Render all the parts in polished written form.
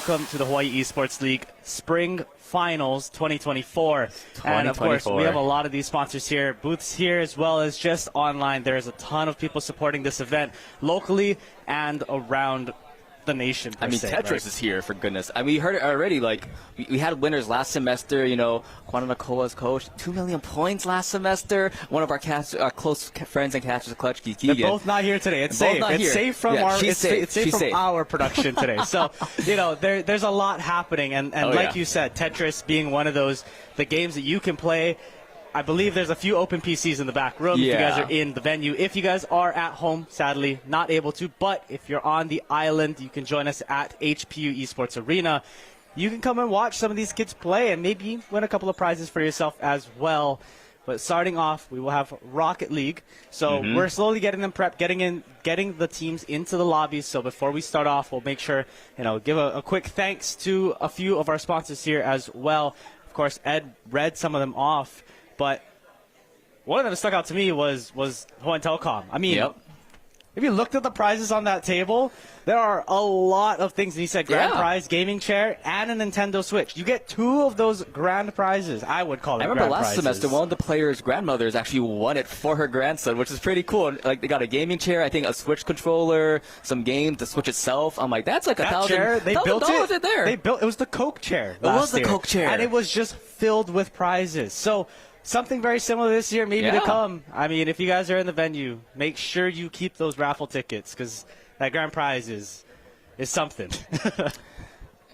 welcome to the Hawaii Esports League Spring Finals 2024. And of course, we have a lot of these sponsors here, booths here as well as just online. There's a ton of people supporting this event locally and around the nation. I mean, Tetris is here, for goodness. I mean, we heard it already. Like, we had winners last semester. You know, Kawananakoa's coach, 2 million points last semester. One of our close friends and casters, Clutch Geeky. They're both not here today. It's safe. It's safe from our production today. So, you know, there's a lot happening, and like you said, Tetris being one of those the games that you can play. I believe there's a few open PCs in the back room if you guys are in the venue. If you guys are at home, sadly, not able to. But if you're on the island, you can join us at HPU Esports Arena. You can come and watch some of these kids play and maybe win a couple of prizes for yourself as well. But starting off, we will have Rocket League. So we're slowly getting them prepped, getting the teams into the lobbies. So before we start off, we'll make sure, give a quick thanks to a few of our sponsors here as well. Of course, Ed read some of them off. But one of them that stuck out to me was Hawaiian Telecom. I mean, if you looked at the prizes on that table, there are a lot of things. And he said grand prize, gaming chair, and a Nintendo Switch. You get 2 of those grand prizes. I would call it grand prizes. I remember last semester, one of the players' grandmothers actually won it for her grandson, which is pretty cool. Like, they got a gaming chair, I think a Switch controller, some games, the Switch itself. I'm like, that's like $1,000 in there. It was the Coke chair. It was the Coke chair. And it was just filled with prizes. So something very similar this year, maybe to come. I mean, if you guys are in the venue, make sure you keep those raffle tickets because that grand prize is something.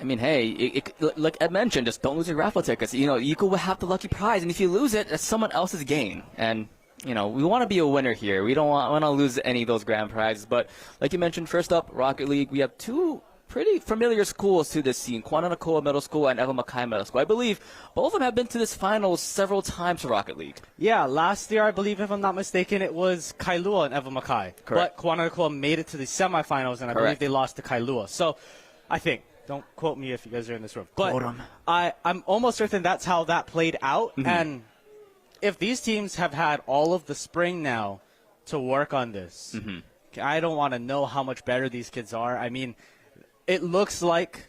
I mean, hey, like Ed mentioned, just don't lose your raffle tickets. You could have the lucky prize, and if you lose it, it's someone else's gain. And we want to be a winner here. We don't want to lose any of those grand prizes. But like you mentioned, first up, Rocket League. We have 2 pretty familiar schools to this scene, Kawananakoa Middle School and Makai Middle School. I believe both of them have been to this finals several times for Rocket League. Yeah, last year, I believe, if I'm not mistaken, it was Kailua and Makai. Correct. But Kawananakoa made it to the semifinals, and I believe they lost to Kailua. So I think, don't quote me if you guys are in this room, but I'm almost certain that's how that played out. And if these teams have had all of the spring now to work on this, I don't want to know how much better these kids are. I mean, it looks like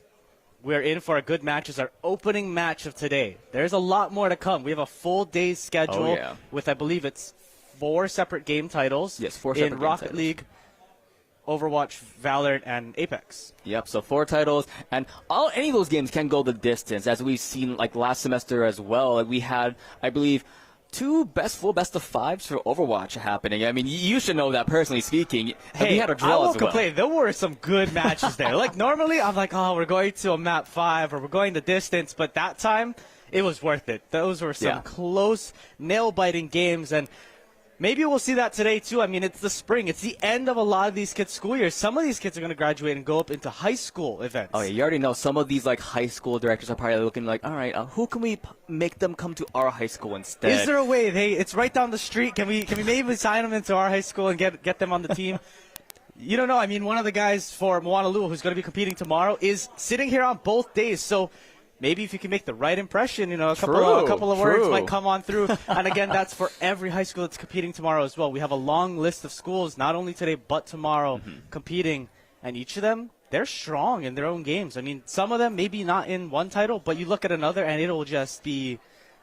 we're in for a good match. It's our opening match of today. There's a lot more to come. We have a full day's schedule with, I believe it's 4 separate game titles. Yes, 4 separate in Rocket League, Overwatch, Valorant, and Apex. Yep, so 4 titles. And any of those games can go the distance, as we've seen like last semester as well. Like, we had, I believe, 2 full best of 5s for Overwatch happening. I mean, you should know that, personally speaking. Hey, we had a draw I won't complain. There were some good matches there. Like, normally I'm like, oh, we're going to a map 5 or we're going the distance. But that time, it was worth it. Those were some close, nail-biting games. And maybe we'll see that today, too. I mean, it's the spring. It's the end of a lot of these kids' school years. Some of these kids are going to graduate and go up into high school events. Oh, yeah, you already know. Some of these, like, high school directors are probably looking like, all right, who can we make them come to our high school instead? Is there a way? Hey, it's right down the street. Can we maybe sign them into our high school and get them on the team? You don't know. I mean, one of the guys for Moanalua who's going to be competing tomorrow is sitting here on both days. So maybe if you can make the right impression, a couple of words might come on through. And again, that's for every high school that's competing tomorrow as well. We have a long list of schools, not only today but tomorrow, competing. And each of them, they're strong in their own games. I mean, some of them maybe not in one title, but you look at another and it'll just be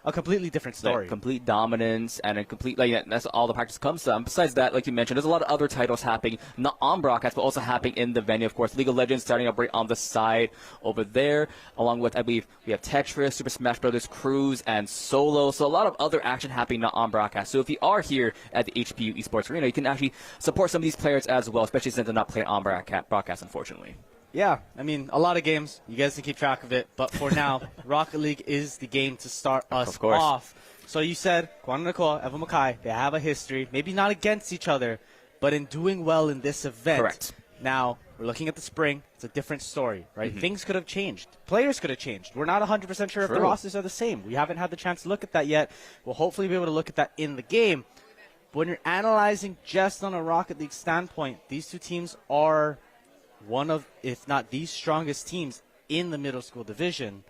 a completely different story. Like complete dominance and a complete, that's all the practice comes to. Besides that, like you mentioned, there's a lot of other titles happening, not on broadcast, but also happening in the venue. Of course, League of Legends starting up right on the side over there, along with, I believe, we have Tetris, Super Smash Brothers, Cruise, and Solo. So a lot of other action happening not on broadcast. So if you are here at the HPU Esports Arena, you can actually support some of these players as well, especially since they're not playing on broadcast, unfortunately. Yeah, I mean, a lot of games. You guys can keep track of it. But for now, Rocket League is the game to start us off. So you said, Kawananakoa, Makai, they have a history. Maybe not against each other, but in doing well in this event. Correct. Now, we're looking at the spring. It's a different story, right? Things could have changed. Players could have changed. We're not 100% sure if the rosters are the same. We haven't had the chance to look at that yet. We'll hopefully be able to look at that in the game. But when you're analyzing just on a Rocket League standpoint, these 2 teams are one of, if not the strongest teams in the middle school division.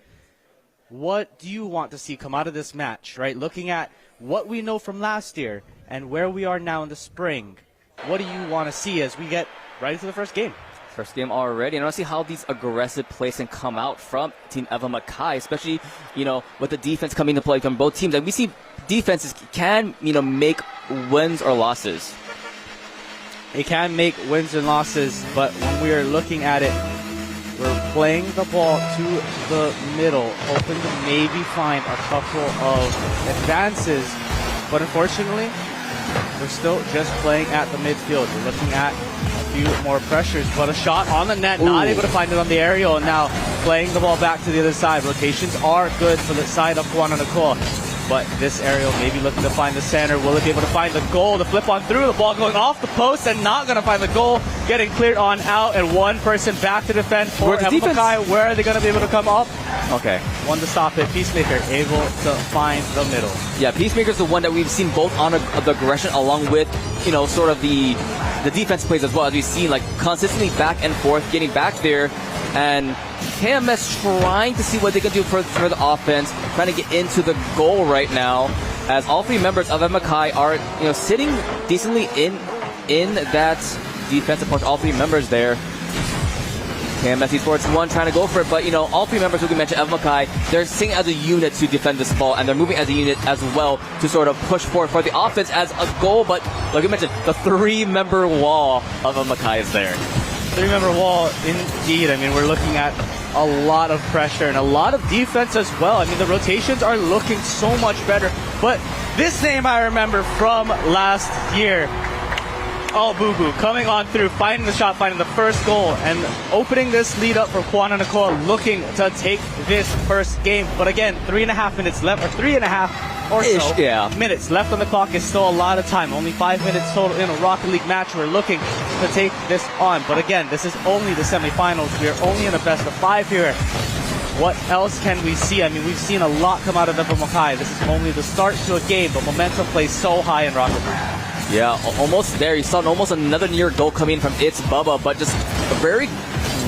What do you want to see come out of this match, right? Looking at what we know from last year and where we are now in the spring, what do you want to see as we get right into the first game? First game already, and I want to see how these aggressive plays can come out from Team Eva Makai, especially, with the defense coming into play from both teams. And we see defenses can, make wins or losses. It can make wins and losses, but when we are looking at it, we're playing the ball to the middle, hoping to maybe find a couple of advances. But unfortunately, we're still just playing at the midfield. We're looking at a few more pressures, but a shot on the net, not able to find it on the aerial, and now playing the ball back to the other side. Rotations are good for the side of Kawananakoa. But this aerial maybe looking to find the center. Will it be able to find the goal? The flip on through, the ball going off the post and not going to find the goal. Getting cleared on out, and one person back to defend for Makai. Where are they going to be able to come up? Okay. One to stop it. Peacemaker able to find the middle. Yeah, Peacemaker's the one that we've seen both on the aggression along with, sort of the defense plays as well. As we've seen, like, consistently back and forth, getting back there. And KMS trying to see what they can do for the offense, trying to get into the goal right now, as all three members of Makai are sitting decently in that defensive part. All three members there. KMS Esports one trying to go for it, but all three members who we mentioned of Makai, they're sitting as a unit to defend this ball, and they're moving as a unit as well to sort of push forward for the offense as a goal. But like we mentioned, the three-member wall of Makai is there. Three-member wall, indeed. I mean, we're looking at a lot of pressure and a lot of defense as well. I mean, the rotations are looking so much better. But this name I remember from last year. Oh, Boo-Boo coming on through, finding the shot, finding the first goal, and opening this lead up for Kawananakoa, looking to take this first game. But again, 3.5 minutes left, or 3.5 or so minutes left on the clock is still a lot of time. Only 5 minutes total in a Rocket League match. We're looking to take this on. But again, this is only the semifinals. We are only in a best of 5 here. What else can we see? I mean, we've seen a lot come out of Eva Makai. This is only the start to a game, but momentum plays so high in Rocket League. Yeah, almost there. You saw almost another near goal coming from It's Bubba, but just a very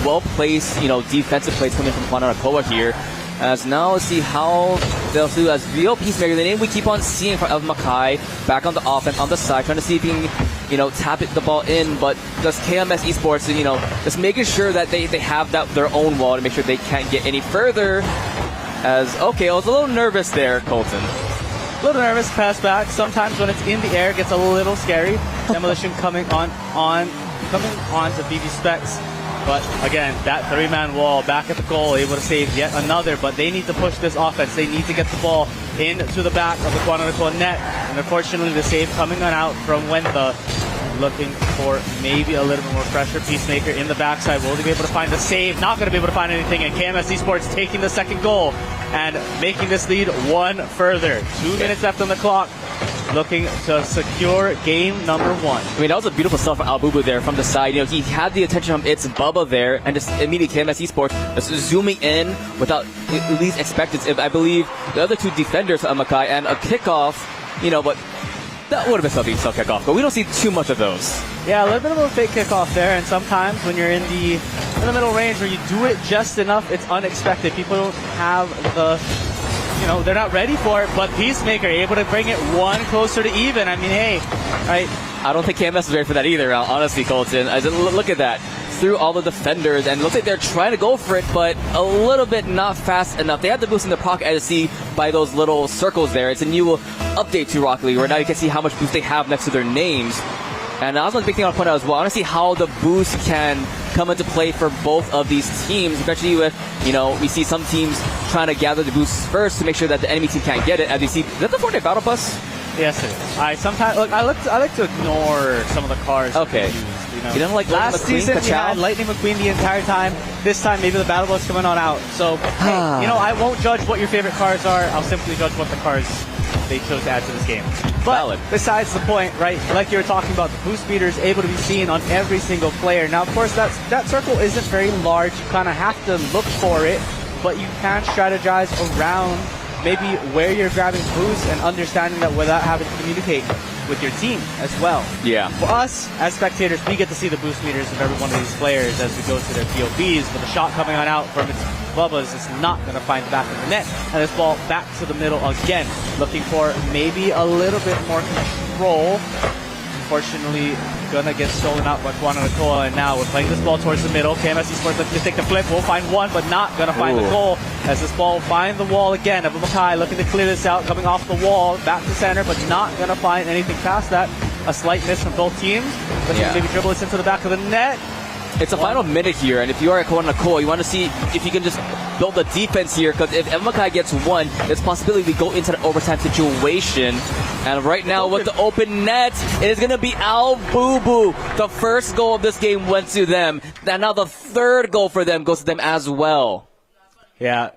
well-placed, defensive plays coming from Kawananakoa here. As now, let's see how they'll do as real Peacemaker. The name we keep on seeing from Eva Makai back on the offense, on the side, trying to see if he can, tap it, the ball in, but does KMS Esports, just making sure that they have their own wall to make sure they can't get any further. As, okay, I was a little nervous there, Colton. A little nervous, pass back. Sometimes when it's in the air, it gets a little scary. Demolition coming on to BB Specs. But again, that three-man wall back at the goal, able to save yet another. But they need to push this offense. They need to get the ball into the back of the Kawananakoa net. And unfortunately, the save coming on out from Vanta. Looking for maybe a little bit more pressure. Peacemaker in the backside. Will they be able to find the save? Not going to be able to find anything. And KMS Esports taking the second goal and making this lead one further. 2 minutes left on the clock. Looking to secure game number 1. I mean, that was a beautiful stuff from Albubu there from the side. He had the attention from It's Bubba there, and just immediately KMS Esports just zooming in without at least expected. I believe the other two defenders of Makai and a kickoff, but that would have been something to kick off, but we don't see too much of those. Yeah, a little bit of a fake kickoff there, and sometimes when you're in the middle range where you do it just enough, it's unexpected. People don't have they're not ready for it, but Peacemaker able to bring it one closer to even. I mean, hey, right? I don't think KMS is ready for that either, honestly, Colton. Look at that. Through all the defenders, and it looks like they're trying to go for it, but a little bit not fast enough. They have the boost in their pocket, as you see by those little circles there. It's a new update to Rocket League, where now you can see how much boost they have next to their names. And also a big thing I want to point out as well, I want to see how the boost can come into play for both of these teams, especially with, we see some teams trying to gather the boosts first to make sure that the enemy team can't get it. As you see, is that the Fortnite Battle Bus? Yes, it is. I like to ignore some of the cars. Okay. You don't like last season we had Lightning McQueen the entire time. This time maybe the battle bus coming on out. So hey, I won't judge what your favorite cars are. I'll simply judge what the cars they chose to add to this game. But besides the point, right? Like you were talking about, the boost meter is able to be seen on every single player. Now, of course, that circle isn't very large. You kind of have to look for it, but you can strategize around maybe where you're grabbing boosts and understanding that without having to communicate with your team as well. Yeah. For us, as spectators, we get to see the boost meters of every one of these players as we go to their POVs, but the shot coming on out from its Bubba's is not going to find the back of the net. And this ball back to the middle again, looking for maybe a little bit more control unfortunately gonna get stolen out by Kawananakoa, and now we're playing this ball towards the middle. KMS Esports looking to take the flip. We'll find one, but not gonna find the goal as this ball will find the wall again. Makai looking to clear this out, coming off the wall, back to center, but not gonna find anything past that. A slight miss from both teams. Looking to maybe dribble this into the back of the net. It's a final minute here, and if you are at Kawananakoa, you want to see if you can just build the defense here, because if Makai gets one, there's a possibility we go into the overtime situation. And right now, with the open net, it is going to be Al Boo. The first goal of this game went to them, and now the third goal for them goes to them as well. Yeah,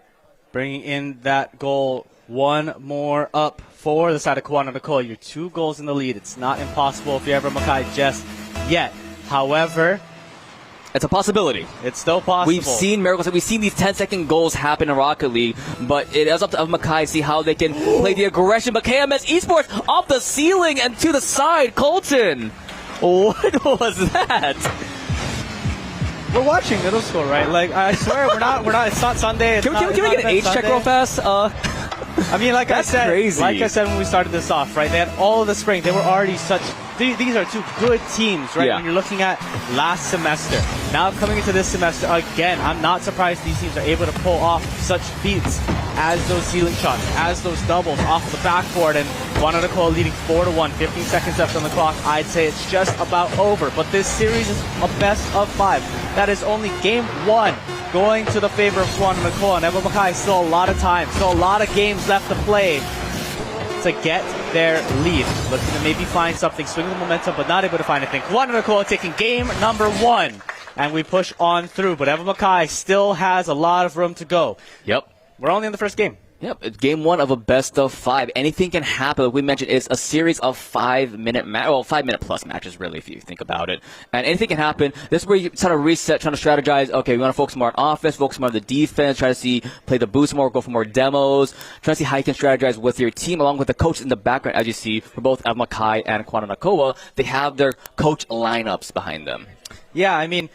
bringing in that goal, one more up for the side of Kawananakoa. You're 2 goals in the lead. It's not impossible if you're ever Makai just yet. However, it's a possibility. It's still possible. We've seen miracles. We've seen these 10-second goals happen in Rocket League, but it is up to Makai to see how they can play the aggression. But KMS Esports off the ceiling and to the side. Colton, what was that? We're watching middle school, right? Like, I swear, we're not. It's not Sunday. Can we get an age check real fast? I mean, like That's crazy. Like I said when we started this off, right? They had all of the spring. They were already such. These are 2 good teams, right? Yeah. When you're looking at last semester. Now coming into this semester, again, I'm not surprised these teams are able to pull off such feats as those ceiling shots, as those doubles off the backboard, and Kawananakoa leading 4-1, 15 seconds left on the clock. I'd say it's just about over, but this series is a best of 5. That is only game 1 going to the favor of Kawananakoa, and Makai still a lot of time, still a lot of games left to play to get their lead. Looking to maybe find something, swing the momentum, but not able to find anything. Kawananakoa taking game number 1, and we push on through, but Makai still has a lot of room to go. Yep. We're only in the first game. Yep, it's game 1 of a best of 5. Anything can happen. Like we mentioned, it's a series of 5-minute 5-minute plus matches, really, if you think about it. And anything can happen. This is where you sort of reset, trying to strategize. Okay, we want to focus more on offense, focus more on the defense, try to play the boost more, go for more demos, try to see how you can strategize with your team, along with the coach in the background. As you see, for both Makai and Kawananakoa, they have their coach lineups behind them. Yeah, I mean,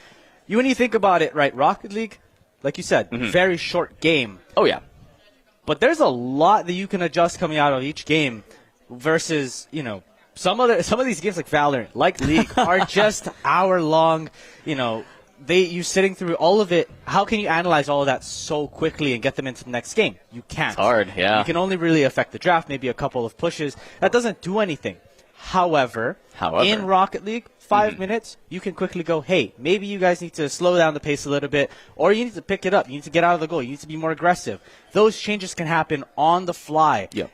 when you think about it, right, Rocket League, like you said, very short game. Oh, yeah. But there's a lot that you can adjust coming out of each game versus, some of these games like Valorant, like League, are just hour-long, you sitting through all of it. How can you analyze all of that so quickly and get them into the next game? You can't. It's hard, yeah. You can only really affect the draft, maybe a couple of pushes. That doesn't do anything. However, in Rocket League, 5 minutes, you can quickly go, hey, maybe you guys need to slow down the pace a little bit, or you need to pick it up. You need to get out of the goal. You need to be more aggressive. Those changes can happen on the fly. Yep.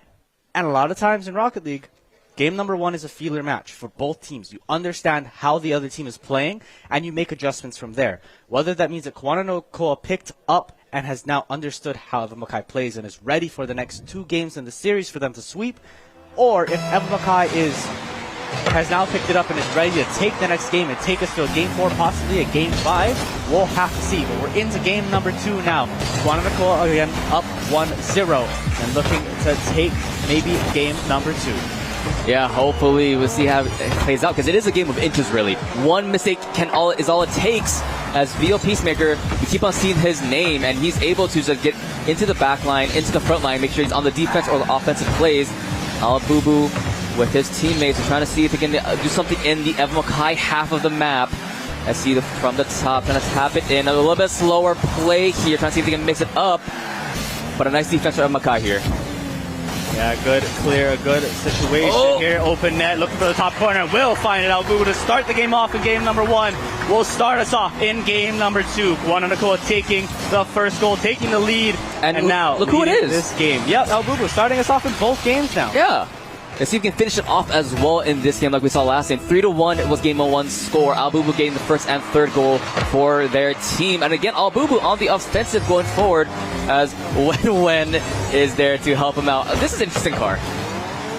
And a lot of times in Rocket League, game number 1 is a feeler match for both teams. You understand how the other team is playing, and you make adjustments from there. Whether that means that Kawananakoa picked up and has now understood how Makai plays and is ready for the next 2 games in the series for them to sweep, or if Makai has now picked it up and is ready to take the next game and take us to a game 4, possibly a game 5, we'll have to see. But we're into game number 2 now. Kawananakoa again up 1-0 and looking to take maybe game number 2. Yeah, hopefully we'll see how it plays out, because it is a game of inches, really. One mistake is all it takes. As VO Peacemaker, we keep on seeing his name, and he's able to just get into the back line, into the front line, make sure he's on the defense or the offensive plays. Alabubu with his teammates are trying to see if he can do something in the Makai half of the map. I see from the top, trying to tap it in. A little bit slower play here, trying to see if they can mix it up. But a nice defense for Makai here. Yeah, good, clear, good situation here. Open net, looking for the top corner. Will find it out. Bubu to start the game off in game number 1. Will start us off in game number 2. Kawananakoa taking the first goal, taking the lead. And now, look who it is. This game. Yep, Al Bubu starting us off in both games now. Yeah. Let's see if we can finish it off as well in this game like we saw last game. 3-1 was game 1 score. Al Bubu getting the first and third goal for their team. And again, Al Bubu on the offensive going forward, as Wen is there to help him out. This is an interesting car.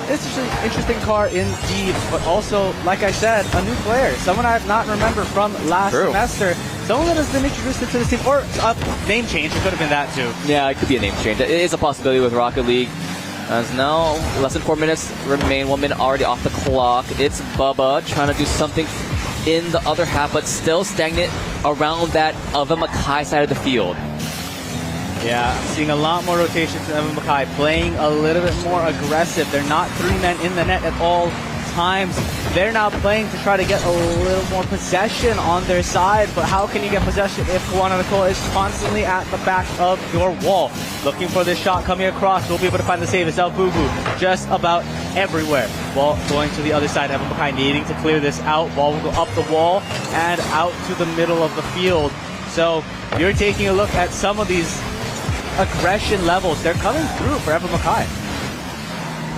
It's an interesting car indeed, but also, like I said, a new player. Someone I have not remembered from last semester. Someone that has been introduced into this team, or a name change. It could have been that too. Yeah, it could be a name change. It is a possibility with Rocket League. As now, less than 4 minutes remain. 1 minute already off the clock. It's Bubba trying to do something in the other half, but still stagnant around that of a Makai side of the field. Yeah, seeing a lot more rotations from Makai, playing a little bit more aggressive. They're not 3 men in the net at all. times. They're now playing to try to get a little more possession on their side, but how can you get possession if Kawananakoa is constantly at the back of your wall? Looking for this shot coming across, we'll be able to find the save. It's Boo Boo just about everywhere. Ball going to the other side. Evan Makai needing to clear this out. Ball will go up the wall and out to the middle of the field. So you're taking a look at some of these aggression levels. They're coming through for Evan Makai.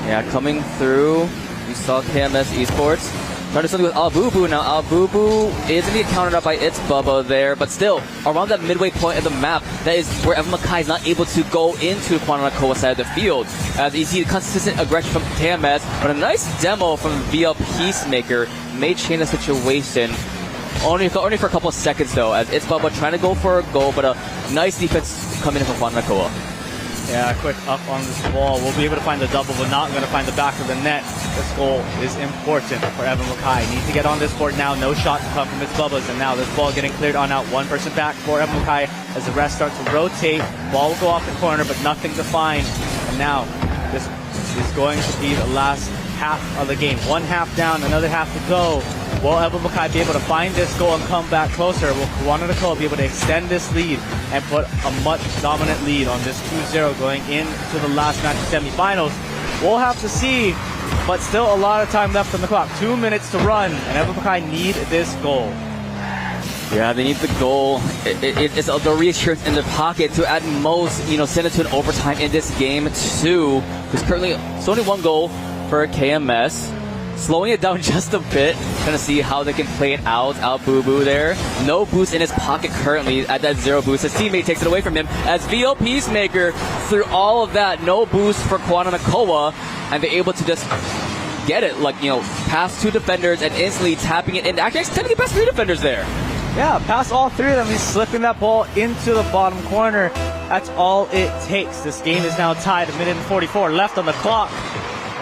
Yeah, coming through. We saw KMS Esports trying to do something with Boo Boo. Now Boo Boo is indeed countered up by It's Bubba there, but still around that midway point of the map, that is where Evan Makai is not able to go into Kawananakoa side of the field. As you see consistent aggression from KMS, but a nice demo from VL Peacemaker may change the situation. Only for a couple of seconds though, as It's Bubba trying to go for a goal, but a nice defense coming in from Kawananakoa. Yeah, quick up on this ball. We'll be able to find the double, but not going to find the back of the net. This goal is important for Evan Makai. Need to get on this board now. No shot to come from It's Bubba's, and now this ball getting cleared on out. One person back for Evan Makai as the rest start to rotate. Ball will go off the corner, but nothing to find. And now this is going to be the last half of the game. One half down, another half to go. Will Evan Makai be able to find this goal and come back closer? Will Kawananakoa be able to extend this lead and put a much dominant lead on this 2-0 going into the last match of semifinals? We'll have to see, but still a lot of time left on the clock. 2 minutes to run, and Evan Makai need this goal. Yeah, they need the goal. It's the reassurance in their pocket to at most, send it to an overtime in this game too. Because currently it's only one goal for KMS. Slowing it down just a bit, trying to see how they can play it out. Boo Boo there. No boost in his pocket currently at that 0 boost. His teammate takes it away from him as VO Peacemaker, through all of that, no boost for Kawananakoa, and they're able to just get it, past 2 defenders and instantly tapping it in. Actually, extending it past 3 defenders there. Yeah, past all 3 of them. He's slipping that ball into the bottom corner. That's all it takes. This game is now tied. 1:44 left on the clock.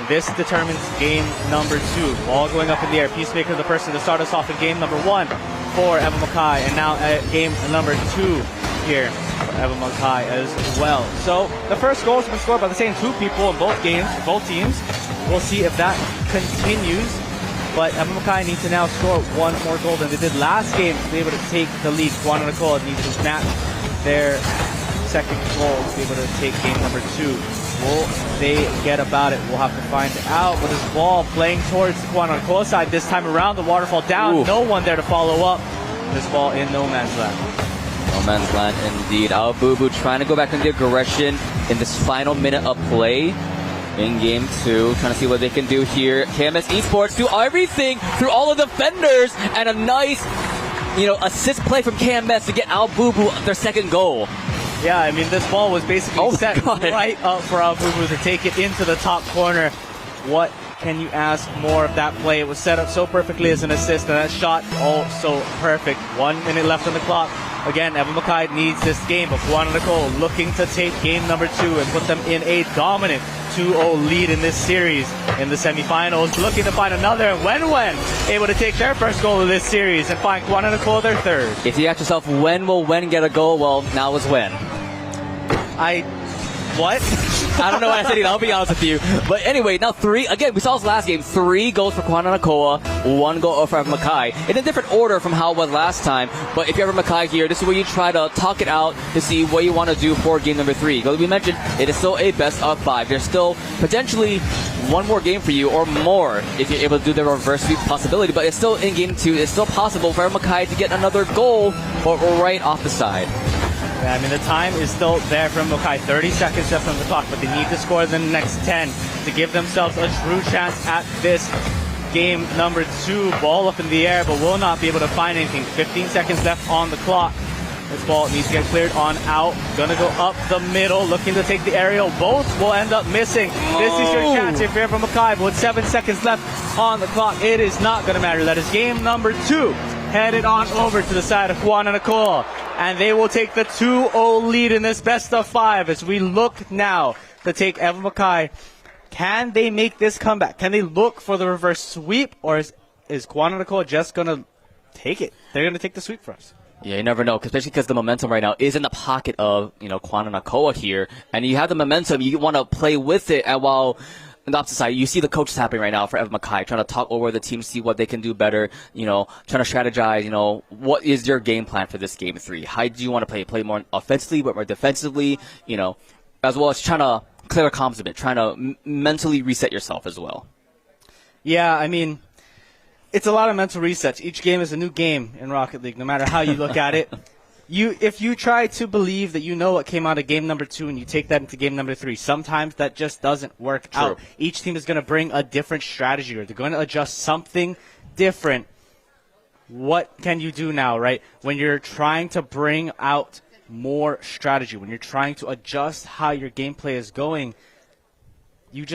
This determines game number 2. Ball going up in the air. Peacemaker, the person to start us off in game number 1 for Evan Makai. And now at game number 2 here for Evan Makai as well. So the first goal has been scored by the same 2 people in both games, both teams. We'll see if that continues. But Evan Makai needs to now score 1 more goal than they did last game to be able to take the lead. Kawananakoa needs to snap their second goal to be able to take game number 2. Will they get about it? We'll have to find out. With this ball playing towards the Kawananakoa side this time around, the waterfall down. Ooh. No one there to follow up. This ball in no man's land. No man's land indeed. Boo Boo trying to go back into aggression in this final minute of play in game 2. Trying to see what they can do here. KMS Esports do everything through all of the defenders, and a nice, assist play from KMS to get Boo Boo their second goal. Yeah, I mean, this ball was basically set right up for Boo Boo to take it into the top corner. What can you ask more of that play? It was set up so perfectly as an assist, and that shot also perfect. 1 minute left on the clock. Again, Evan Makai needs this game, but Kawananakoa looking to take game number 2 and put them in a dominant 2-0 lead in this series in the semifinals. Looking to find another when able to take their first goal of this series and find Kawananakoa their third. If you ask yourself, when will Wen get a goal? Well, now is when. What? I don't know what I said either, I'll be honest with you. But anyway, now 3, again, we saw this last game, 3 goals for Kawananakoa, 1 goal for Evan Makai. In a different order from how it was last time, but if you're Evan Makai here, this is where you try to talk it out to see what you want to do for game number 3. Because we mentioned, it is still a best of 5. There's still potentially 1 more game for you, or more, if you're able to do the reverse sweep possibility. But it's still in game 2, it's still possible for Evan Makai to get another goal or right off the side. Yeah, I mean, the time is still there for Makai. 30 seconds left on the clock, but they need to score the next 10 to give themselves a true chance at this game number 2. Ball up in the air, but will not be able to find anything. 15 seconds left on the clock. This ball needs to get cleared on out. Gonna go up the middle, looking to take the aerial. Both will end up missing. This is your chance if you're Evan Makai, but with 7 seconds left on the clock, it is not gonna matter. That is game number 2. Headed on over to the side of Kawananakoa, and they will take the 2-0 lead in this best of 5 as we look now to take Evan Makai. Can they make this comeback? Can they look for the reverse sweep, or is Kawananakoa just going to take it? They're going to take the sweep for us. Yeah, you never know, especially because the momentum right now is in the pocket of, Kawananakoa here, and you have the momentum, you want to play with it, and while on the opposite side, you see the coaches happening right now for Evan Makai, trying to talk over the team, see what they can do better, trying to strategize, what is your game plan for this game 3? How do you want to play? Play more offensively, but more defensively, as well as trying to clear comms a bit, trying to mentally reset yourself as well. Yeah, I mean, it's a lot of mental resets. Each game is a new game in Rocket League, no matter how you look at it. If you try to believe that you know what came out of game number 2 and you take that into game number 3, sometimes that just doesn't work out. Each team is going to bring a different strategy, or they're going to adjust something different. What can you do now, right? When you're trying to bring out more strategy, when you're trying to adjust how your gameplay is going, you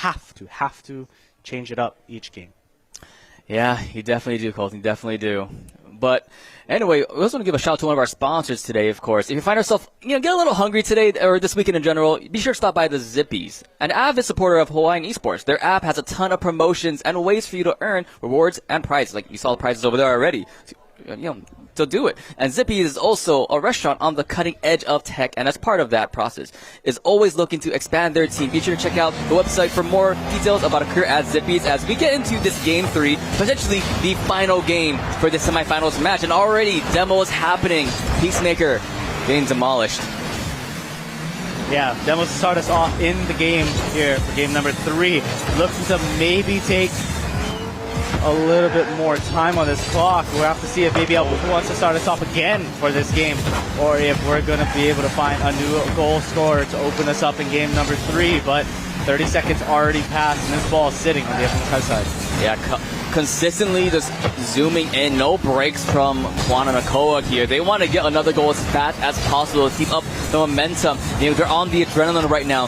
have to change it up each game. Yeah, you definitely do, Colton. You definitely do. But anyway, we also want to give a shout out to one of our sponsors today, of course. If you find yourself, get a little hungry today or this weekend in general, be sure to stop by the Zippies. An avid supporter of Hawaiian Esports, their app has a ton of promotions and ways for you to earn rewards and prizes. Like you saw the prizes over there already. So do it. And Zippies is also a restaurant on the cutting edge of tech, and as part of that process, is always looking to expand their team. Be sure to check out the website for more details about a career at Zippies as we get into this game 3, potentially the final game for the semifinals match. And already demos happening. Peacemaker getting demolished. Yeah, demos start us off in the game here for game number 3. Looking to maybe take a little bit more time on this clock. We'll have to see if maybe Albuquerque wants to start us off again for this game, or if we're going to be able to find a new goal scorer to open us up in game number 3. But 30 seconds already passed, and this ball is sitting on the FMK side. Yeah, consistently just zooming in. No breaks from Kawananakoa here. They want to get another goal as fast as possible to keep up the momentum. They're on the adrenaline right now.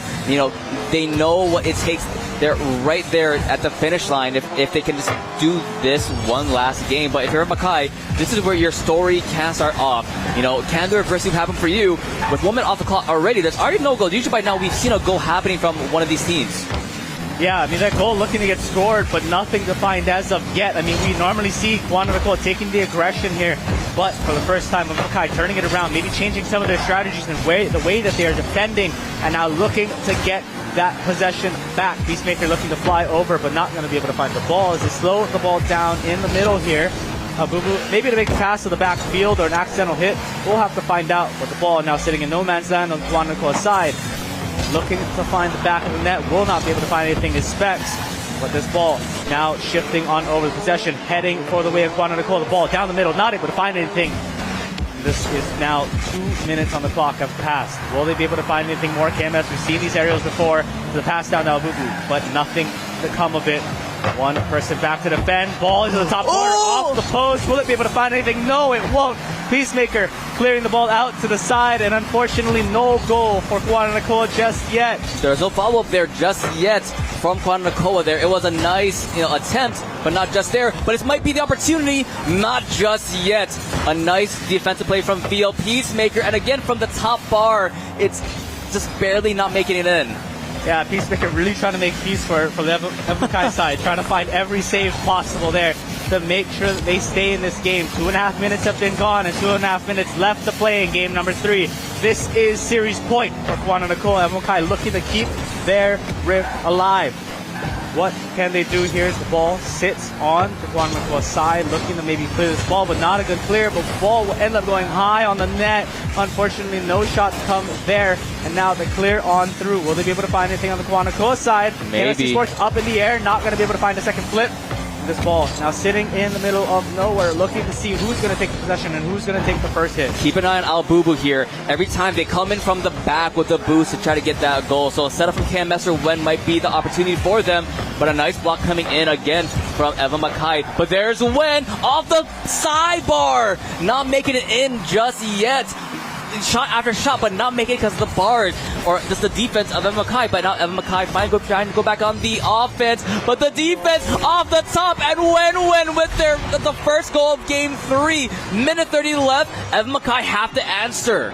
They know what it takes. They're right there at the finish line if they can just do this one last game. But if you're Makai, this is where your story can start off. Can the reverse sweep happen for you? With 1 minute off the clock already, there's already no goal. Usually by now we've seen a goal happening from one of these teams. Yeah, I mean, that goal looking to get scored, but nothing defined as of yet. I mean, we normally see Kawananakoa taking the aggression here, but for the first time, Makai turning it around, maybe changing some of their strategies and the way that they are defending, and now looking to get that possession back. Peacemaker looking to fly over, but not going to be able to find the ball as they slow the ball down in the middle here. Bubu, maybe to make a pass to the backfield or an accidental hit. We'll have to find out. But the ball now sitting in no man's land on Kawananakoa's side. Looking to find the back of the net. Will not be able to find anything in specs. But this ball now shifting on over the possession, heading for the way of Kawananakoa. The ball down the middle, not able to find anything. This is now 2 minutes on the clock have passed. Will they be able to find anything more? KMS, we've seen these aerials before. The pass down to Albubu, but nothing to come of it. One person back to defend. Ball into the top corner, off the post. Will it be able to find anything? No, it won't. Peacemaker clearing the ball out to the side, and unfortunately no goal for Kawananakoa just yet. There's no follow-up there just yet from Kawananakoa there. It was a nice attempt, but not just there. But it might be the opportunity, not just yet. A nice defensive play from Field. Peacemaker, and again from the top bar, it's just barely not making it in. Yeah, Peacemaker really trying to make peace for the Makai side, trying to find every save possible there to make sure that they stay in this game. 2.5 minutes have been gone and 2.5 minutes left to play in game number 3. This is series point for Kawananakoa. Makai looking to keep their rift alive. What can they do here? The ball sits on the Kawananakoa side, looking to maybe clear this ball, but not a good clear. But the ball will end up going high on the net. Unfortunately, no shots come there. And now the clear on through. Will they be able to find anything on the Kawananakoa side? Maybe. Esports up in the air, not going to be able to find a second flip. This ball now sitting in the middle of nowhere, looking to see who's going to take the possession and who's going to take the first hit. Keep an eye on Albubu here. Every time they come in from the back with the boost to try to get that goal. So a setup from KMS or Wen might be the opportunity for them. But a nice block coming in again from Evan Makai. But there's Wen off the sidebar. Not making it in just yet. Shot after shot, but not making it because of the bars or just the defense of Evan Makai. But now Evan Makai finally trying to go back on the offense, but the defense off the top, and Wen with the first goal of game 3. Minute 30 left. Evan Makai have to answer.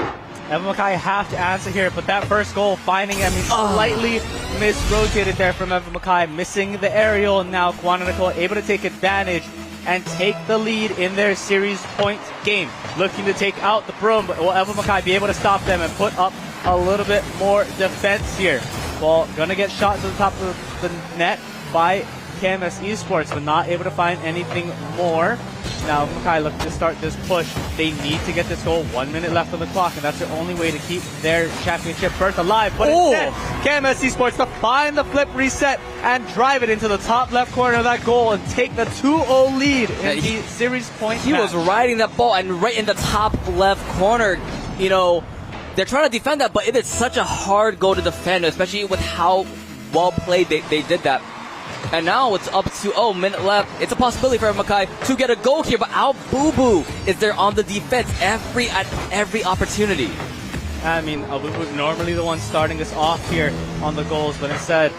Evan Makai have to answer here, but that first goal finding slightly mis-rotated there from Evan Makai, missing the aerial, and now Kawananakoa able to take advantage and take the lead in their series point game. Looking to take out the broom, but will Evan Makai be able to stop them and put up a little bit more defense here? Ball gonna get shot to the top of the net by KMS Esports, but not able to find anything more. Now Makai looking to start this push. They need to get this goal. 1 minute left on the clock, and that's their only way to keep their championship berth alive. But instead, KMS Esports to find the flip reset and drive it into the top left corner of that goal and take the 2-0 lead in the series point. He was riding that ball and right in the top left corner. You know, they're trying to defend that, but it is such a hard goal to defend, especially with how well played they did that. And now it's up to minute left. It's a possibility for Makai to get a goal here, but Al Boo is there on the defense at every opportunity. I mean, Al Boo normally the one starting us off here on the goals, but instead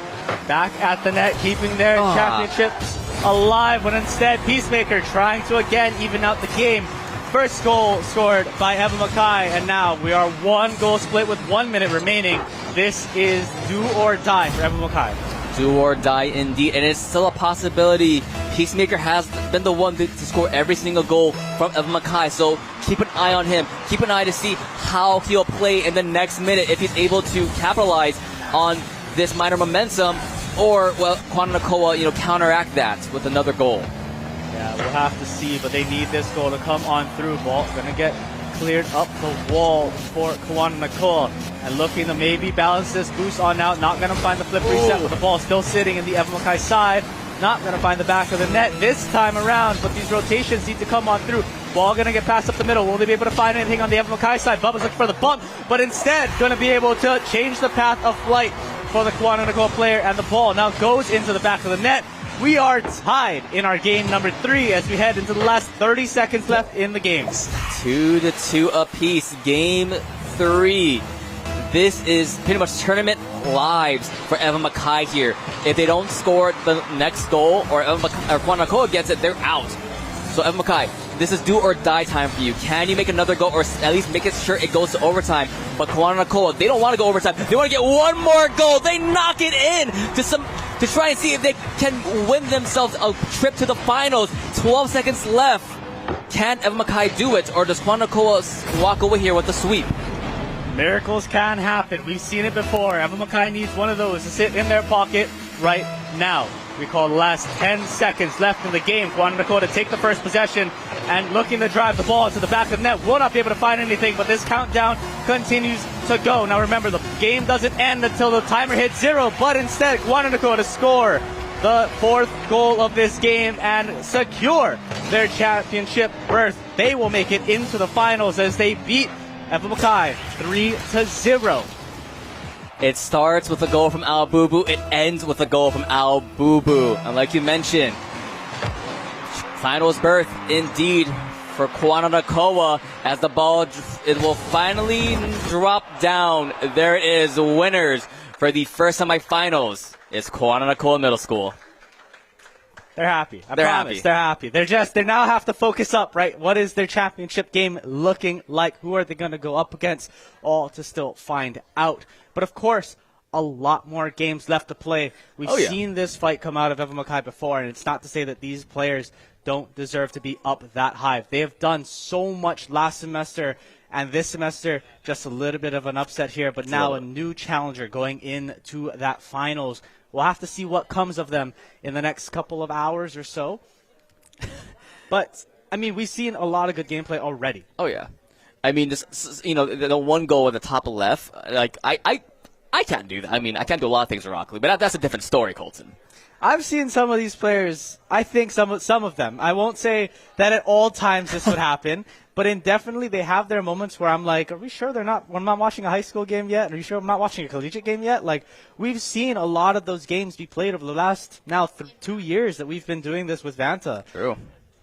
back at the net, keeping their championships alive. But instead, Peacemaker trying to again even out the game. First goal scored by Evan Makai, and now we are 1 goal split with 1 minute remaining. This is do or die for Evan Makai. Do or die indeed, and it's still a possibility. Peacemaker has been the one to score every single goal from Evan Makai, so keep an eye on him. Keep an eye to see how he'll play in the next minute, if he's able to capitalize on this minor momentum, or, well, Kawananakoa, counteract that with another goal. Yeah, we'll have to see, but they need this goal to come on through. Ball gonna get cleared up the wall for Kawananakoa, and looking to maybe balance this boost on out. Not going to find the flip reset with the ball still sitting in the Evan Makai side. Not going to find the back of the net this time around, but these rotations need to come on through. Ball going to get passed up the middle. Will they be able to find anything on the Evan Makai side? Bubba's looking for the bump, but instead going to be able to change the path of flight for the Kawananakoa player, and the ball now goes into the back of the net. We are tied in our game number 3 as we head into the last 30 seconds left in the game. 2-2 apiece. Game 3. This is pretty much tournament lives for Evan Makai here. If they don't score the next goal, or Kawananakoa gets it, they're out. So Evan Makai, this is do or die time for you. Can you make another goal, or at least make it sure it goes to overtime? But Kawananakoa, they don't want to go overtime. They want to get one more goal. They knock it in to try and see if they can win themselves a trip to the finals. 12 seconds left. Can Evan Makai do it, or does Kawananakoa walk away here with the sweep? Miracles can happen. We've seen it before. Evan Makai needs one of those to sit in their pocket right now. We call the last 10 seconds left in the game. Kawananakoa to take the first possession and looking to drive the ball to the back of the net. Will not be able to find anything, but this countdown continues to go. Now remember, the game doesn't end until the timer hits 0, but instead Kawananakoa to score the 4th goal of this game and secure their championship berth. They will make it into the finals as they beat Evan Makai 3-0. It starts with a goal from Al Boo. It ends with a goal from Al Boo. And like you mentioned, finals berth indeed for Kawananakoa as the ball it will finally drop down. There it is. Winners for the first semifinals is Kawananakoa Middle School. They're happy. I promise. They're happy. They now have to focus up, right? What is their championship game looking like? Who are they going to go up against? All to still find out. But of course, a lot more games left to play. We've seen this fight come out of Evan Makai before, and it's not to say that these players don't deserve to be up that high. They have done so much last semester, and this semester, just a little bit of an upset here, but now a new challenger going into that finals. We'll have to see what comes of them in the next couple of hours or so. But, I mean, we've seen a lot of good gameplay already. Oh, yeah. I mean, this, the one goal in the top left, like, I can't do that. I mean, I can't do a lot of things with Rock Lee, but that's a different story, Colton. I've seen some of these players, I think some of them. I won't say that at all times this would happen, but indefinitely they have their moments where I'm like, are we sure we're not watching a high school game yet? Are you sure I'm not watching a collegiate game yet? Like, we've seen a lot of those games be played over the last, now 2 years that we've been doing this with Vanta. True.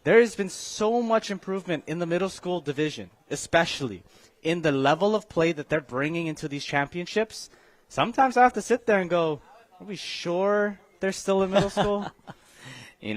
There has been so much improvement in the middle school division, especially in the level of play that they're bringing into these championships. Sometimes I have to sit there and go, are we sure they're still in middle school? They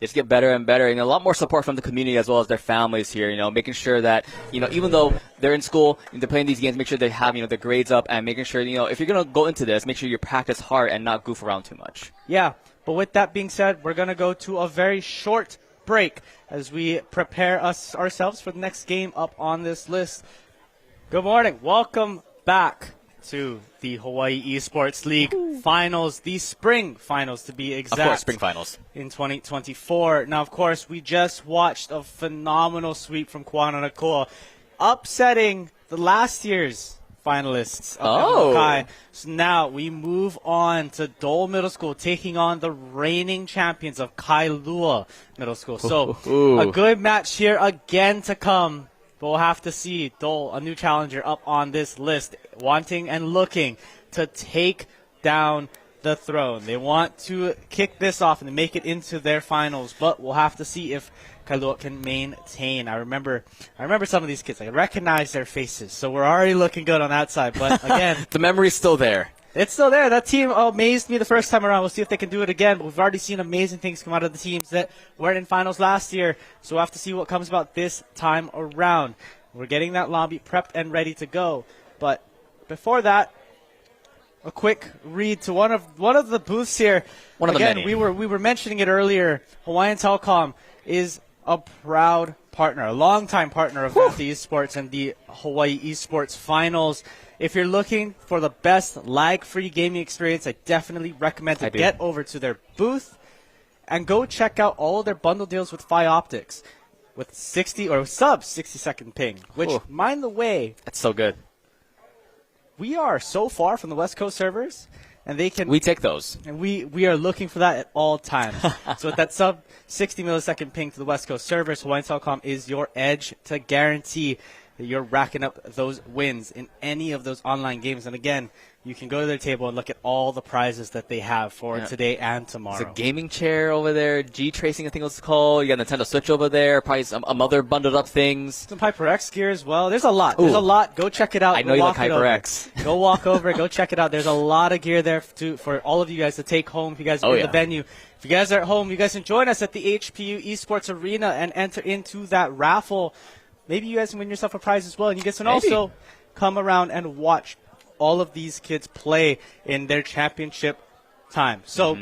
just get better and better, and a lot more support from the community as well as their families here, making sure that, even though they're in school and they're playing these games, make sure they have, their grades up, and making sure, if you're going to go into this, make sure you practice hard and not goof around too much. Yeah, but with that being said, we're going to go to a very short break as we prepare ourselves for the next game up on this list. Good morning. Welcome back to the Hawaii Esports League finals, the spring finals to be exact. Of course, spring finals. In 2024. Now, of course, we just watched a phenomenal sweep from Kawananakoa, upsetting the last year's finalists of Makai. So now we move on to Dole Middle School, taking on the reigning champions of Kailua Middle School. So a good match here again to come. But we'll have to see Dole, a new challenger, up on this list, wanting and looking to take down the throne. They want to kick this off and make it into their finals, but we'll have to see if Kailua can maintain. I remember some of these kids. I recognize their faces, so we're already looking good on that side. But again, the memory's still there. It's still there. That team amazed me the first time around. We'll see if they can do it again. But we've already seen amazing things come out of the teams that weren't in finals last year. So we'll have to see what comes about this time around. We're getting that lobby prepped and ready to go. But before that, a quick read to one of the booths here. Again, we were mentioning it earlier. Hawaiian Telecom is a proud partner, a longtime partner of Vanta Esports and the Hawaii Esports Finals. If you're looking for the best lag-free gaming experience, I definitely recommend to get over to their booth and go check out all of their bundle deals with Phi Optics with 60 or sub 60-second ping, which, mind the way, that's so good. We are so far from the West Coast servers, and we take those, and we are looking for that at all times. So with that sub 60 millisecond ping to the West Coast servers, Hawaiian Telecom is your edge to guarantee that you're racking up those wins in any of those online games. And again, you can go to their table and look at all the prizes that they have for today and tomorrow. There's a gaming chair over there, G-Tracing I think it's called. You got a Nintendo Switch over there, probably some other bundled up things. Some HyperX gear as well. There's a lot. There's a lot. Go check it out. I know you like HyperX. Go walk over. Go check it out. There's a lot of gear there for all of you guys to take home if you guys are in the venue. If you guys are at home, you guys can join us at the HPU Esports Arena and enter into that raffle. Maybe you guys can win yourself a prize as well. And you guys can also come around and watch all of these kids play in their championship time. So,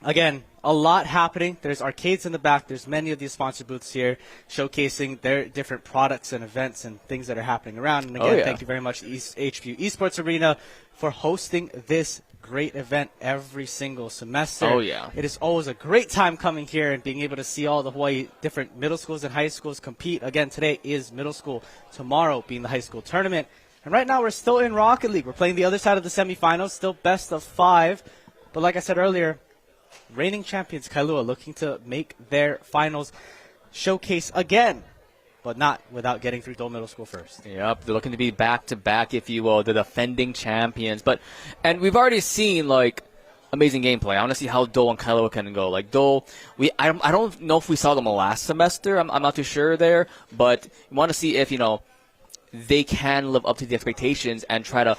again, a lot happening. There's arcades in the back. There's many of these sponsor booths here showcasing their different products and events and things that are happening around. And again, thank you very much to HPU Esports Arena for hosting this great event every single semester. It is always a great time coming here and being able to see all the Hawaii different middle schools and high schools compete. Again, today is middle school, tomorrow being the high school tournament. And right now we're still in Rocket League. We're playing the other side of the semifinals, still best of 5. But like I said earlier, reigning champions Kailua looking to make their finals showcase again, but not without getting through Dole Middle School first. Yep, they're looking to be back-to-back, if you will, the defending champions. And we've already seen, amazing gameplay. I want to see how Dole and Kailua can go. Dole, I don't know if we saw them last semester. I'm not too sure there. But we want to see if, they can live up to the expectations and try to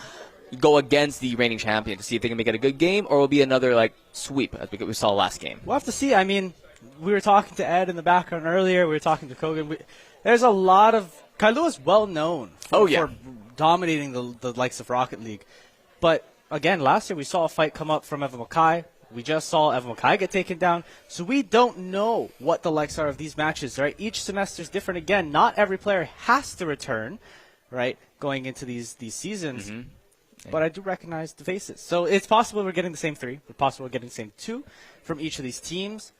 go against the reigning champion to see if they can make it a good game or will be another, sweep as we saw last game. We'll have to see. I mean, we were talking to Ed in the background earlier. We were talking to Kogan. There's a lot of – Kailua's well known for dominating the likes of Rocket League. But, again, last year we saw a fight come up from Evan Makai. We just saw Evan Makai get taken down. So we don't know what the likes are of these matches, right? Each semester is different. Again, not every player has to return, right, going into these seasons. But I do recognize the faces. So it's possible we're getting the same 3. It's possible we're getting the same 2 from each of these teams.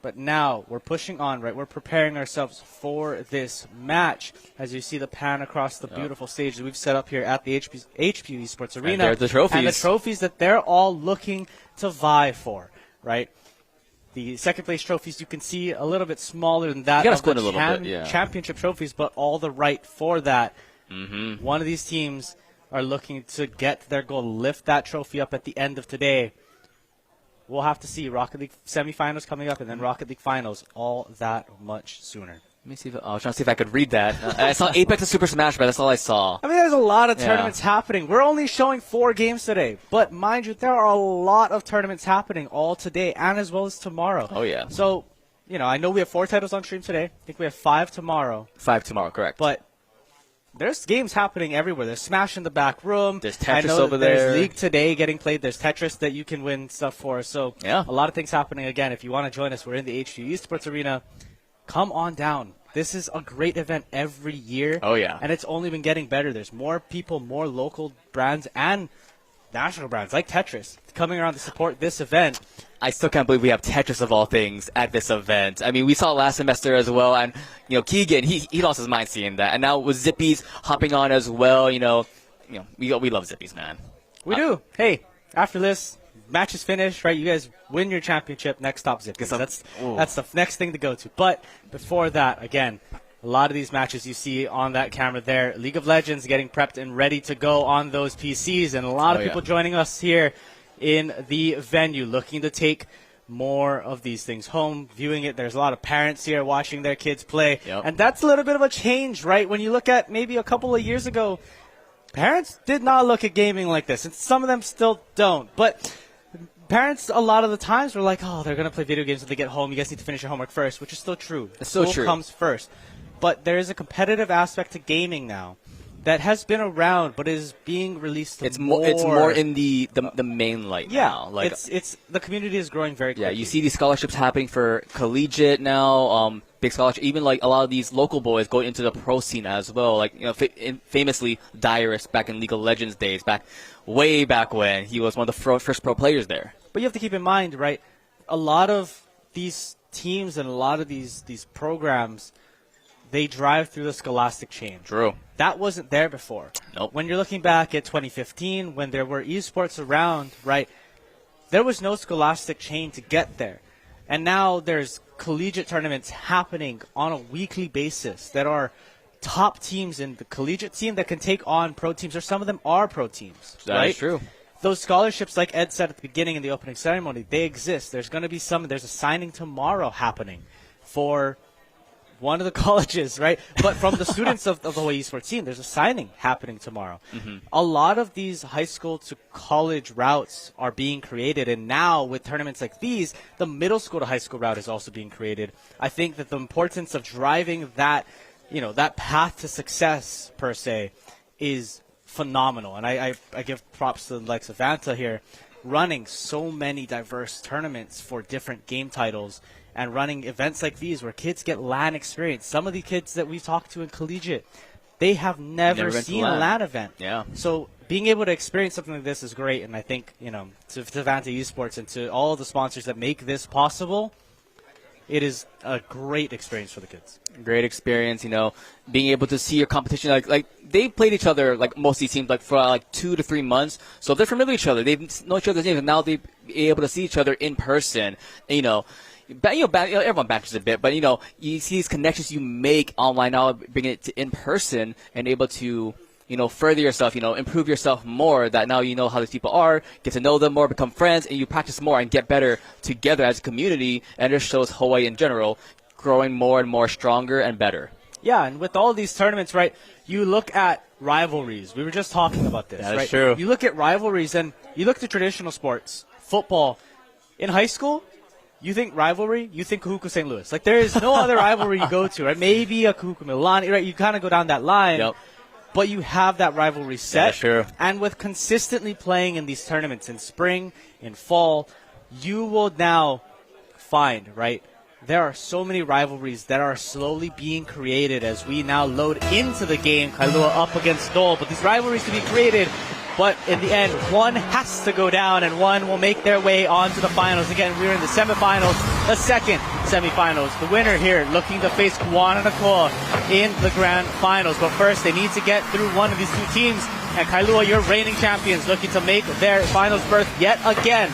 But now we're pushing on, right? We're preparing ourselves for this match. As you see the pan across the beautiful stage that we've set up here at the HPU Esports Arena. And there's the trophies. And the trophies that they're all looking to vie for, right? The second place trophies you can see a little bit smaller than that. You got to squint a little bit, championship trophies, but all the right for that. One of these teams are looking to get their goal, lift that trophy up at the end of today. We'll have to see. Rocket League semifinals coming up and then Rocket League finals all that much sooner. Let me see if I was trying to see if I could read that. I saw Apex and Super Smash, but that's all I saw. I mean, there's a lot of tournaments happening. We're only showing 4 games today. But mind you, there are a lot of tournaments happening all today and as well as tomorrow. So, I know we have 4 titles on stream today. I think we have 5 tomorrow. 5 tomorrow, correct. But there's games happening everywhere. There's Smash in the back room. There's Tetris over there. There's League today getting played. There's Tetris that you can win stuff for. So a lot of things happening. Again, if you want to join us, we're in the HPU Esports Arena. Come on down. This is a great event every year. Oh, yeah. And it's only been getting better. There's more people, more local brands, and national brands like Tetris coming around to support this event. I still can't believe we have Tetris of all things at this event. I mean, we saw it last semester as well, and Keegan, he lost his mind seeing that, and now with Zippies hopping on as well, we love Zippies, man. We do. Hey, after this match is finished, right? You guys win your championship. Next stop, Zippies. That's the next thing to go to. But before that, again, a lot of these matches you see on that camera there, League of Legends getting prepped and ready to go on those PCs, and a lot of people joining us here in the venue looking to take more of these things home, viewing it. There's a lot of parents here watching their kids play, and that's a little bit of a change, right? When you look at maybe a couple of years ago, parents did not look at gaming like this, and some of them still don't, but parents a lot of the times were like, oh, they're going to play video games when they get home. You guys need to finish your homework first, which is still true. It's still true. School comes first. But there is a competitive aspect to gaming now that has been around, but is being released. It's more in the main light now. Like it's the community is growing very quickly. Yeah, you see these scholarships happening for collegiate now. Big scholarship, even like a lot of these local boys going into the pro scene as well. Like famously Dyrus back in League of Legends days, way back when he was one of the first pro players there. But you have to keep in mind, right? A lot of these teams and a lot of these programs, they drive through the scholastic chain. True. That wasn't there before. Nope. When you're looking back at 2015, when there were esports around, right, there was no scholastic chain to get there. And now there's collegiate tournaments happening on a weekly basis that are top teams in the collegiate team that can take on pro teams, or some of them are pro teams. That is true. Those scholarships, like Ed said at the beginning in the opening ceremony, they exist. There's going to be there's a signing tomorrow happening for one of the colleges, right? But from the students of the Hawaii Esports team, there's a signing happening tomorrow. Mm-hmm. A lot of these high school to college routes are being created, and now with tournaments like these, the middle school to high school route is also being created. I think that the importance of driving that, that path to success per se is phenomenal. And I give props to the likes of Vanta here, running so many diverse tournaments for different game titles and running events like these where kids get LAN experience. Some of the kids that we've talked to in collegiate, they have never seen a LAN event. Yeah. So being able to experience something like this is great. And I think, to Vanta Esports and to all of the sponsors that make this possible, it is a great experience for the kids. Great experience, being able to see your competition. Like they played each other, like most of these teams, like for 2 to 3 months. So they're familiar with each other. They know each other's names, and now they're able to see each other in person. And, everyone batches a bit, but you see these connections you make online now, bringing it to in person, and able to further yourself, improve yourself more. That now you know how these people are, get to know them more, become friends, and you practice more and get better together as a community. And it shows Hawaii in general growing more and more stronger and better. Yeah, and with all these tournaments, right? You look at rivalries. We were just talking about this. That's right? true. You look at rivalries, and you look at traditional sports, football. In high school, you think rivalry, you think Kahuku St. Louis. Like, there is no other rivalry you go to, right? Maybe a Kahuku Milani, right? You kind of go down that line. Yep. But you have that rivalry set. That's true. And with consistently playing in these tournaments in spring, in fall, you will now find, right, there are so many rivalries that are slowly being created as we now load into the game. Kailua up against Dole. But these rivalries to be created. But in the end, one has to go down, and one will make their way on to the finals. Again, we're in the semifinals, the second semifinals. The winner here looking to face Kawananakoa in the grand finals. But first, they need to get through one of these two teams. And Kailua, your reigning champions, looking to make their finals berth yet again.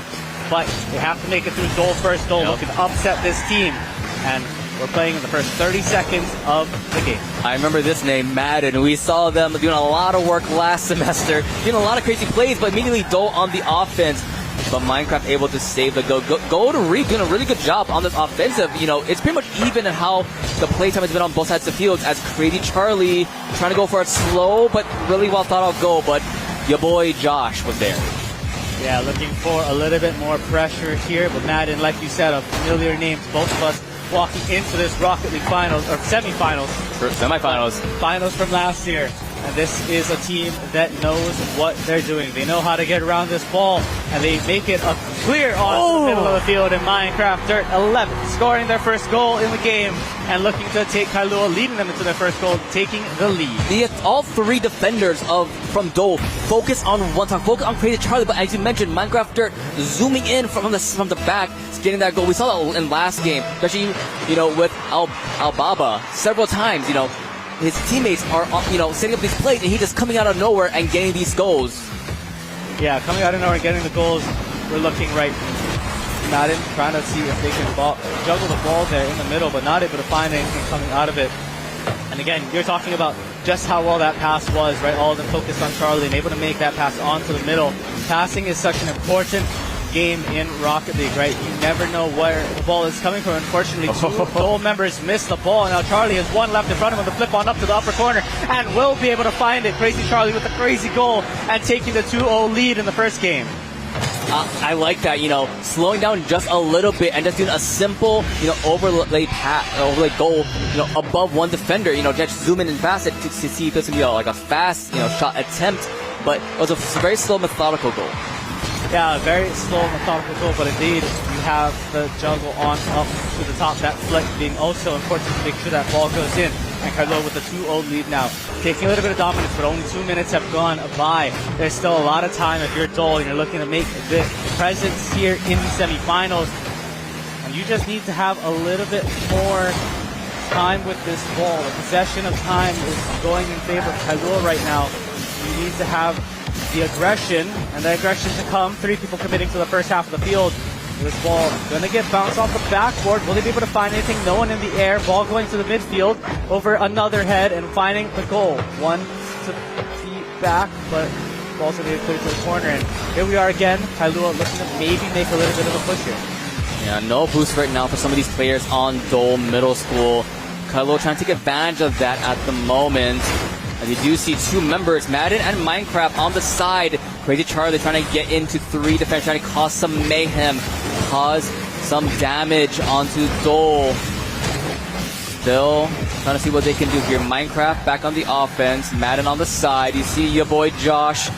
But they have to make it through Dole first. Dole looking to upset this team. And we're playing in the first 30 seconds of the game. I remember this name, Madden. We saw them doing a lot of work last semester, doing a lot of crazy plays, but immediately Dole on the offense. But Minecraft able to save the go to Reap, doing a really good job on this offensive. It's pretty much even in how the playtime has been on both sides of the field, as Crazy Charlie trying to go for a slow but really well thought out goal, but your boy Josh was there. Yeah, looking for a little bit more pressure here, but Madden, like you said, a familiar name to both of us walking into this Rocket League finals, or semifinals. Semifinals. Finals from last year. And this is a team that knows what they're doing. They know how to get around this ball, and they make it a clear on the middle of the field in Minecraft Dirt 11, scoring their first goal in the game and looking to take Kailua, leading them into their first goal, taking the lead. All three defenders from Dole focus on Vanta, focus on Crazy Charlie, but as you mentioned, Minecraft Dirt zooming in from the back, getting that goal. We saw that in last game, especially with Albaba several times. His teammates are setting up these plays, and he's just coming out of nowhere and getting these goals. Yeah, coming out of nowhere and getting the goals. We're looking right. Madden trying to see if they can juggle the ball there in the middle, but not able to find anything coming out of it. And again, you're talking about just how well that pass was, right? All of them focused on Charlie and able to make that pass onto the middle. Passing is such an important game in Rocket League, right? You never know where the ball is coming from. Unfortunately, two goal members missed the ball. Now Charlie has one left in front of him to flip on up to the upper corner and will be able to find it. Crazy Charlie with a crazy goal and taking the 2-0 lead in the first game. I like that, slowing down just a little bit and just doing a simple, overlay goal, above one defender, just zoom in and fast it to see if it's going to be like a fast, shot attempt, but it was a very slow, methodical goal. Yeah, very slow, methodical goal, but indeed you have the juggle on up to the top. That flick being also important to make sure that ball goes in. And Kailua with the 2-0 lead now. Taking a little bit of dominance, but only 2 minutes have gone by. There's still a lot of time if you're Dole and you're looking to make the presence here in the semifinals. And you just need to have a little bit more time with this ball. The possession of time is going in favor of Kailua right now. You need to have the aggression, and the aggression to come. 3 people committing to the first half of the field. This ball going to get bounced off the backboard. Will they be able to find anything? No one in the air. Ball going to the midfield over another head and finding the goal. One to the back, but ball's going to get clear to the corner. And here we are again. Kailua looking to maybe make a little bit of a push here. Yeah, no boost right now for some of these players on Dole Middle School. Kailua trying to take advantage of that at the moment. And you do see 2 members, Madden and Minecraft, on the side. Crazy Charlie trying to get into 3 defense, trying to cause some mayhem, cause some damage onto Dole. Still trying to see what they can do here. Minecraft back on the offense, Madden on the side. You see your boy Josh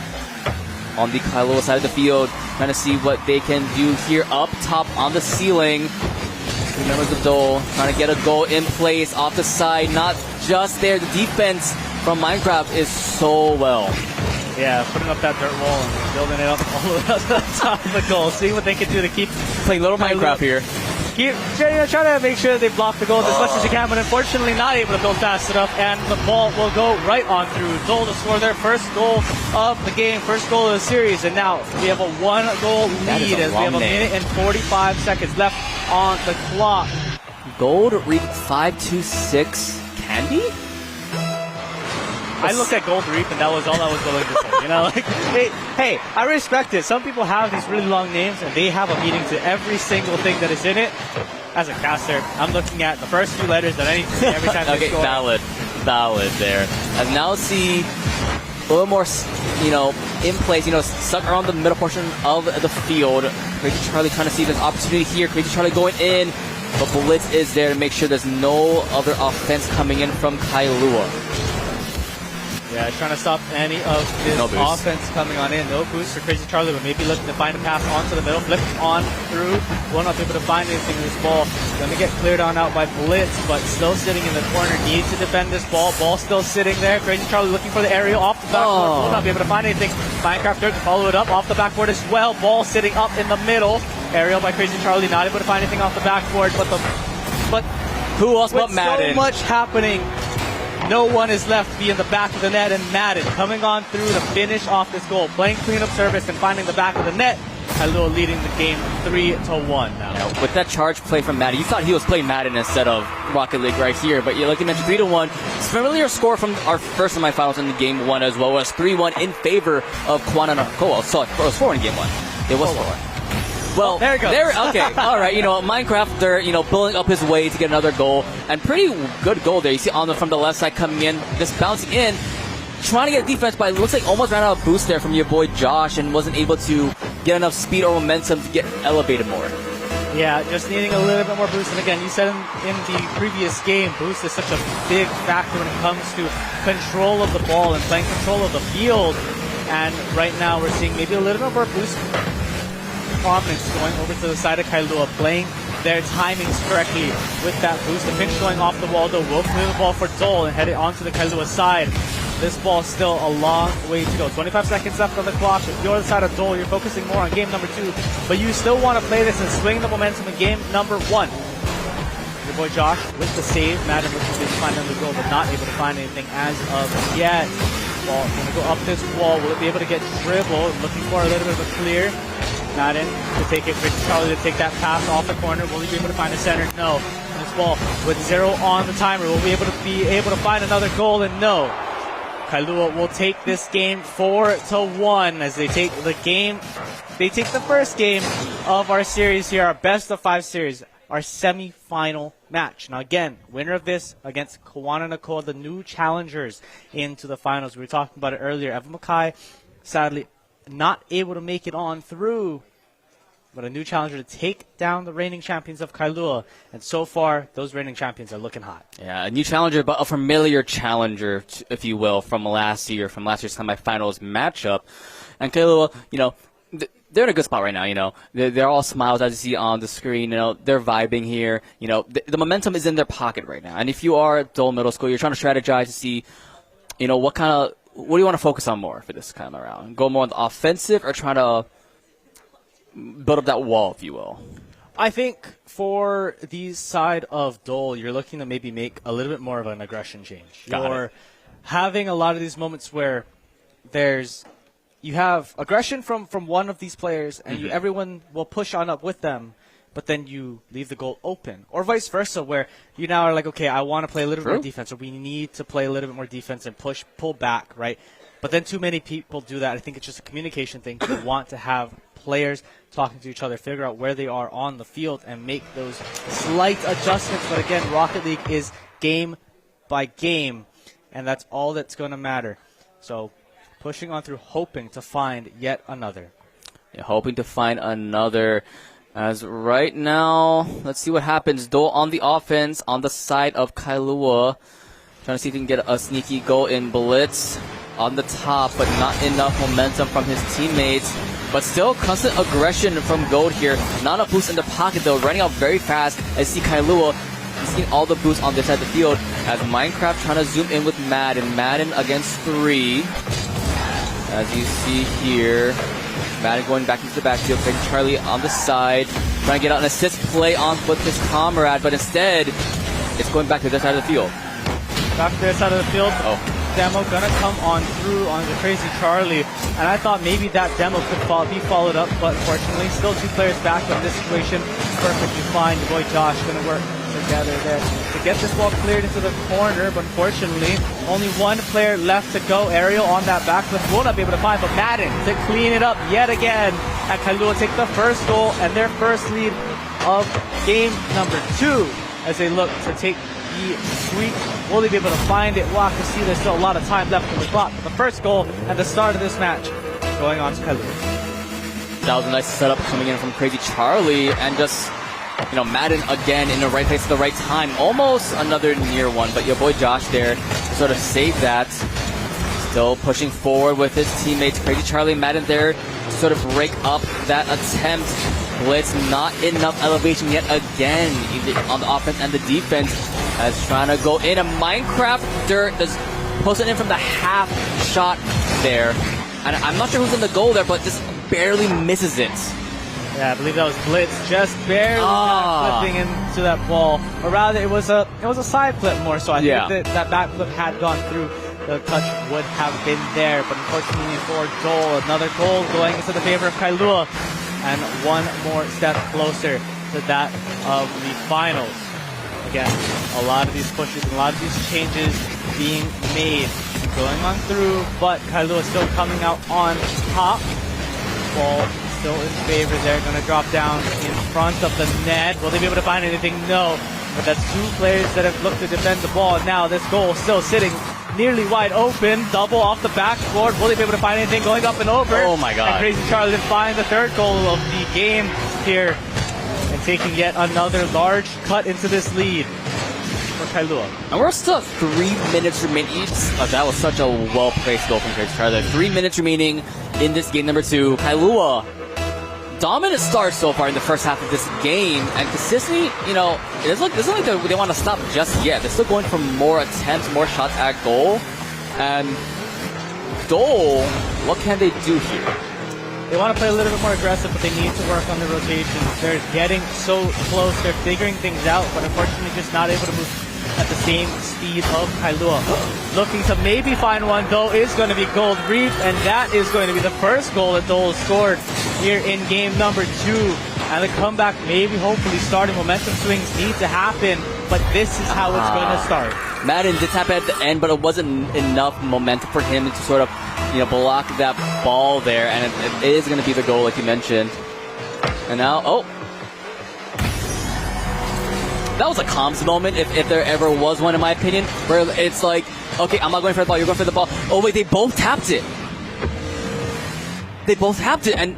on the Kailua side of the field, trying to see what they can do here up top on the ceiling. 2 members of Dole trying to get a goal in place off the side. Not just there, the defense from Minecraft is so well. Yeah, putting up that dirt wall and building it up all the way up to the top of the goal. Seeing what they can do to keep playing little Minecraft here. Keep trying to make sure they block the goals as much as they can, but unfortunately not able to build fast enough, and the ball will go right on through. Dole to score their first goal of the game, first goal of the series, and now we have a 1-goal lead as we have a minute and 45 seconds left on the clock. Gold Reap 526 Candy? I looked at Gold Reap and that was all I was willing to say. Hey, I respect it. Some people have these really long names and they have a meaning to every single thing that is in it. As a caster, I'm looking at the first few letters that I need to see every time they score. Valid there. And now see a little more, in place, stuck around the middle portion of the field. Crazy Charlie trying to see this opportunity here. Crazy Charlie going in, but Blitz is there to make sure there's no other offense coming in from Kailua. Yeah, trying to stop any of this offense coming on in. No boost for Crazy Charlie, but maybe looking to find a pass onto the middle. Flip on through. Will not be able to find anything in this ball. Going to get cleared on out by Blitz, but still sitting in the corner. Needs to defend this ball. Ball still sitting there. Crazy Charlie looking for the aerial off the backboard. Will not be able to find anything. Minecraft Dirt to follow it up off the backboard as well. Ball sitting up in the middle. Aerial by Crazy Charlie. Not able to find anything off the backboard, but who else but Madden? So much happening. No one is left to be in the back of the net, and Madden coming on through to finish off this goal, playing cleanup service and finding the back of the net. Kailua leading the game 3-1 now. Yeah, with that charge play from Madden, you thought he was playing Madden instead of Rocket League right here, but like you mentioned, 3-1. Familiar score from our first semifinals in the game 1 as well was 3-1 in favor of Kawananakoa. So it was 4 in game 1. It was 4. Well, there it goes. Okay, all right. Minecraft, they're pulling up his way to get another goal, and pretty good goal there. You see from the left side coming in, just bouncing in, trying to get a defense, but it looks like almost ran out of boost there from your boy Josh, and wasn't able to get enough speed or momentum to get elevated more. Yeah, just needing a little bit more boost. And again, you said in the previous game, boost is such a big factor when it comes to control of the ball and playing control of the field. And right now we're seeing maybe a little bit more boost prominence going over to the side of Kailua, playing their timings correctly with that boost. The pinch going off the wall, though, will clear the ball for Dole and head it onto the Kailua side. This ball still a long way to go. 25 seconds left on the clock. If you're the side of Dole, you're focusing more on game number 2, but you still want to play this and swing the momentum in game number 1. Your boy Josh with the save. Madden looking to find another goal, but not able to find anything as of yet. Ball going to go up this wall. Will it be able to get dribbled? Looking for a little bit of a clear. Madden to take it. Charlie to take that pass off the corner. Will he be able to find a center? No. And this ball with 0 on the timer. Will we be able to find another goal? And no. Kailua will take this game 4-1 as they take the game. They take the first game of our series here, our best of 5 series, our semi-final match. Now again, winner of this against Kawananakoa, the new challengers into the finals. We were talking about it earlier. Evan Makai, sadly, not able to make it on through, but a new challenger to take down the reigning champions of Kailua. And so far, those reigning champions are looking hot. Yeah, a new challenger, but a familiar challenger, if you will, from last year's semifinals matchup. And Kailua, they're in a good spot right now, They're all smiles, as you see on the screen, They're vibing here. The momentum is in their pocket right now. And if you are at Dole Middle School, you're trying to strategize to see, what do you want to focus on more for this time around? Go more on the offensive or try to build up that wall, if you will? I think for the side of Dole, you're looking to maybe make a little bit more of an aggression change. You're having a lot of these moments where you have aggression from one of these players, and everyone will push on up with them, but then you leave the goal open. Or vice versa, where you now are like, okay, I want to play a little bit more defense, or we need to play a little bit more defense and pull back, right? But then too many people do that. I think it's just a communication thing. You want to have players talking to each other, figure out where they are on the field, and make those slight adjustments. But again, Rocket League is game by game, and that's all that's going to matter. So pushing on through, hoping to find yet another. Yeah, hoping to find another. As right now, let's see what happens. Dole on the offense, on the side of Kailua. Trying to see if he can get a sneaky goal in blitz on the top, but not enough momentum from his teammates. But still, constant aggression from Gold here. Not enough boost in the pocket, though. Running out very fast. I see Kailua. He's seeing all the boosts on this side of the field. As Minecraft trying to zoom in with Madden. Madden against 3. As you see here. Madden going back into the backfield, playing Charlie on the side, trying to get out an assist play on with his comrade, but instead, it's going back to this side of the field. Back to this side of the field. Demo gonna come on through on the crazy Charlie, and I thought maybe that demo could be followed up, but unfortunately, still 2 players back in this situation. Perfectly fine. Your boy Josh gonna work together there to get this ball cleared into the corner, but unfortunately, only 1 player left to go. Ariel on that backflip will not be able to find, but Madden to clean it up yet again. And Kailua take the first goal and their first lead of game number 2 as they look to take the sweep. Will they be able to find it? We'll have to see. There's still a lot of time left on the clock. But the first goal at the start of this match going on to Kailua. That was a nice setup coming in from Crazy Charlie, and just Madden again in the right place at the right time. Almost another near one, but your boy Josh there to sort of save that. Still pushing forward with his teammates. Crazy Charlie, Madden there to sort of break up that attempt. Blitz, not enough elevation yet again, either on the offense and the defense. As trying to go in, a Minecraft dirt does post it in from the half shot there. And I'm not sure who's in the goal there, but just barely misses it. Yeah, I believe that was Blitz, just barely flipping into that ball. Or rather, it was a side flip more so. I think if that back flip had gone through, the touch would have been there. But unfortunately for Dole, another goal going into the favor of Kailua. And 1 more step closer to that of the finals. Again, a lot of these pushes, a lot of these changes being made. Going on through, but Kailua still coming out on top. Ball still in favor there. Going to drop down in front of the net. Will they be able to find anything? No. But that's 2 players that have looked to defend the ball. And now this goal still sitting nearly wide open. Double off the backboard. Will they be able to find anything? Going up and over. Oh my God. And Crazy Charlie didn't find the 3rd goal of the game here. And taking yet another large cut into this lead for Kailua. And we're still at 3 minutes remaining. That was such a well-placed goal from Craig Charlie. 3 minutes remaining in this game number 2. Kailua, dominant start so far in the first half of this game, and consistently, it doesn't look like they want to stop just yet. They're still going for more attempts, more shots at goal. And Dole, what can they do here? They want to play a little bit more aggressive, but they need to work on the rotations. They're getting so close. They're figuring things out, but unfortunately just not able to move at the same speed of Kailua. Looking to maybe find one, though, is going to be Gold Reef, and that is going to be the first goal that Dole scored here in game number 2. And the comeback, maybe, hopefully, starting momentum swings need to happen, but this is how it's going to start. Madden did tap at the end, but it wasn't enough momentum for him to sort of, block that ball there, and it is going to be the goal, like you mentioned. And now, that was a comms moment, if there ever was one, in my opinion, where it's like, okay, I'm not going for the ball, you're going for the ball. Oh, wait, they both tapped it. And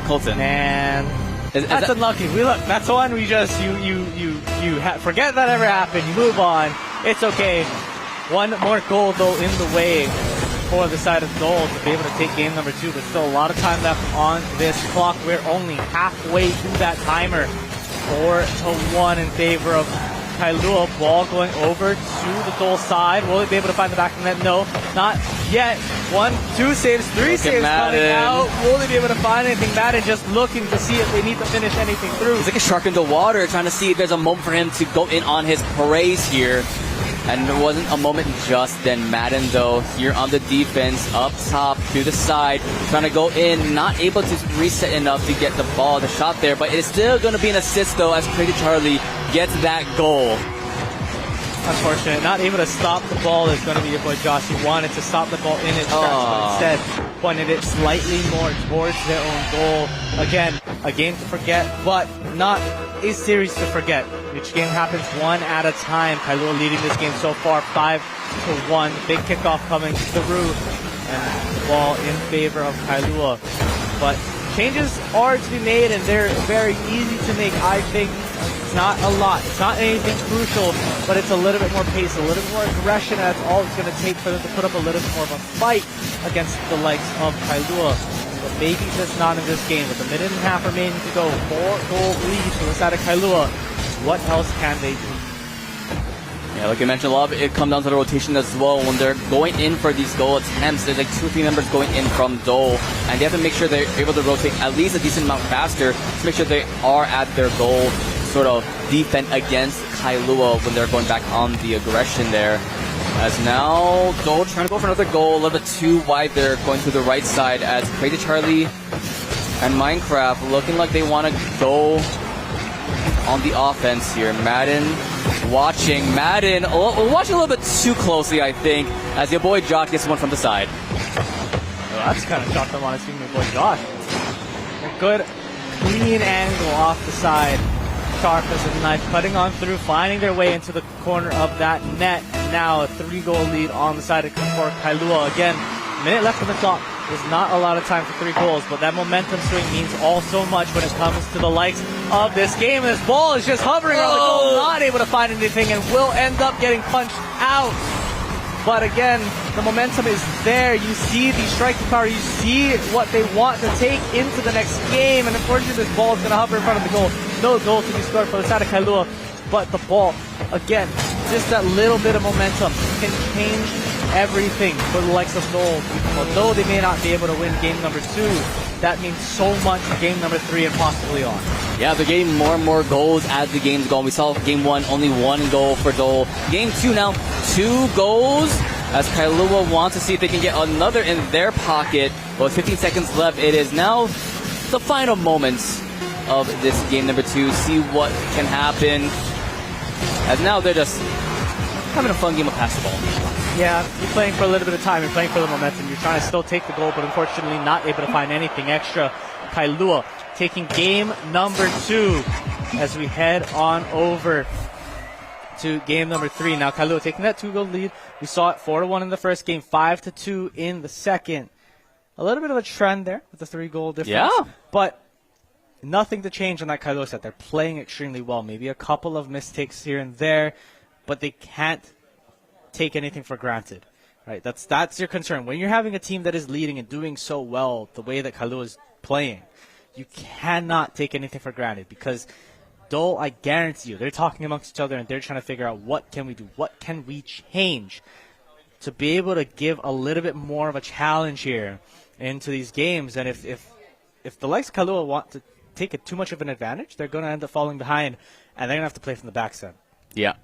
Colton. Man, that's unlucky. That's one we just, forget that ever happened. You move on. It's okay. One more goal, though, in the way for the side of Dole to be able to take game number 2, but still a lot of time left on this clock. We're only halfway through that timer. 4-1 in favor of Kailua. Ball going over to the Dole side. Will they be able to find the back of the net? No, not yet. 1, 2 saves, 3 saves coming out. Will they be able to find anything? Madden just looking to see if they need to finish anything through. He's like a shark in the water, trying to see if there's a moment for him to go in on his praise here. And there wasn't a moment just then. Madden, though, here on the defense, up top, to the side, trying to go in, not able to reset enough to get the ball, the shot there, but it's still going to be an assist, though, as Crazy Charlie gets that goal. Unfortunate. Not able to stop the ball is going to be your boy Josh. He wanted to stop the ball in its tracks, but instead pointed it slightly more towards their own goal. Again, a game to forget, but not a series to forget. Each game happens one at a time. Kailua leading this game so far, 5-1. Big kickoff coming through, and the ball in favor of Kailua. But changes are to be made, and they're very easy to make, I think. It's not a lot. It's not anything crucial, but it's a little bit more pace, a little bit more aggression, and that's all it's going to take for them to put up a little bit more of a fight against the likes of Kailua. But maybe just not in this game. With a minute and a half remaining to go, 4-goal lead for the side of Kailua. What else can they do? Yeah, like I mentioned, a lot of it comes down to the rotation as well. When they're going in for these goal attempts, there's like 2 or 3 members going in from Dole, and they have to make sure they're able to rotate at least a decent amount faster to make sure they are at their goal, sort of defend against Kailua when they're going back on the aggression there. As now, Dole trying to go for another goal, a little bit too wide there, going to the right side, as Crazy Charlie and Minecraft looking like they want to go on the offense here. Madden watching a little bit too closely, I think, as your boy Josh gets one from the side. Well, that's kind of shocked I want to see my boy Josh. A good, clean angle off the side. Sharp as a knife, cutting on through, finding their way into the corner of that net. And now a 3-goal lead on the side of Kailua. Again, a minute left on the clock. There's not a lot of time for 3 goals, but that momentum swing means all so much when it comes to the likes of this game. This ball is just hovering around the goal, not able to find anything, and will end up getting punched out. But again, the momentum is there. You see the striking power. You see what they want to take into the next game. And unfortunately, this ball is going to hover in front of the goal. No goal to be scored for the side of Kailua. But the ball, again, just that little bit of momentum can change everything for the likes of Dole. Although they may not be able to win game number 2, that means so much for game number 3 and possibly on. Yeah, they're getting more and more goals as the game's going. We saw game 1, only 1 goal for Dole. Game 2 now, 2 goals, as Kailua wants to see if they can get another in their pocket. With 15 seconds left, it is now the final moments of this game number 2. See what can happen. As now they're just having a fun game of pass the ball. Yeah, you're playing for a little bit of time. You're playing for the momentum. You're trying to still take the goal, but unfortunately not able to find anything extra. Kailua taking game number 2 as we head on over to game number 3. Now Kailua taking that 2-goal lead. We saw it 4-1 in the first game, 5-2 in the second. A little bit of a trend there with the 3-goal difference. Yeah. But nothing to change on that Kailua set. They're playing extremely well. Maybe a couple of mistakes here and there, but they can't take anything for granted. Right? That's your concern. When you're having a team that is leading and doing so well the way that Kailua is playing, you cannot take anything for granted, because Dole, I guarantee you, they're talking amongst each other and they're trying to figure out what can we do, what can we change to be able to give a little bit more of a challenge here into these games. And if the likes of Kailua want to take it too much of an advantage, they're going to end up falling behind, and they're going to have to play from the backside. Yeah,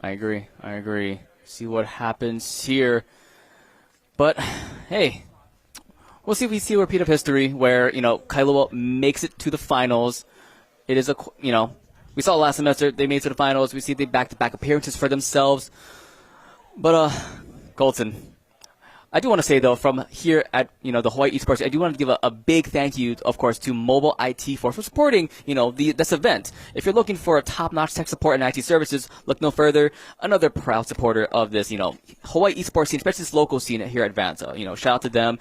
I agree. See what happens here. But, hey, we'll see if we see a repeat of history where, Kailua makes it to the finals. It is we saw last semester, they made it to the finals. We see the back-to-back appearances for themselves. But, Colton, I do want to say, though, from here at, the Hawaii Esports, I do want to give a big thank you, of course, to Mobile IT for supporting, this event. If you're looking for a top-notch tech support and IT services, look no further. Another proud supporter of this, Hawaii Esports scene, especially this local scene here at Vanta. Shout out to them,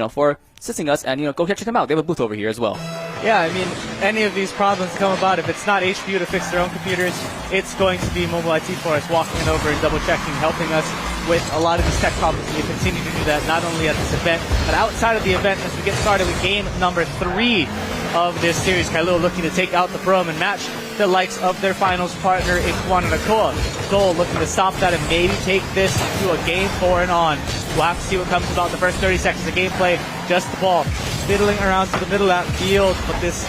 for assisting us, and, go check them out. They have a booth over here as well. Yeah, I mean, any of these problems come about, if it's not HPU to fix their own computers, it's going to be Mobile IT for us, walking it over and double-checking, helping us with a lot of these tech problems. And we continue to do that not only at this event, but outside of the event as we get started with game number 3 of this series. Kailua looking to take out the Brum and match the likes of their finals partner in Kawananakoa. Dole looking to stop that and maybe take this to a game 4 and on. We'll have to see what comes about the first 30 seconds of gameplay. Just the ball fiddling around to the middle of that field, but this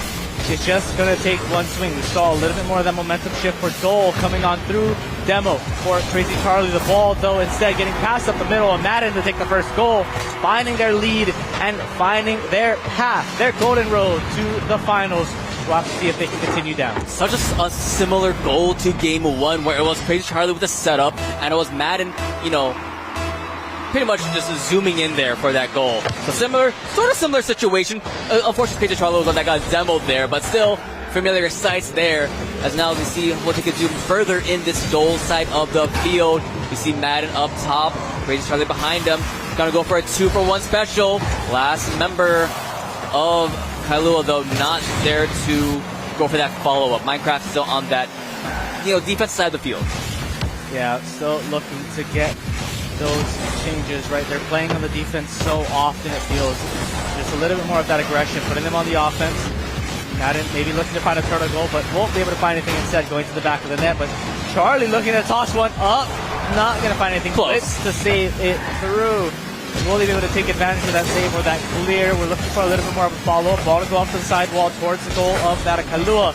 is just going to take one swing. We saw a little bit more of that momentum shift for Dole coming on through demo for Crazy Charlie. The ball, though, instead getting passed up the middle, and Madden to take the first goal, finding their lead and finding their path, their golden road to the finals. We'll have to see if they can continue down. Such a similar goal to game 1, where it was Crazy Charlie with the setup, and it was Madden, pretty much just zooming in there for that goal. So sort of similar situation. Unfortunately, Crazy Charlie was one that got demoed there, but still familiar sights there. As now we see what they can do further in this Dole side of the field. You see Madden up top, Crazy Charlie behind him. Gonna go for a 2-for-1 special. Last member of Kailua, though, not there to go for that follow-up. Minecraft still on that, defense side of the field. Yeah, still looking to get those changes, right? They're playing on the defense so often, it feels. Just a little bit more of that aggression, putting them on the offense. Madden maybe looking to find a turtle goal, but won't be able to find anything instead, going to the back of the net. But Charlie looking to toss one up, not going to find anything close to save it through. Will they be able to take advantage of that save or that clear? We're looking for a little bit more of a follow-up. Ball to go off to the sidewall towards the goal of that Kailua.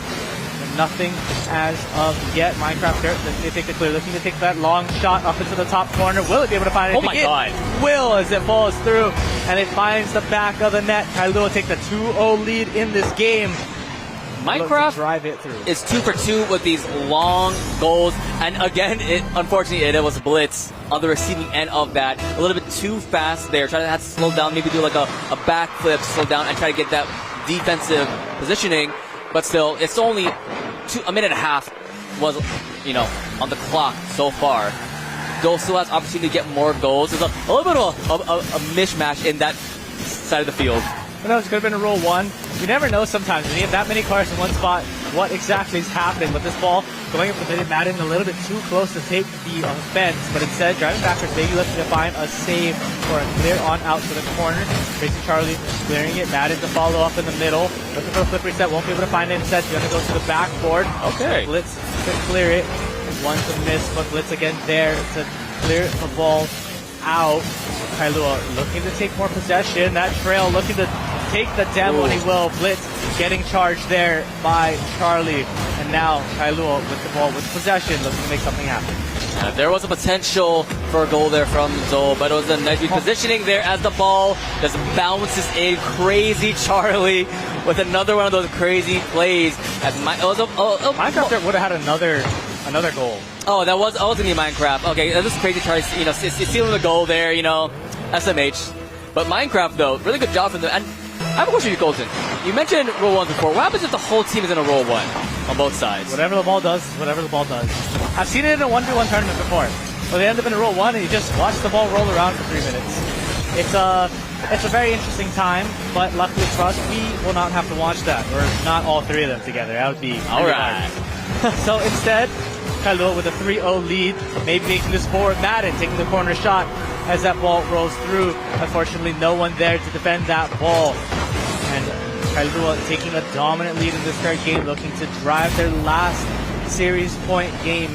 Nothing as of yet. Minecraft there, they take the clear, looking to take that long shot up into the top corner. Will it be able to find anything? Oh my God. It will, as it falls through, and it finds the back of the net. Kailua take the 2-0 lead in this game. Minecraft drive it through. Is 2 for 2 with these long goals, and again, unfortunately, it was blitz on the receiving end of that. A little bit too fast there. Trying to have to slow down, maybe do like a backflip, slow down, and try to get that defensive positioning. But still, it's only a minute and a half was, on the clock so far. Dole still has opportunity to get more goals. There's a little bit of a mishmash in that side of the field. No, it could have been a roll 1. You never know sometimes. When you have that many cars in one spot, what exactly is happening with this ball going up the Madden a little bit too close to take the offense, but instead driving backwards, maybe looking to find a save or a clear on out to the corner. Crazy Charlie clearing it. Madden to follow up in the middle. Looking for a flip reset, won't be able to find it instead. He's going to go to the backboard. Okay. Blitz to clear it. One's a miss, but Blitz again there to clear the ball out. Kailua looking to take more possession. That trail looking to take the demo, and he will. Blitz getting charged there by Charlie. And now Kailua with the ball, with possession, looking to make something happen. There was a potential for a goal there from Dole, but it was a nice positioning there as the ball just bounces in. Crazy Charlie with another one of those crazy plays. As Minecraft there would have had another goal. Oh, that wasn't in Minecraft. Okay, this is Crazy Charlie, stealing the goal there, SMH. But Minecraft, though, really good job from them. And I have a question for you, Colton. You mentioned roll 1 before. What happens if the whole team is in a roll 1 on both sides? Whatever the ball does, whatever the ball does. I've seen it in a 1v1 tournament before, where they end up in a roll 1 and you just watch the ball roll around for 3 minutes. It's it's a very interesting time, but luckily for us, we will not have to watch that, or not all three of them together. That would be all right. So instead, Kailua with a 3-0 lead, maybe making this forward. Madden taking the corner shot as that ball rolls through. Unfortunately, no one there to defend that ball. And Kailua taking a dominant lead in this third game, looking to drive their last series point game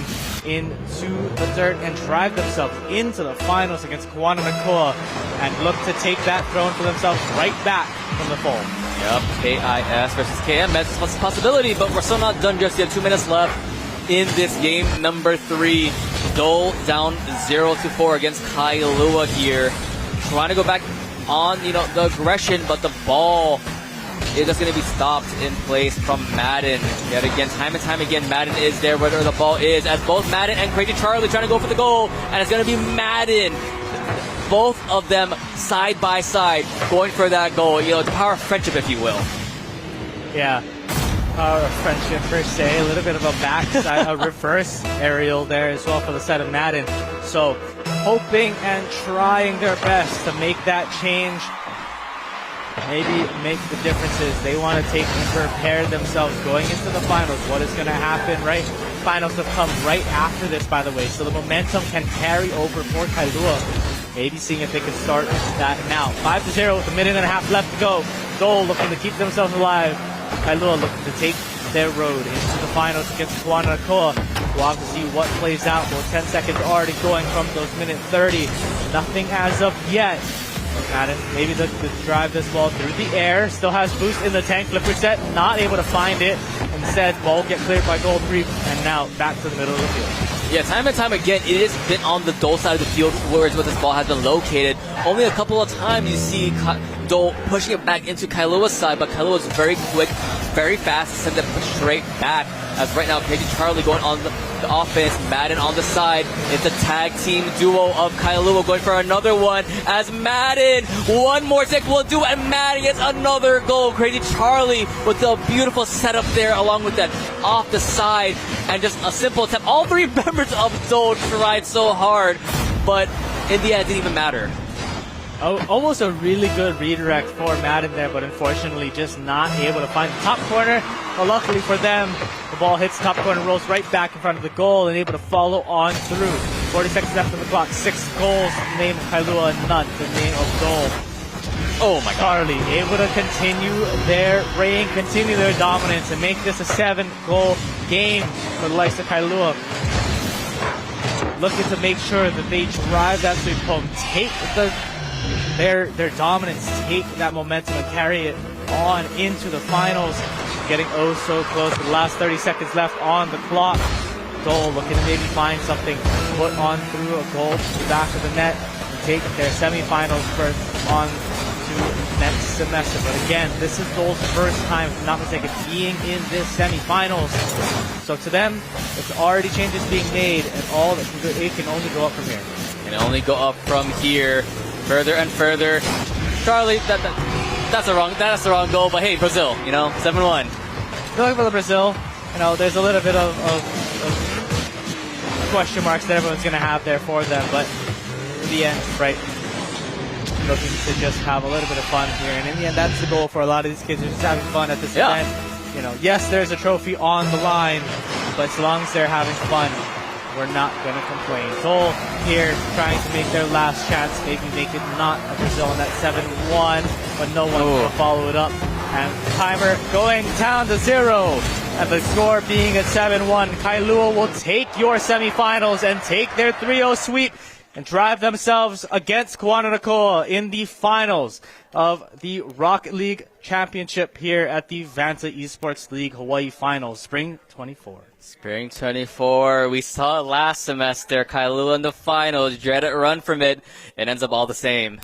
into the dirt and drive themselves into the finals against Kawananakoa and look to take that throne for themselves right back from the fold. Yep, KIS versus KM. That's a possibility, but we're still not done just yet. 2 minutes left in this game number 3. Dole down 0-4 against Kailua here. Trying to go back on, the aggression, but the ball is just going to be stopped in place from Madden. Yet again, time and time again, Madden is there whether the ball is, as both Madden and Crazy Charlie trying to go for the goal, and it's going to be Madden. Both of them side by side going for that goal. The power of friendship, if you will. Yeah, power of friendship per se. A little bit of a backside, a reverse aerial there as well for the side of Madden. So hoping and trying their best to make that change. Maybe make the differences. They want to take and prepare themselves going into the finals. What is going to happen, right? Finals have come right after this, by the way, so the momentum can carry over for Kailua. Maybe seeing if they can start that now. 5-0 with a minute and a half left to go. Dole looking to keep themselves alive. Kailua looking to take their road into the finals against Kawananakoa. We'll have to see what plays out. Well, 10 seconds already going from those minute 30. Nothing as of yet. Madden maybe to drive this ball through the air. Still has boost in the tank. Flip reset, not able to find it. Instead, ball get cleared by Gold 3, and now back to the middle of the field. Yeah, time and time again, it has been on the Dole side of the field where this ball has been located. Only a couple of times you see Dole pushing it back into Kailua's side, but Kailua is very quick, very fast to send it straight back. As right now, Crazy Charlie going on the offense, Madden on the side. It's a tag team duo of Kailua going for another one. As Madden, one more tick will do, and Madden gets another goal. Crazy Charlie with the beautiful setup there, along with that off the side, and just a simple attempt. All three members of Dole tried so hard, but in the end, it didn't even matter. Almost a really good redirect for Madden there, but unfortunately just not able to find the top corner. Well, luckily for them, the ball hits top corner, rolls right back in front of the goal, and able to follow on through. 40 seconds left on the clock, 6 goals, the name of Kailua, and none, the name of Dole. Oh my God. Charlie able to continue their reign, continue their dominance, and make this a 7-goal game for the likes of Kailua. Looking to make sure that they drive that sweep home, take their dominance, take that momentum and carry it on into the finals. Getting oh so close with the last 30 seconds left on the clock. Dole looking to maybe find something, put on through a goal to the back of the net and take their semifinals berth on to next semester. But again, this is Dole's first time, if I'm not mistaken, being in this semifinals. So to them, it's already changes being made, and all that it can only go up from here. Can only go up from here. Further and further. Charlie, that's the wrong goal, but hey, Brazil, 7-1. Looking for the Brazil, there's a little bit of question marks that everyone's going to have there for them, but in the end, right, looking to just have a little bit of fun here, and in the end, that's the goal for a lot of these kids. They're just having fun at this event. Yes, there's a trophy on the line, but as long as they're having fun, we're not going to complain. Dole here trying to make their last chance, maybe make it not a Brazil in that 7-1, but no one will follow it up. And timer going down to 0, and the score being at 7-1. Kailua will take your semifinals and take their 3-0 sweep and drive themselves against Kawananakoa in the finals of the Rocket League Championship here at the Vanta Esports League Hawaii Finals, Spring 24. Spring 24. We saw it last semester. Kailua in the finals. Dreaded run from it. It ends up all the same.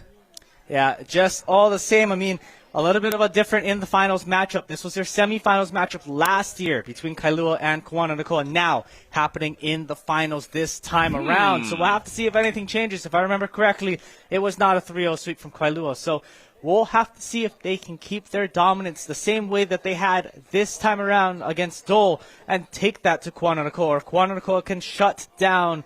Yeah, just all the same. I mean, a little bit of a different in the finals matchup. This was their semifinals matchup last year between Kailua and Kawananakoa. Now happening in the finals this time around. So we'll have to see if anything changes. If I remember correctly, it was not a 3-0 sweep from Kailua. So we'll have to see if they can keep their dominance the same way that they had this time around against Dole and take that to Kawananakoa. Or if Kawananakoa can shut down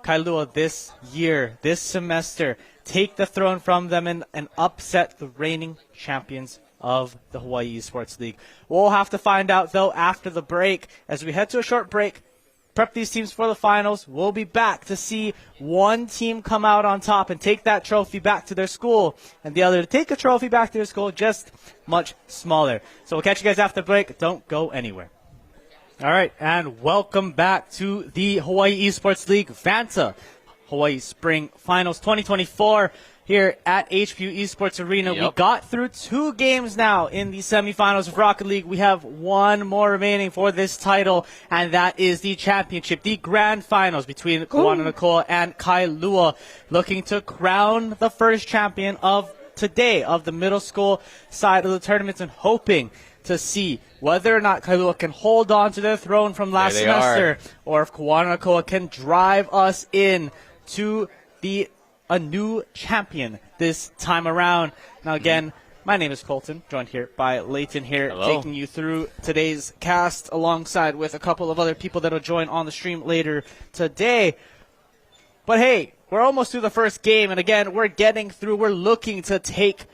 Kailua this year, this semester, take the throne from them and upset the reigning champions of the Hawaii Esports League. We'll have to find out, though, after the break. As we head to a short break, prep these teams for the finals. We'll be back to see one team come out on top and take that trophy back to their school, and the other to take a trophy back to their school, just much smaller. So we'll catch you guys after the break. Don't go anywhere. All right, and welcome back to the Hawaii Esports League Vanta Hawaii Spring Finals 2024 here at HPU Esports Arena. We got through 2 games now in the semifinals of Rocket League. We have 1 more remaining for this title, and that is the championship, the grand finals between Kawananakoa and Kailua, looking to crown the first champion of today of the middle school side of the tournaments, and hoping to see whether or not Kailua can hold on to their throne from last semester, or if Kawananakoa can drive us in to a new champion this time around. Now, again, my name is Colton, joined here by Leighton here, taking you through today's cast alongside with a couple of other people that will join on the stream later today. But hey, we're almost through the first game, and again, we're looking to take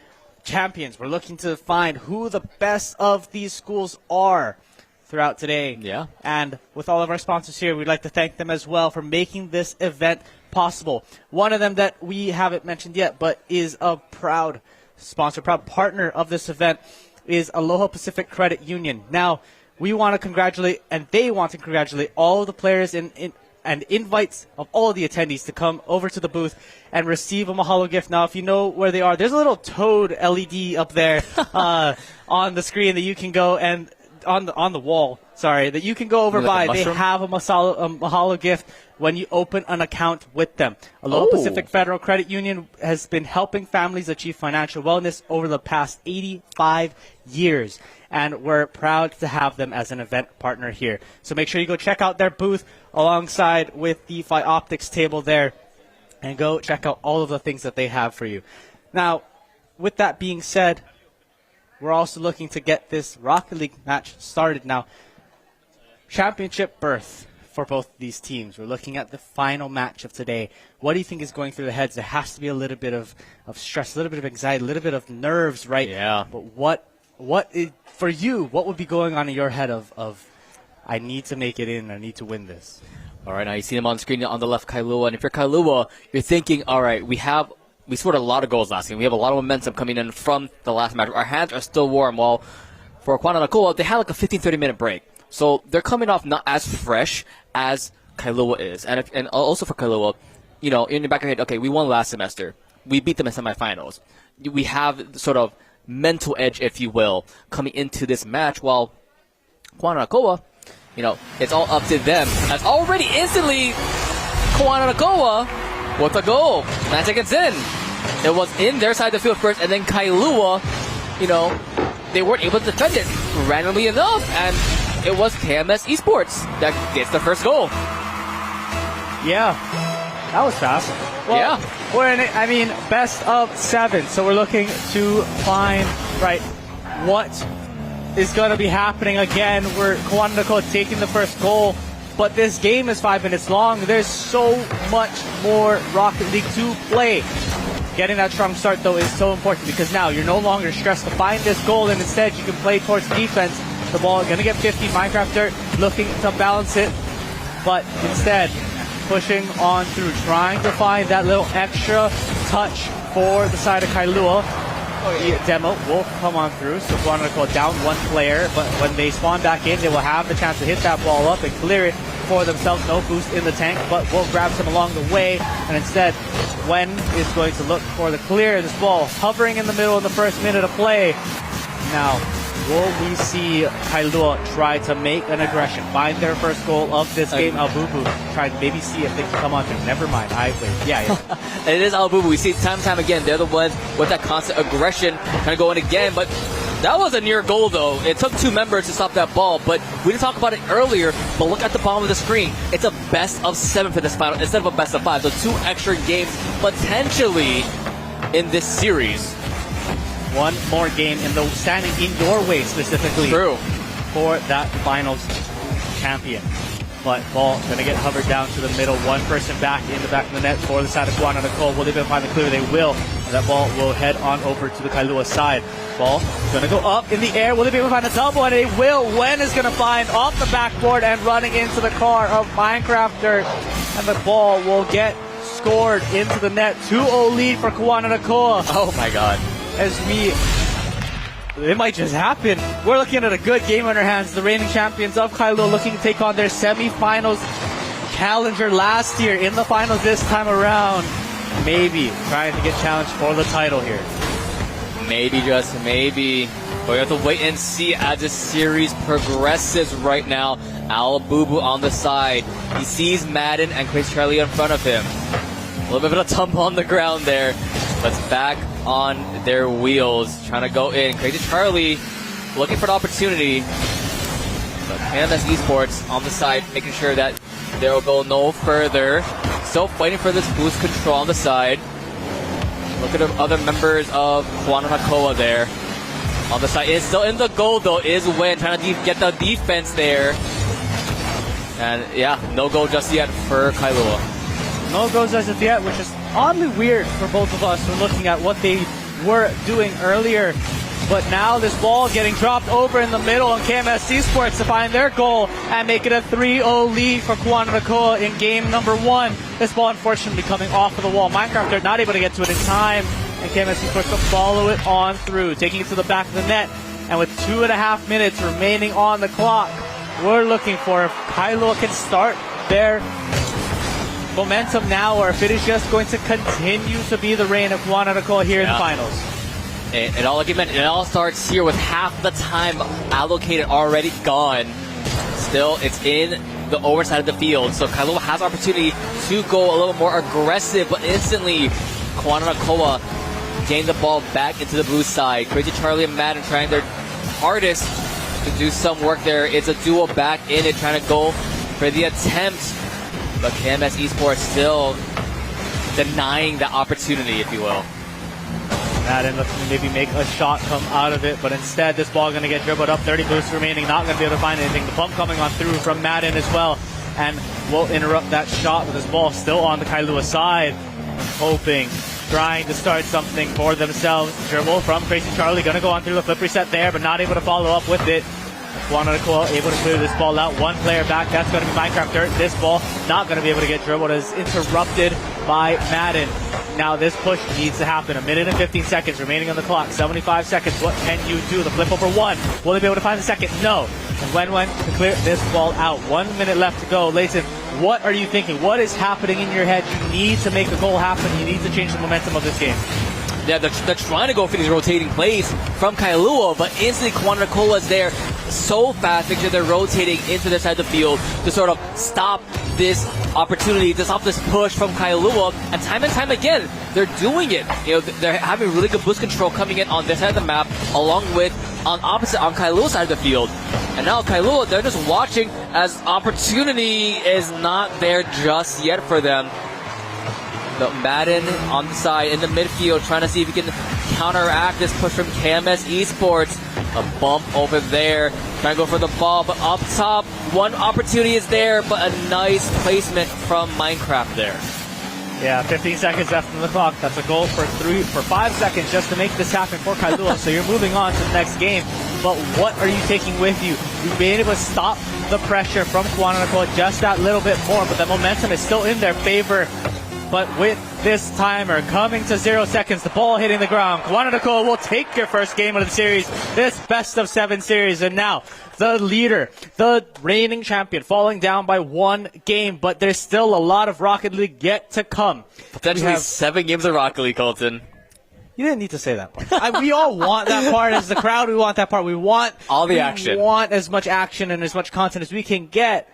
champions. We're looking to find who the best of these schools are throughout today. Yeah. And with all of our sponsors here, we'd like to thank them as well for making this event possible. One of them that we haven't mentioned yet, but is a proud sponsor, proud partner of this event, is Aloha Pacific Credit Union. Now, we want to congratulate, and they want to congratulate all of the players and invites of all of the attendees to come over to the booth and receive a mahalo gift. Now, if you know where they are, there's a little toad LED up there on the screen that you can go and on the wall, that you can go over by. They have a mahalo gift when you open an account with them. Aloha Pacific Federal Credit Union has been helping families achieve financial wellness over the past 85 years, and we're proud to have them as an event partner here. So make sure you go check out their booth alongside with the Phi Optics table there, and go check out all of the things that they have for you. Now, with that being said, we're also looking to get this Rocket League match started now. Championship berth for both these teams. We're looking at the final match of today. What do you think is going through the heads? There has to be a little bit of stress, a little bit of anxiety, a little bit of nerves, right? Yeah. But for you, what would be going on in your head of I need to make it in, I need to win this? All right, now you see them on the screen on the left, Kailua. And if you're Kailua, you're thinking, all right, we scored a lot of goals last game. We have a lot of momentum coming in from the last match. Our hands are still warm. While for Kawananakoa, they had like a 15-30 minute break. So they're coming off not as fresh as Kailua is. And also for Kailua, in the back of your head, okay, we won last semester. We beat them in semifinals. We have sort of mental edge, if you will, coming into this match. While Kawananakoa, it's all up to them. As already instantly, Kawananakoa with a goal. Magic gets in. It was in their side of the field first, and then Kailua, they weren't able to defend it randomly enough, and it was KMS Esports that gets the first goal. Yeah, that was fast. Well, we're in best of 7, so we're looking to find, what is going to be happening again. We're Kawananakoa taking the first goal, but this game is 5 minutes long. There's so much more Rocket League to play. Getting that strong start, though, is so important because now you're no longer stressed to find this goal, and instead you can play towards defense. The ball going to get 50. Minecraft Dirt looking to balance it, but instead pushing on through, trying to find that little extra touch for the side of Kailua. The demo will come on through, so Kawananakoa down 1 player, but when they spawn back in, they will have the chance to hit that ball up and clear it for themselves. No boost in the tank, but will grab some along the way, and instead, Wen is going to look for the clear of this ball, hovering in the middle in the first minute of play. Now, will we see Kailua try to make an aggression, find their first goal of this game? Albubu try to maybe see if they can come on through. Never mind. Yeah. It is Albubu. We see it time and time again. They're the ones with that constant aggression kind of going again. But that was a near goal, though. It took 2 members to stop that ball. But we didn't talk about it earlier. But look at the bottom of the screen. It's a best of 7 for this final instead of a best of 5. So 2 extra games potentially in this series. 1 more game standing in your way specifically. True. For that finals champion. But ball going to get hovered down to the middle. One person back in the back of the net for the side of Kawananakoa. Will they be able to find the clear? They will. And that ball will head on over to the Kailua side. Ball going to go up in the air. Will they be able to find a double? And they will. Wen is going to find off the backboard and running into the car of Minecrafter. And the ball will get scored into the net. 2-0 lead for Kawananakoa. Oh my god. It might just happen. We're looking at a good game on our hands. The reigning champions of Kailua looking to take on their semifinals challenger last year in the finals this time around. Maybe trying to get challenged for the title here. Maybe, just maybe. But we have to wait and see as the series progresses right now. Al Bubu on the side. He sees Madden and Chris Charlie in front of him. A little bit of a tumble on the ground there. But it's back on their wheels, trying to go in. Crazy Charlie looking for an opportunity. But KMS Esports on the side, making sure that they'll go no further. Still fighting for this boost control on the side. Look at the other members of Kawananakoa there. On the side, is still in the goal though, is Wen trying to get the defense there. And yeah, no goal just yet for Kailua. No goals as of yet, which is oddly weird for both of us when looking at what they were doing earlier. But now this ball getting dropped over in the middle, and KMS Esports to find their goal and make it a 3-0 lead for Kawananakoa in game number 1. This ball unfortunately coming off of the wall. Minecraft not able to get to it in time, and KMS Esports will follow it on through, taking it to the back of the net. And with 2.5 minutes remaining on the clock, we're looking for if Kailua can start their momentum now, or if it is just going to continue to be the reign of Kawananakoa here in the finals. And all, like you mentioned, it all starts here with half the time allocated already gone. Still, it's in the overside of the field, so Kailua has opportunity to go a little more aggressive, but instantly Kawananakoa gain the ball back into the blue side. Crazy Charlie and Madden trying their hardest to do some work there. It's a duo back in it, trying to go for the attempt. But KMS Esports still denying the opportunity, if you will. Madden looking to maybe make a shot come out of it, but instead this ball going to get dribbled up. 30 boosts remaining, not going to be able to find anything. The pump coming on through from Madden as well, and will interrupt that shot with this ball still on the Kailua side. Hoping, trying to start something for themselves. Dribble from Crazy Charlie, going to go on through the flip reset there, but not able to follow up with it. Kawananakoa able to clear this ball out. One player back, that's going to be Minecrafter. This ball not going to be able to get dribbled as interrupted by Madden. Now this push needs to happen. 1 minute and 15 seconds remaining on the clock. 75 seconds. What can you do? The flip over 1. Will they be able to find the second? No. And Wen to clear this ball out. 1 minute left to go. Layton, what are you thinking? What is happening in your head? You need to make a goal happen. You need to change the momentum of this game. Yeah, they're trying to go for these rotating plays from Kailua, but instantly Kawananakoa is there so fast. Make sure they're rotating into their side of the field to sort of stop this opportunity, to stop this push from Kailua. And time again, they're doing it. You know, they're having really good boost control coming in on this side of the map, along with on Kailua's side of the field. And now Kailua, they're just watching as opportunity is not there just yet for them. But Madden on the side in the midfield, trying to see if he can counteract this push from KMS Esports. A bump over there, trying to go for the ball, but up top, one opportunity is there, but a nice placement from Minecraft there. Yeah, 15 seconds left on the clock. That's a goal for 5 seconds just to make this happen for Kailua. So you're moving on to the next game. But what are you taking with you? You've been able to stop the pressure from Kawananakoa just that little bit more, but the momentum is still in their favor. But with this timer coming to 0 seconds, the ball hitting the ground, Kawananakoa will take your first game of the series, this best-of-7 series. And now, the leader, the reigning champion, falling down by 1 game. But there's still a lot of Rocket League yet to come. Potentially 7 games of Rocket League, Colton. You didn't need to say that part. We all want that part. As the crowd, we want that part. We want all the action. We want as much action and as much content as we can get.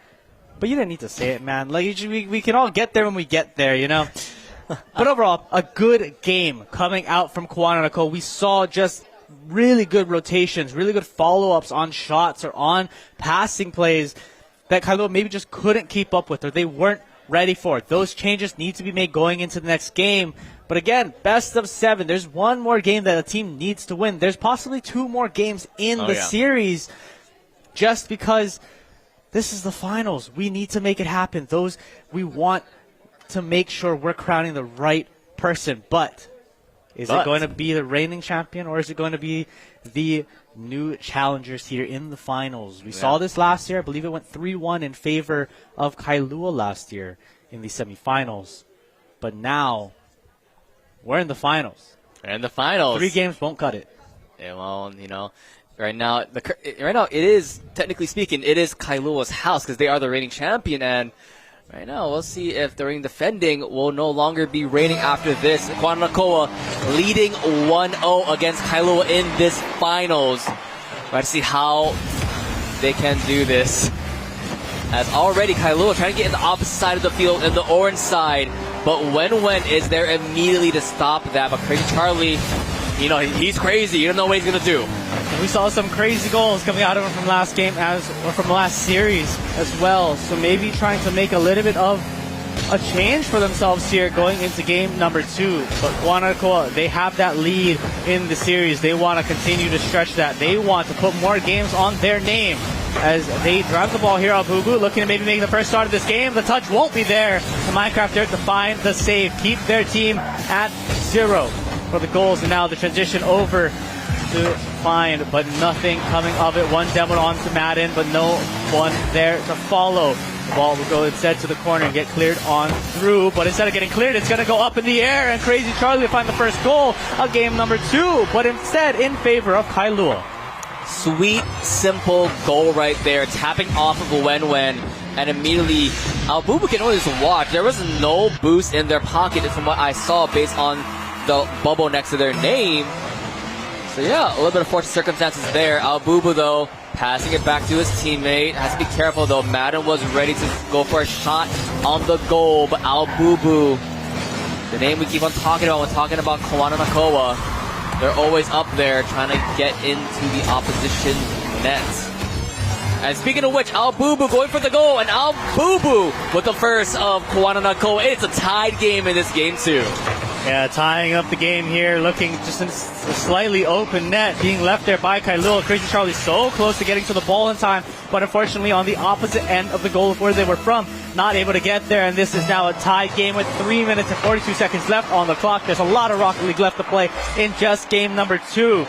But you didn't need to say it, man. Like we can all get there when we get there, you know? But overall, a good game coming out from Kawananakoa. We saw just really good rotations, really good follow-ups on shots or on passing plays that Kailua maybe just couldn't keep up with or they weren't ready for. Those changes need to be made going into the next game. But again, best of 7. There's one more game that a team needs to win. There's possibly 2 more games in the series just because this is the finals. We need to make it happen. We want to make sure we're crowning the right person. But is it going to be the reigning champion, or is it going to be the new challengers here in the finals? We saw this last year. I believe it went 3-1 in favor of Kailua last year in the semifinals. But now, we're in the finals. We're in the finals. 3 games won't cut it. Yeah, well, right now it is, technically speaking, it is Kailua's house because they are the reigning champion, and right now we'll see if the reigning defending will no longer be reigning after this. Kawananakoa leading 1-0 against Kailua in this finals. Let's see how they can do this. As already Kailua trying to get in the opposite side of the field, in the orange side, but Wen is there immediately to stop that. But Crazy Charlie, he's crazy. You don't know what he's going to do. We saw some crazy goals coming out of him from last game or from last series as well. So maybe trying to make a little bit of a change for themselves here going into game number 2. But Kawananakoa, they have that lead in the series. They want to continue to stretch that. They want to put more games on their name as they drive the ball here. Abubu looking to maybe make the first start of this game. The touch won't be there. The Minecraft Dirt to find the save. Keep their team at 0 for the goals. And now the transition over to find, but nothing coming of it. One demoed on to Madden, but no one there to follow. The ball will go instead to the corner and get cleared on through, but instead of getting cleared, it's going to go up in the air, and Crazy Charlie will find the first goal of game number 2, but instead in favor of Kailua. Sweet, simple goal right there, tapping off of Wen, and immediately Abubu can only just watch. There was no boost in their pocket from what I saw based on the bubble next to their name. So yeah, a little bit of fortunate circumstances there. Abubu, though, passing it back to his teammate. Has to be careful, though. Madden was ready to go for a shot on the goal, but Abubu, the name we keep on talking about when talking about Kawananakoa, they're always up there trying to get into the opposition net. And speaking of which, Abubu going for the goal, and Abubu with the first of Kawananakoa. It's a tied game in this game, too. Yeah, tying up the game here, looking just in a slightly open net, being left there by Kailua. Crazy Charlie so close to getting to the ball in time, but unfortunately on the opposite end of the goal of where they were from, not able to get there, and this is now a tied game with 3 minutes and 42 seconds left on the clock. There's a lot of Rocket League left to play in just game number 2.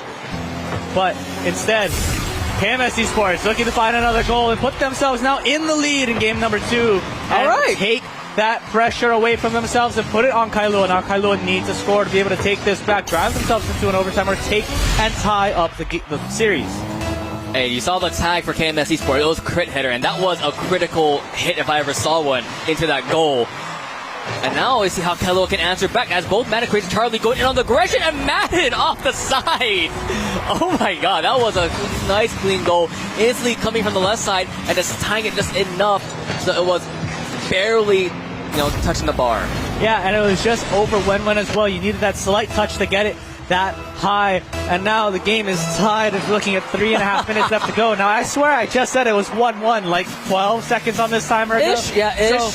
But instead, KMS Esports looking to find another goal and put themselves now in the lead in game number 2. All right. Take that pressure away from themselves and put it on Kailua. Now Kailua needs a score to be able to take this back, drive themselves into an overtime, or take and tie up the series. Hey, you saw the tag for KMS Esports. It was crit hitter, and that was a critical hit if I ever saw one into that goal. And now we see how Kailua can answer back as both Madden and Crazy Charlie go in on the aggression, and Madden off the side. Oh my god, that was a nice clean goal. Instantly coming from the left side and just tying it just enough so it was barely touching the bar. Yeah, and it was just over Wen as well. You needed that slight touch to get it that high. And now the game is tied. It's looking at 3.5 minutes left to go. Now, I swear I just said it was 1-1, like 12 seconds on this timer ago. So,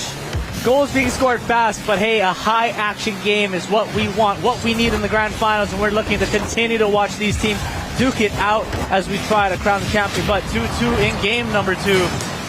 goals being scored fast, but hey, a high-action game is what we want, what we need in the grand finals, and we're looking to continue to watch these teams duke it out as we try to crown the champion. But 2-2 in game number 2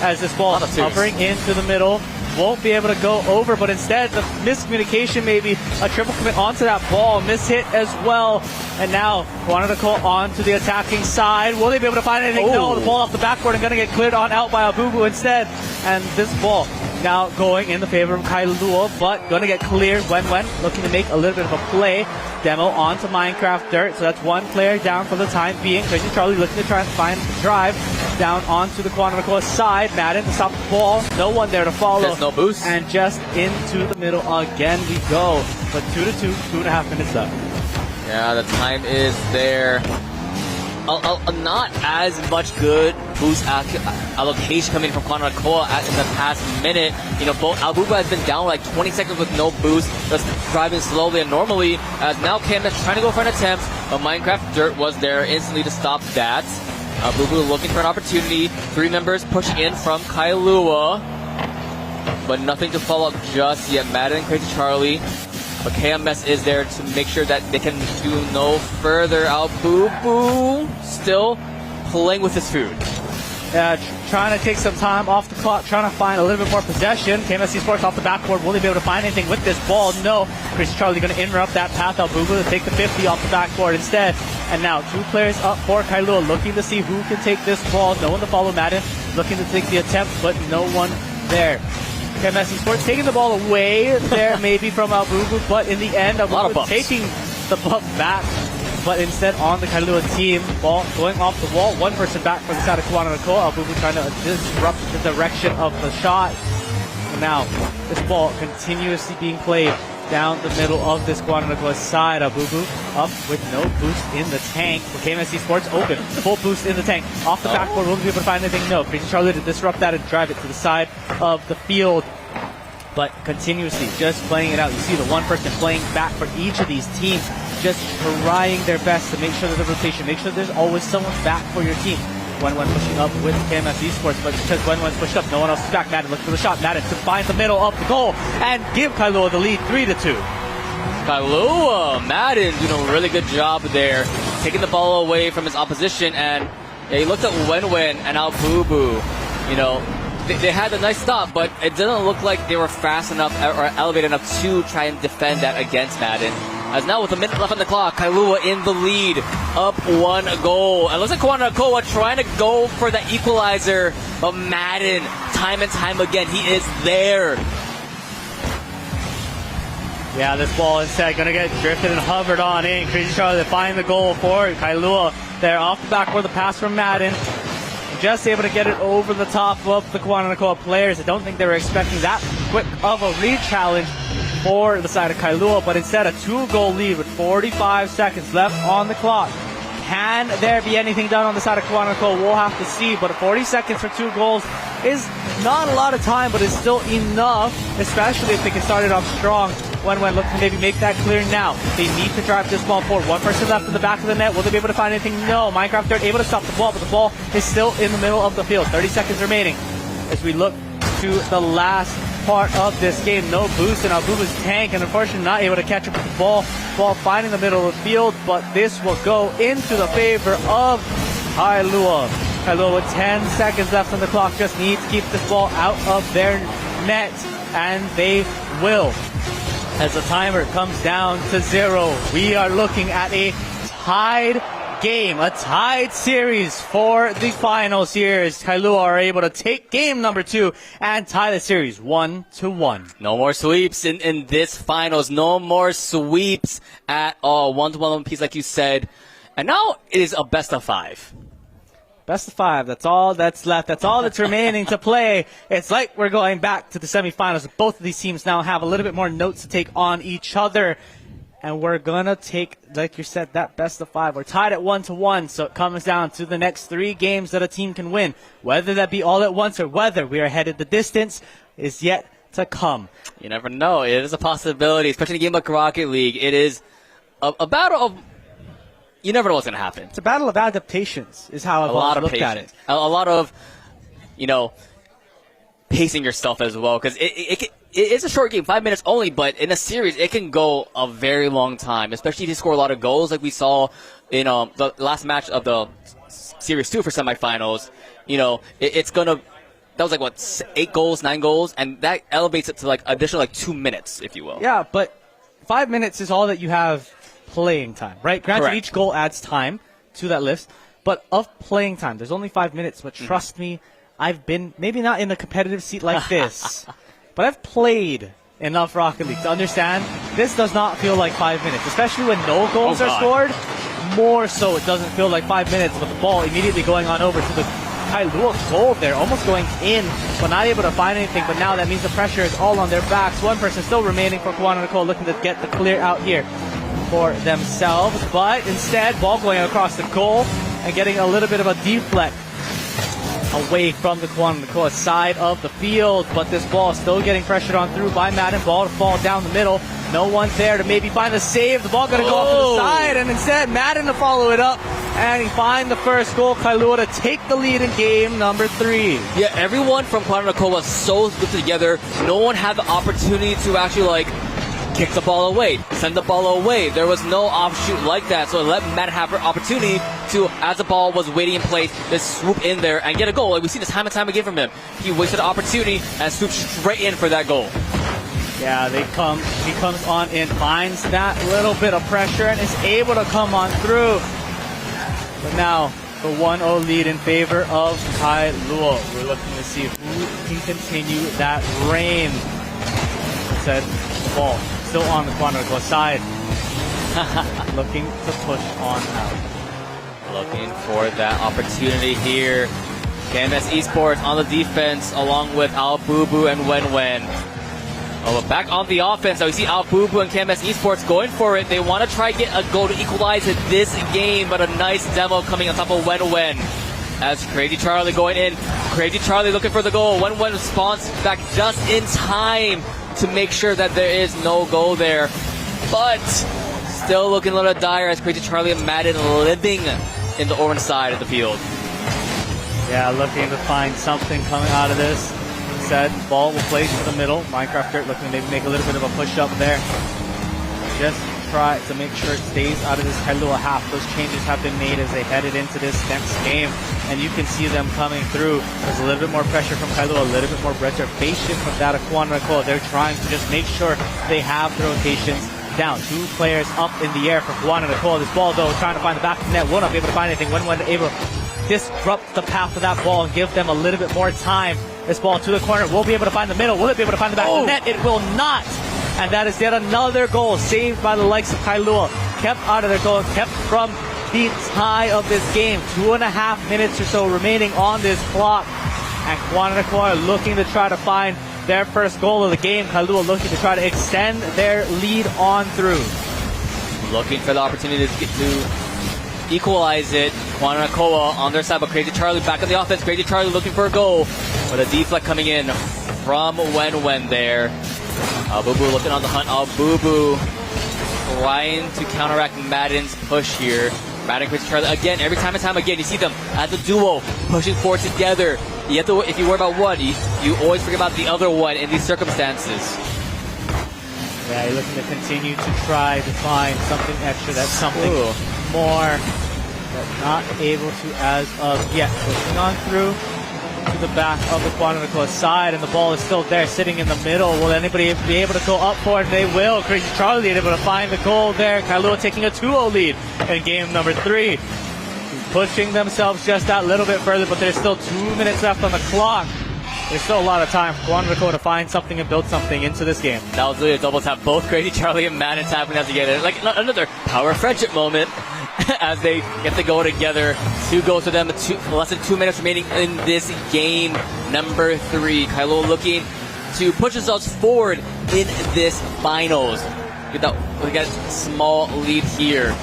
as this ball is hovering into the middle. Won't be able to go over, but instead the miscommunication, maybe a triple commit onto that ball, mishit as well. And now Kawananakoa onto the attacking side. Will they be able to find anything? No, the ball off the backboard and going to get cleared on out by Abubu instead. And this ball now going in the favor of Kailua, but going to get cleared. Wen looking to make a little bit of a play. Demo onto Minecraft Dirt, so that's one player down for the time being. Crazy Charlie looking to try and find the drive down onto the Kawananakoa side. Madden to stop the ball. No one there to follow. There's no boost. And just into the middle again we go. But 2-2, 2.5 minutes left. Yeah, the time is there. Not as much good boost allocation coming from Kawananakoa in the past minute. Both Abubu has been down like 20 seconds with no boost, just driving slowly and normally. As now KMS trying to go for an attempt, but Minecraft Dirt was there instantly to stop that. Abubu looking for an opportunity. 3 members pushing in from Kailua, but nothing to follow up just yet. Madden and Crazy Charlie. But KMS is there to make sure that they can do no further. Abubu still playing with his food. trying to take some time off the clock, trying to find a little bit more possession. KMS Esports off the backboard. Will they be able to find anything with this ball? No. Chris Charlie going to interrupt that path. Albubu to take the 50 off the backboard instead. And now 2 players up for Kailua, looking to see who can take this ball. No one to follow Madden, looking to take the attempt, but no one there. KMS Esports taking the ball away there, maybe from Albubu, but in the end, Albubu taking the bump back. But instead on the Kailua team, ball going off the wall. 1 person back from the side of Kawananakoa. Albubu trying to disrupt the direction of the shot. And now this ball continuously being played down the middle of this Kawananakoa side. Albubu up with no boost in the tank. For KMS Esports open. Full boost in the tank. Off the backboard. Will be able to find anything? No. Crazy Charlie to disrupt that and drive it to the side of the field. But continuously just playing it out. You see the 1 person playing back for each of these teams, just trying their best to make sure there's a rotation, make sure there's always someone back for your team. When pushing up with KMS Esports, but because when pushed up, no one else is back. Madden looks for the shot. Madden to find the middle of the goal and give Kailua the lead 3-2. Kailua, Madden doing a really good job there, taking the ball away from his opposition, and he looked at Wenwen and Albubu. They had a nice stop, but it didn't look like they were fast enough or elevated enough to try and defend that against Madden. As now with a minute left on the clock, Kailua in the lead, up 1 goal. And it looks like Kawananakoa trying to go for the equalizer, but Madden, time and time again, he is there. Yeah, this ball instead going to get drifted and hovered on in. Crazy Charlie to find the goal for Kailua. There off the back with the pass from Madden. Just able to get it over the top of the Kawananakoa players. I don't think they were expecting that quick of a re-challenge for the side of Kailua, but instead a 2-goal lead with 45 seconds left on the clock. Can there be anything done on the side of Kawananakoa? We'll have to see, but 40 seconds for 2 goals is not a lot of time, but it's still enough, especially if they can start it off strong. When look to maybe make that clear now. They need to drive this ball forward. 1 person left in the back of the net. Will they be able to find anything? No. Minecraft Third able to stop the ball, but the ball is still in the middle of the field. 30 seconds remaining as we look to the last part of this game. No boost in Albubu's tank, and unfortunately not able to catch up with the ball. Ball finding the middle of the field, but this will go into the favor of Kailua. Kailua with 10 seconds left on the clock. Just need to keep this ball out of their net, and they will. As the timer comes down to 0, we are looking at a tied game, a tied series for the finals here as Kailua are able to take game number 2 and tie the series 1-1. No more sweeps in this finals. No more sweeps at all. 1-1 piece like you said. And now it is a best of 5. Best of 5. That's all that's left. That's all that's remaining to play. It's like we're going back to the semifinals. Both of these teams now have a little bit more notes to take on each other. And we're going to take, like you said, that best of 5. We're tied at 1-1, so it comes down to the next 3 games that a team can win. Whether that be all at once or whether we are headed the distance is yet to come. You never know. It is a possibility, especially in a game like Rocket League. It is a battle of... You never know what's going to happen. It's a battle of adaptations is how I've looked at it. A lot of, pacing yourself as well, because it's a short game, 5 minutes only, but in a series, it can go a very long time, especially if you score a lot of goals like we saw in the last match of the Series 2 for semifinals. It's going to, that was like, 8 goals, 9 goals, and that elevates it to additional 2 minutes, if you will. Yeah, but 5 minutes is all that you have playing time, right? Granted, Correct. Each goal adds time to that list, but of playing time, there's only 5 minutes, but trust me, I've been, maybe not in a competitive seat like this, but I've played enough Rocket League to understand this does not feel like 5 minutes, especially when no goals are scored. More so, it doesn't feel like 5 minutes, but the ball immediately going on over to the Kailua goal there, almost going in, but not able to find anything. But now that means the pressure is all on their backs. 1 person still remaining for Kawananakoa, looking to get the clear out here for themselves, but instead, ball going across the goal and getting a little bit of a deflect away from the Kawananakoa side of the field, but this ball still getting pressured on through by Madden. Ball to fall down the middle. No one there to maybe find a save. The ball going to go off to the side, and instead Madden to follow it up and find the first goal. Kailua to take the lead in game number 3. Yeah, everyone from Kawananakoa was so good together. No one had the opportunity to actually kick the ball away, send the ball away. There was no offshoot like that, so it let Matt have an opportunity to, as the ball was waiting in place, just swoop in there and get a goal. Like, we see this time and time again from him. He wasted the opportunity and swooped straight in for that goal. Yeah, he comes on in, finds that little bit of pressure and is able to come on through. But now, the 1-0 lead in favor of Kailua. We're looking to see who can continue that reign. Said the ball still on the Kawananakoa side. Looking to push on out. Looking for that opportunity here. KMS Esports on the defense along with Al Bubu and Wen. Oh, back on the offense. Now we see Al Bubu and KMS Esports going for it. They want to try to get a goal to equalize it this game, but a nice demo coming on top of Wen. As Crazy Charlie going in. Crazy Charlie looking for the goal. Wen responds back just in time to make sure that there is no goal there. But still looking a little dire as Crazy Charlie and Madden living in the orange side of the field. Yeah, looking to find something coming out of this. Said ball will play to the middle. Minecraft Dirt looking to maybe make a little bit of a push up there. Just try to make sure it stays out of this Kailua half. Those changes have been made as they headed into this next game, and you can see them coming through. There's a little bit more pressure from Kailua, a little bit more reservation from that of Kawananakoa. They're trying to just make sure they have the rotations down. 2 players up in the air for Kawananakoa. This ball, though, trying to find the back of the net. Will not be able to find anything. When able to disrupt the path of that ball and give them a little bit more time. This ball to the corner. Will be able to find the middle. Will it be able to find the back of the net? It will not. And that is yet another goal saved by the likes of Kailua. Kept out of their goal, kept from the tie of this game. 2.5 minutes or so remaining on this clock. And Kawananakoa are looking to try to find their first goal of the game. Kailua looking to try to extend their lead on through. Looking for the opportunity to get to equalize it. Kawananakoa on their side, but Crazy Charlie back on the offense. Crazy Charlie looking for a goal. With a deflect coming in from Wen there. Bubu looking on the hunt. Bubu trying to counteract Madden's push here. Madden, Crazy Charlie again. Every time and time again, you see them as a duo pushing forward together. You have to, if you worry about one, you always forget about the other one in these circumstances. Yeah, you're looking to continue to try to find something extra. That's something more. But not able to as of yet. Pushing on through to the back of the Kawananakoa side, and the ball is still there sitting in the middle. Will anybody be able to go up for it? They will. Crazy Charlie able to find the goal there. Kailua taking a 2-0 lead in game number 3. Pushing themselves just that little bit further, but there's still 2 minutes left on the clock. There's still a lot of time for Kawananakoa to find something and build something into this game. That was really a double tap. Both Crazy Charlie and Madden tapping out together. Like another power friendship moment as they get to go together. 2 goals to them, less than 2 minutes remaining in this game number 3. Kailua looking to push themselves forward in this finals. We got a small lead here.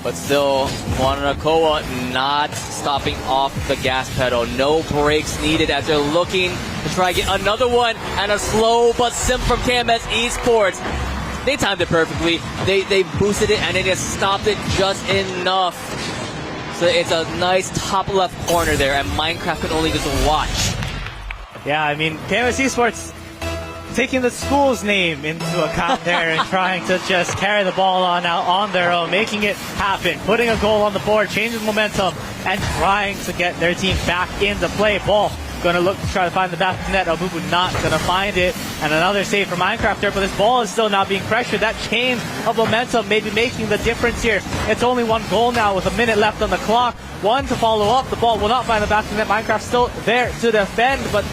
But still, Kawananakoa not stopping off the gas pedal. No brakes needed as they're looking to try to get another one. And a slow but sim from KMS Esports. They timed it perfectly. They boosted it and they just stopped it just enough. So it's a nice top left corner there, and Minecraft can only just watch. Yeah, I mean, KMS Esports taking the school's name into account there and trying to just carry the ball on out on their own, making it happen, putting a goal on the board, changing momentum, and trying to get their team back into play. Ball going to look to try to find the back of the net. Bubu not going to find it. And another save for Minecraft there, but this ball is still not being pressured. That change of momentum may be making the difference here. It's only 1 goal now with a minute left on the clock. 1 to follow up. The ball will not find the back of the net. Minecraft still there to defend, but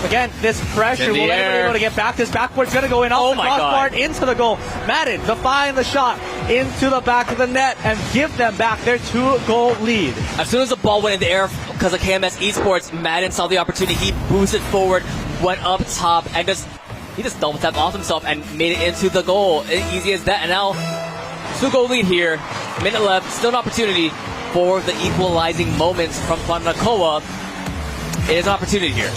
again, this pressure, will anybody be able to get back? This backboard's going to go in off the crossbar into the goal. Madden to find the shot into the back of the net and give them back their 2-goal lead. As soon as the ball went in the air because of KMS Esports, Madden saw the opportunity. He boosted forward, went up top, and he just double tapped off himself and made it into the goal. Easy as that. And now, 2-goal lead here. Minute left. Still an opportunity for the equalizing moments from Kawananakoa. It is an opportunity here.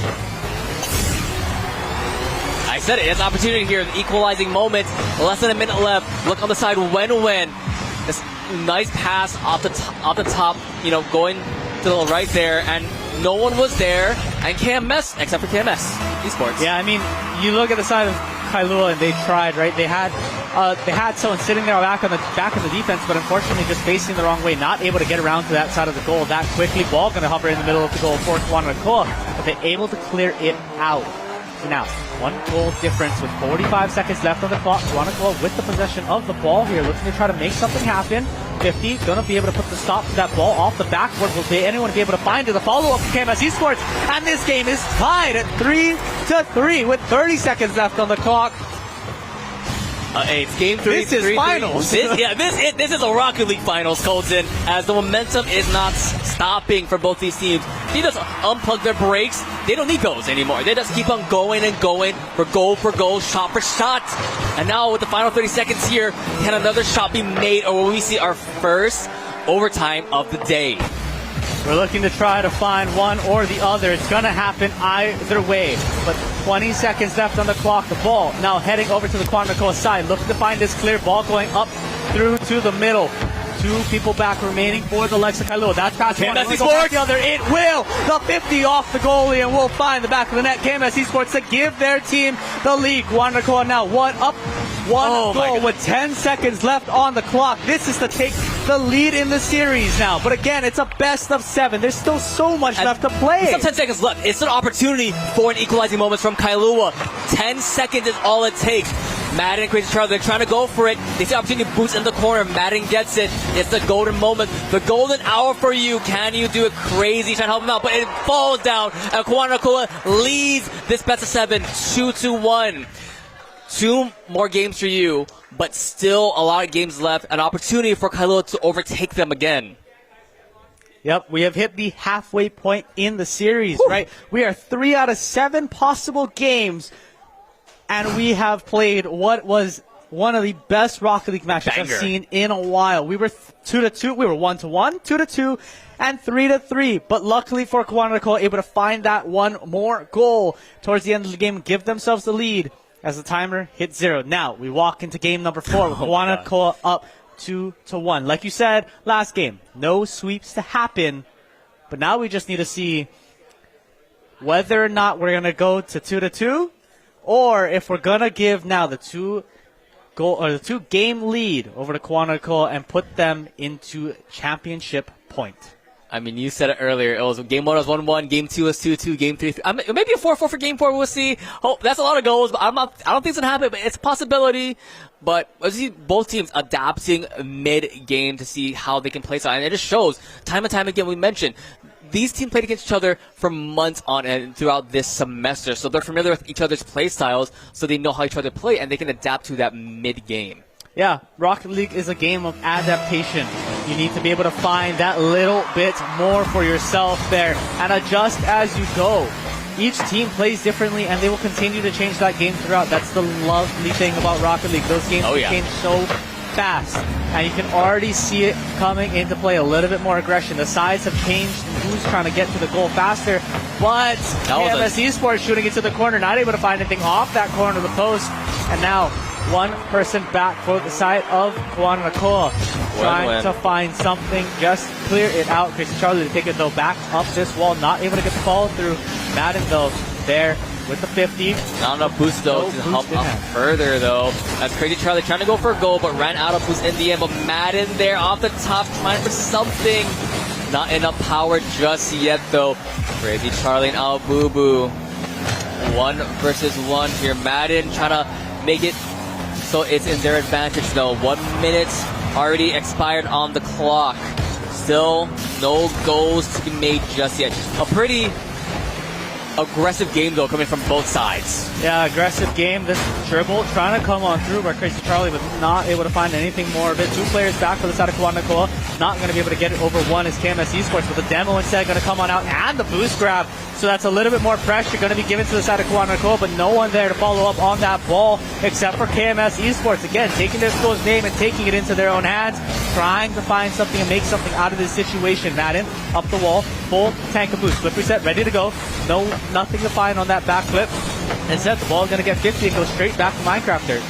I said it. It's an opportunity here. The equalizing moments. Less than a minute left. Look on the side. Wen. This nice pass off the top. You know, going to the right there, and no one was there. And KMS, except for KMS Esports. Yeah, I mean, you look at the side of Kailua and they tried, right? They had someone sitting there back of the defense, but unfortunately just facing the wrong way, not able to get around to that side of the goal that quickly. Ball going to hover in the middle of the goal for Kawananakoa, but they're able to clear it out. So now, 1 goal difference with 45 seconds left on the clock. Kawananakoa with the possession of the ball here, looking to try to make something happen. 50, going to be able to put the stop to that ball off the backboard. Will anyone be able to find it? The follow-up from KMS Esports, and this game is tied at 3-3 with 30 seconds left on the clock. It's game 3. This is finals. This is a Rocket League finals, Colton, as the momentum is not stopping for both these teams. They just unplug their brakes. They don't need goals anymore. They just keep on going and going for goal, shot for shot. And now with the final 30 seconds here, can another shot be made, or will we see our first overtime of the day? We're looking to try to find one or the other. It's going to happen either way. But 20 seconds left on the clock. The ball now heading over to the Kawananakoa side. Looking to find this clear ball going up through to the middle. 2 people back remaining for the Lex of Kailua. That's past one. Esports. The other. It will. The 50 off the goalie and will find the back of the net. KMS Esports to give their team the lead. Kawananakoa now 1 up. 1 goal with 10 seconds left on the clock. This is to take the lead in the series now. But again, it's a best of 7. There's still so much left to play. Still 10 seconds left. It's an opportunity for an equalizing moment from Kailua. 10 seconds is all it takes. Madden and Crazy Charlie, they're trying to go for it. They see opportunity boost in the corner. Madden gets it. It's the golden moment. The golden hour for you. Can you do it crazy? Trying to help him out, but it falls down. And Kawananakoa leads this best of 7, 2-1. 2 more games for you, but still a lot of games left. An opportunity for Kailua to overtake them again. Yep, we have hit the halfway point in the series, right? We are 3 out of 7 possible games, and we have played what was one of the best Rocket League matches I've seen in a while. We were 2-2, we were 1-1, 2-2, and 3-3. But luckily for Kawananakoa, able to find that one more goal towards the end of the game, give themselves the lead as the timer hits 0. Now we walk into game number 4 with Kawananakoa up 2-1. Like you said last game, no sweeps to happen, but now we just need to see whether or not we're gonna go to 2-2, or if we're gonna give now the 2 game lead over to Kawananakoa and put them into championship point. I mean, you said it earlier. It was game 1 was 1-1, game 2 was 2-2, game 3. Maybe a 4-4 for game 4. We'll see. Oh, that's a lot of goals. But I don't think it's gonna happen. But it's a possibility. But I see both teams adapting mid-game to see how they can play style, and it just shows time and time again. We mentioned these teams played against each other for months on end throughout this semester, so they're familiar with each other's play styles, so they know how each other play, and they can adapt to that mid-game. Yeah, Rocket League is a game of adaptation. You need to be able to find that little bit more for yourself there and adjust as you go. Each team plays differently, and they will continue to change that game throughout. That's the lovely thing about Rocket League. Those games change so fast, and you can already see it coming into play. A little bit more aggression. The sides have changed, and who's trying to get to the goal faster. But KMS Esports shooting it to the corner, not able to find anything off that corner of the post. And now 1 person back for the side of Kawananakoa, trying to find something, just clear it out. Crazy Charlie to take it though back up this wall, not able to get the follow through. Madden though there with the 50. Not enough boost though to help up further though. That's Crazy Charlie trying to go for a goal, but ran out of boost in the end. But Madden there off the top, trying for something. Not enough power just yet though. Crazy Charlie and Al Boo Boo. 1 versus 1 here. Madden trying to make it so it's in their advantage though. 1 minute already expired on the clock. Still no goals to be made just yet. A pretty aggressive game though coming from both sides. Yeah, aggressive game. This dribble trying to come on through by Crazy Charlie, but not able to find anything more of it. 2 players back for the side of Kawananakoa. Not going to be able to get it over 1 is KMS Esports, but the demo instead going to come on out and the boost grab. So that's a little bit more pressure going to be given to the side of Kawananakoa, but no one there to follow up on that ball except for KMS Esports. Again, taking their school's name and taking it into their own hands, trying to find something and make something out of this situation. Madden up the wall, full tank of boost. Flip reset, ready to go. Nothing to find on that back flip. Instead, the ball is going to get 50 and go straight back to Minecrafter.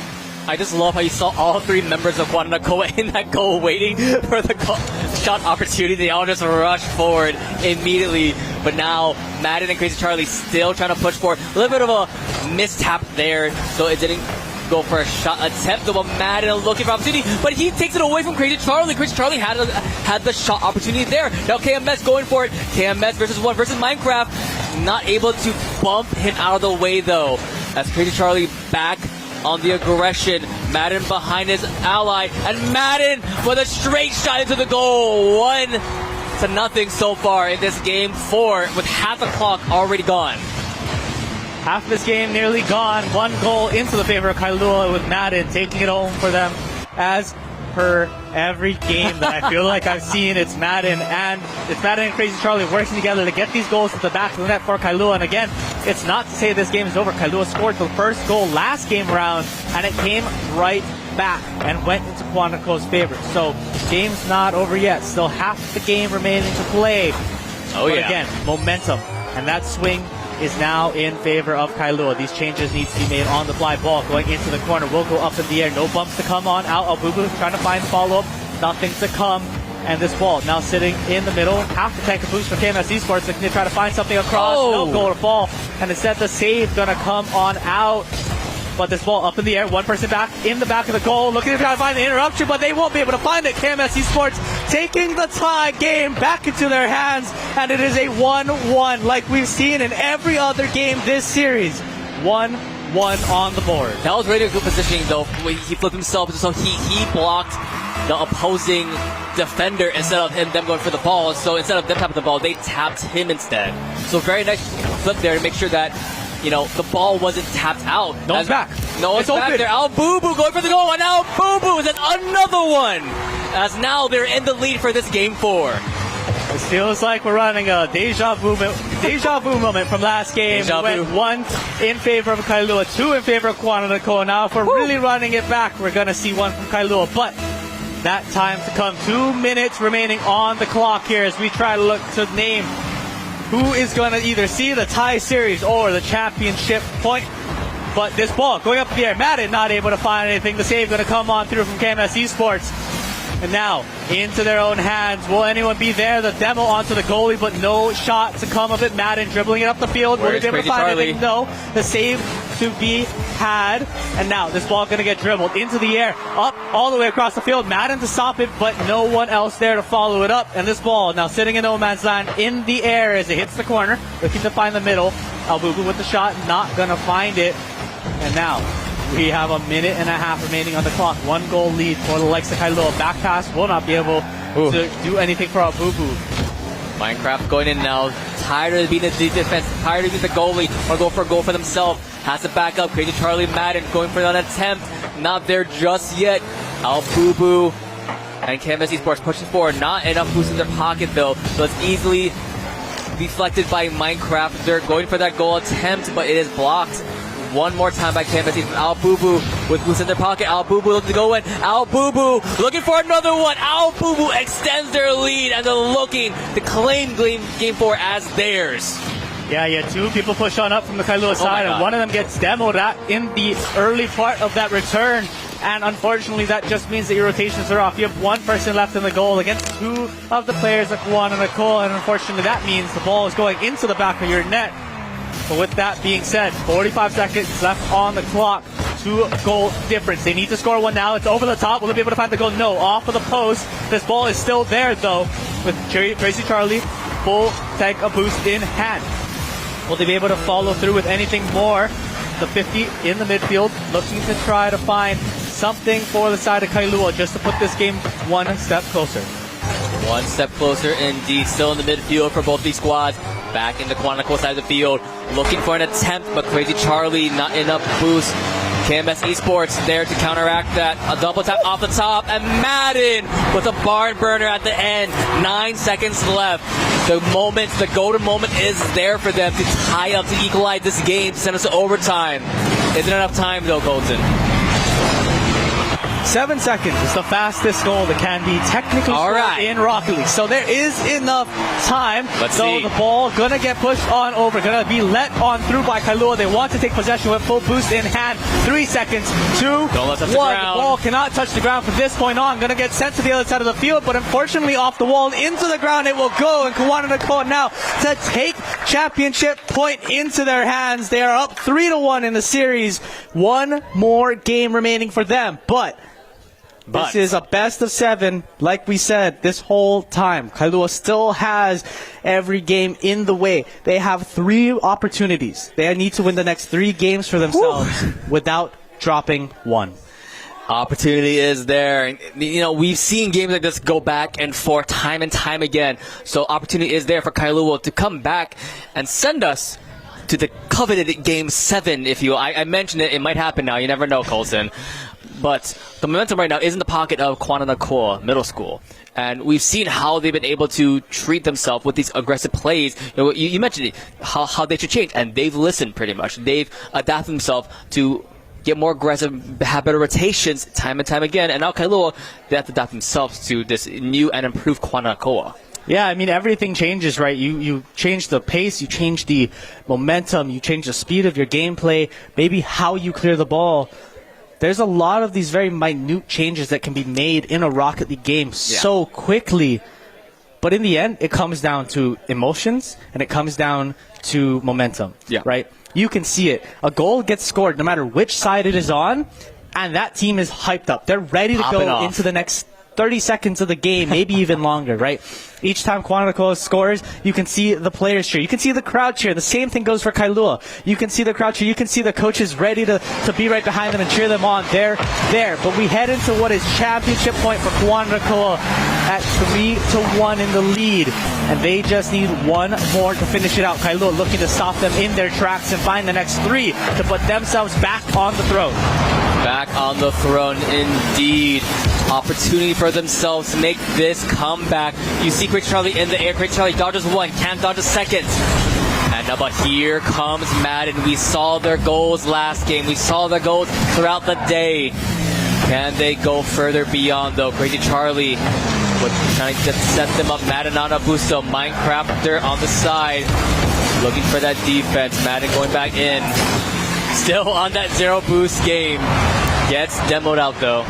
I just love how you saw all 3 members of Kawananakoa in that goal waiting for the shot opportunity. They all just rush forward immediately. But now Madden and Crazy Charlie still trying to push forward. A little bit of a mistap there, so it didn't go for a shot attempt. But Madden looking for opportunity, but he takes it away from Crazy Charlie. Crazy Charlie had the shot opportunity there. Now KMS going for it. KMS versus Minecraft. Not able to bump him out of the way though. As Crazy Charlie back on the aggression. Madden behind his ally, and Madden with a straight shot into the goal. 1-0 so far in this game 4, with half the clock already gone. Half of this game nearly gone. 1 goal into the favor of Kailua, with Madden taking it home for them. As per every game that I feel like I've seen, it's Madden and Crazy Charlie working together to get these goals at the back of the net for Kailua. And again, it's not to say this game is over. Kailua scored the first goal last game round, and it came right back and went into Kawananakoa's favor. So game's not over yet. Still half the game remaining to play. But again, momentum, and that swing is now in favor of Kailua. These changes need to be made on the fly. Ball going into the corner, will go up in the air. No bumps to come on out. Albubu trying to find follow-up. Nothing to come. And this ball now sitting in the middle. Half the tank of boost for KMS Esports. They can try to find something across. No goal to fall. And instead the save gonna come on out. But this ball up in the air, one person back in the back of the goal, looking to try to find the interruption, but they won't be able to find it. KMS Esports taking the tie game back into their hands, and it is a 1-1 like we've seen in every other game this series. 1-1 on the board. That was really good positioning though. He flipped himself, so he blocked the opposing defender instead of them going for the ball. So instead of them tapping the ball, they tapped him instead. So very nice flip there to make sure that, you know, the ball wasn't tapped out. No one's back. No one's back there. Albubu going for the goal, and Albubu is another one. As now they're in the lead for this game 4. It feels like we're running a deja vu moment from last game. We went 1 in favor of Kailua, 2 in favor of Kawananakoa. Now if we're really running it back, we're going to see 1 from Kailua. But that time to come. 2 minutes remaining on the clock here as we try to look to name who is going to either see the tie series or the championship point. But this ball going up in the air. Madden not able to find anything. The save going to come on through from KMS Esports. And now into their own hands. Will anyone be there? The demo onto the goalie, but no shot to come of it. Madden dribbling it up the field. Will he be able to find anything? No. The save to be had. And now this ball going to get dribbled into the air, up all the way across the field. Madden to stop it, but no one else there to follow it up. And this ball now sitting in no man's land in the air as it hits the corner, looking to find the middle. Albubu with the shot, not going to find it. And now we have a minute and a half remaining on the clock. 1 goal lead for the likes of Kailua. Back pass will not be able to do anything for Albubu. Minecraft going in now, tired of being the defense, tired of being the goalie, or go for a goal for themselves. Has to back up. Crazy Charlie Madden going for an attempt. Not there just yet. Albubu and KMS Esports pushing forward. Not enough boost in their pocket though, so it's easily deflected by Minecraft. They're going for that goal attempt, but it is blocked. One more time by KMS Esports. Albubu with boost in their pocket. Albubu looking to go in. Albubu looking for another one. Albubu extends their lead, and they're looking to claim game 4 as theirs. Yeah, 2 people push on up from the Kailua side, and one of them gets demoed in the early part of that return. And unfortunately, that just means that your rotations are off. You have 1 person left in the goal against 2 of the players of Kawananakoa, and unfortunately, that means the ball is going into the back of your net. But with that being said, 45 seconds left on the clock. 2-goal difference. They need to score 1 now. It's over the top. Will they be able to find the goal? No. Off of the post. This ball is still there, though, with Crazy Charlie full tank of boost in hand. Will they be able to follow through with anything more? The 50 in the midfield, looking to try to find something for the side of Kailua just to put this game 1 step closer. 1 step closer indeed. Still in the midfield for both these squads. Back in the Kawananakoa side of the field, looking for an attempt, but Crazy Charlie not enough boost. KMS Esports there to counteract that. A double tap off the top, and Madden with a barn burner at the end. 9 seconds left. The golden moment is there for them to tie up, to equalize this game, to send us to overtime. Isn't enough time though, Colton? 7 seconds is the fastest goal that can be technically scored in Rocket League. So there is enough time. Let's see. The ball going to get pushed on over, going to be let on through by Kailua. They want to take possession with full boost in hand. 3 seconds, 2, 1. The ball cannot touch the ground from this point on. Going to get sent to the other side of the field, but unfortunately off the wall into the ground it will go. And Kawananakoa now to take championship point into their hands. They are up 3-1 in the series. One more game remaining for them, but this is a best of 7, like we said, this whole time. Kailua still has every game in the way. They have 3 opportunities. They need to win the next 3 games for themselves without dropping 1. Opportunity is there. You know, we've seen games like this go back and forth time and time again. So opportunity is there for Kailua to come back and send us to the coveted game 7, if you will. I mentioned it might happen now. You never know, Colson. But the momentum right now is in the pocket of Kawananakoa Middle School. And we've seen how they've been able to treat themselves with these aggressive plays. You mentioned it, how they should change. And they've listened pretty much. They've adapted themselves to get more aggressive, have better rotations time and time again. And now Kailua, they have to adapt themselves to this new and improved Kawananakoa. Yeah, I mean, everything changes, right? You change the pace, you change the momentum, you change the speed of your gameplay, maybe how you clear the ball. There's a lot of these very minute changes that can be made in a Rocket League game so quickly. But in the end, it comes down to emotions and it comes down to momentum, right? You can see it. A goal gets scored no matter which side it is on, and that team is hyped up. They're ready to go into the next 30 seconds of the game, maybe even longer, right? Each time Kawananakoa scores, you can see the players cheer. You can see the crowd cheer. The same thing goes for Kailua. You can see the crowd cheer. You can see the coaches ready to be right behind them and cheer them on. They're there. But we head into what is championship point for Kawananakoa at 3-1 in the lead. And they just need 1 more to finish it out. Kailua looking to stop them in their tracks and find the next 3 to put themselves back on the throne. Back on the throne, indeed. Opportunity for themselves to make this comeback. You see Crazy Charlie in the air. Crazy Charlie dodges 1, can't dodge a 2nd. And now, but here comes Madden. We saw their goals last game. We saw their goals throughout the day. Can they go further beyond, though? Crazy Charlie trying to set them up. Madden on a boost, so Minecrafter on the side. Looking for that defense. Madden going back in. Still on that 0 boost game. Gets demoed out, though.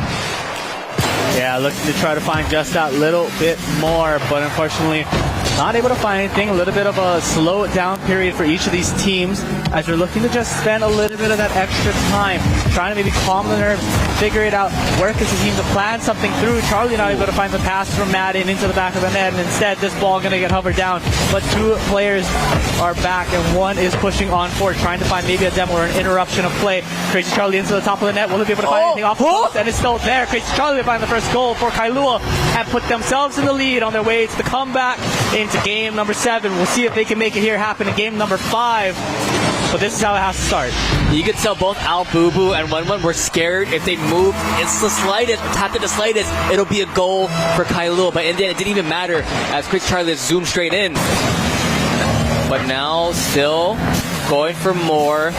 Yeah, looking to try to find just that little bit more, but unfortunately not able to find anything. A little bit of a slow down period for each of these teams as we're looking to just spend a little bit of that extra time trying to maybe calm the nerves, figure it out, work as a team to plan something through. Charlie not able to find the pass from Madden into the back of the net, and instead this ball going to get hovered down. But 2 players are back and 1 is pushing on forward, trying to find maybe a demo or an interruption of play. Crazy Charlie into the top of the net. Will he be able to find anything off the post? And it's still there. Crazy Charlie will find the first goal for Kailua and put themselves in the lead on their way to the comeback into game number 7. We'll see if they can make it here happen in game number 5. But this is how it has to start. You could tell both Al Boo Boo and Wenwen were scared. If they moved, it's the slightest, tapped it the slightest, it'll be a goal for Kailua. But in the end, it didn't even matter as Crazy Charlie zoomed straight in. But now, still going for more.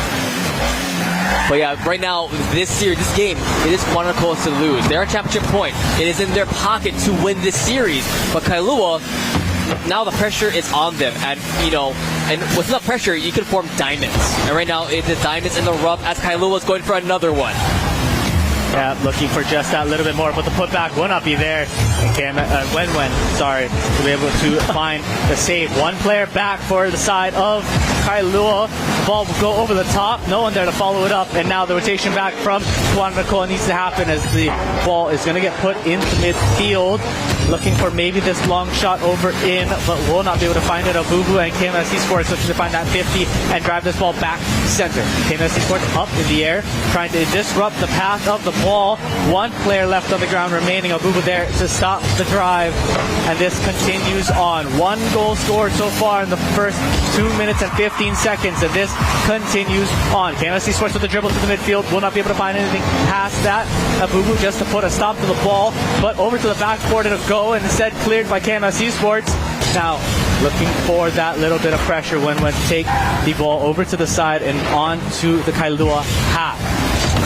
But yeah, right now, this series, this game, it is Kawananakoa to lose. They're at championship point. It is in their pocket to win this series. But Kailua, now the pressure is on them. And, you know, and with enough pressure, you can form diamonds. And right now, it's the diamonds in the rough as Kailua is going for another one. Yeah, looking for just that little bit more, but the putback will not be there. Wenwen, to be able to find the save. 1 player back for the side of Kailua. The ball will go over the top. No one there to follow it up, and now the rotation back from Kawananakoa needs to happen as the ball is going to get put into midfield. Looking for maybe this long shot over in, but will not be able to find it. Abubu and KMS Esports looking to find that 50 and drive this ball back center. KMS Esports up in the air, trying to disrupt the path of the ball. 1 player left on the ground remaining. Abubu there to stop the drive, and this continues on. 1 goal scored so far in the first 2 minutes and 15 seconds, and this continues on. KMS Esports with the dribble to the midfield, will not be able to find anything past that. Abubu just to put a stop to the ball, but over to the backboard it'll go, and instead cleared by KMS Esports. Now looking for that little bit of pressure when take the ball over to the side and on to the Kailua half.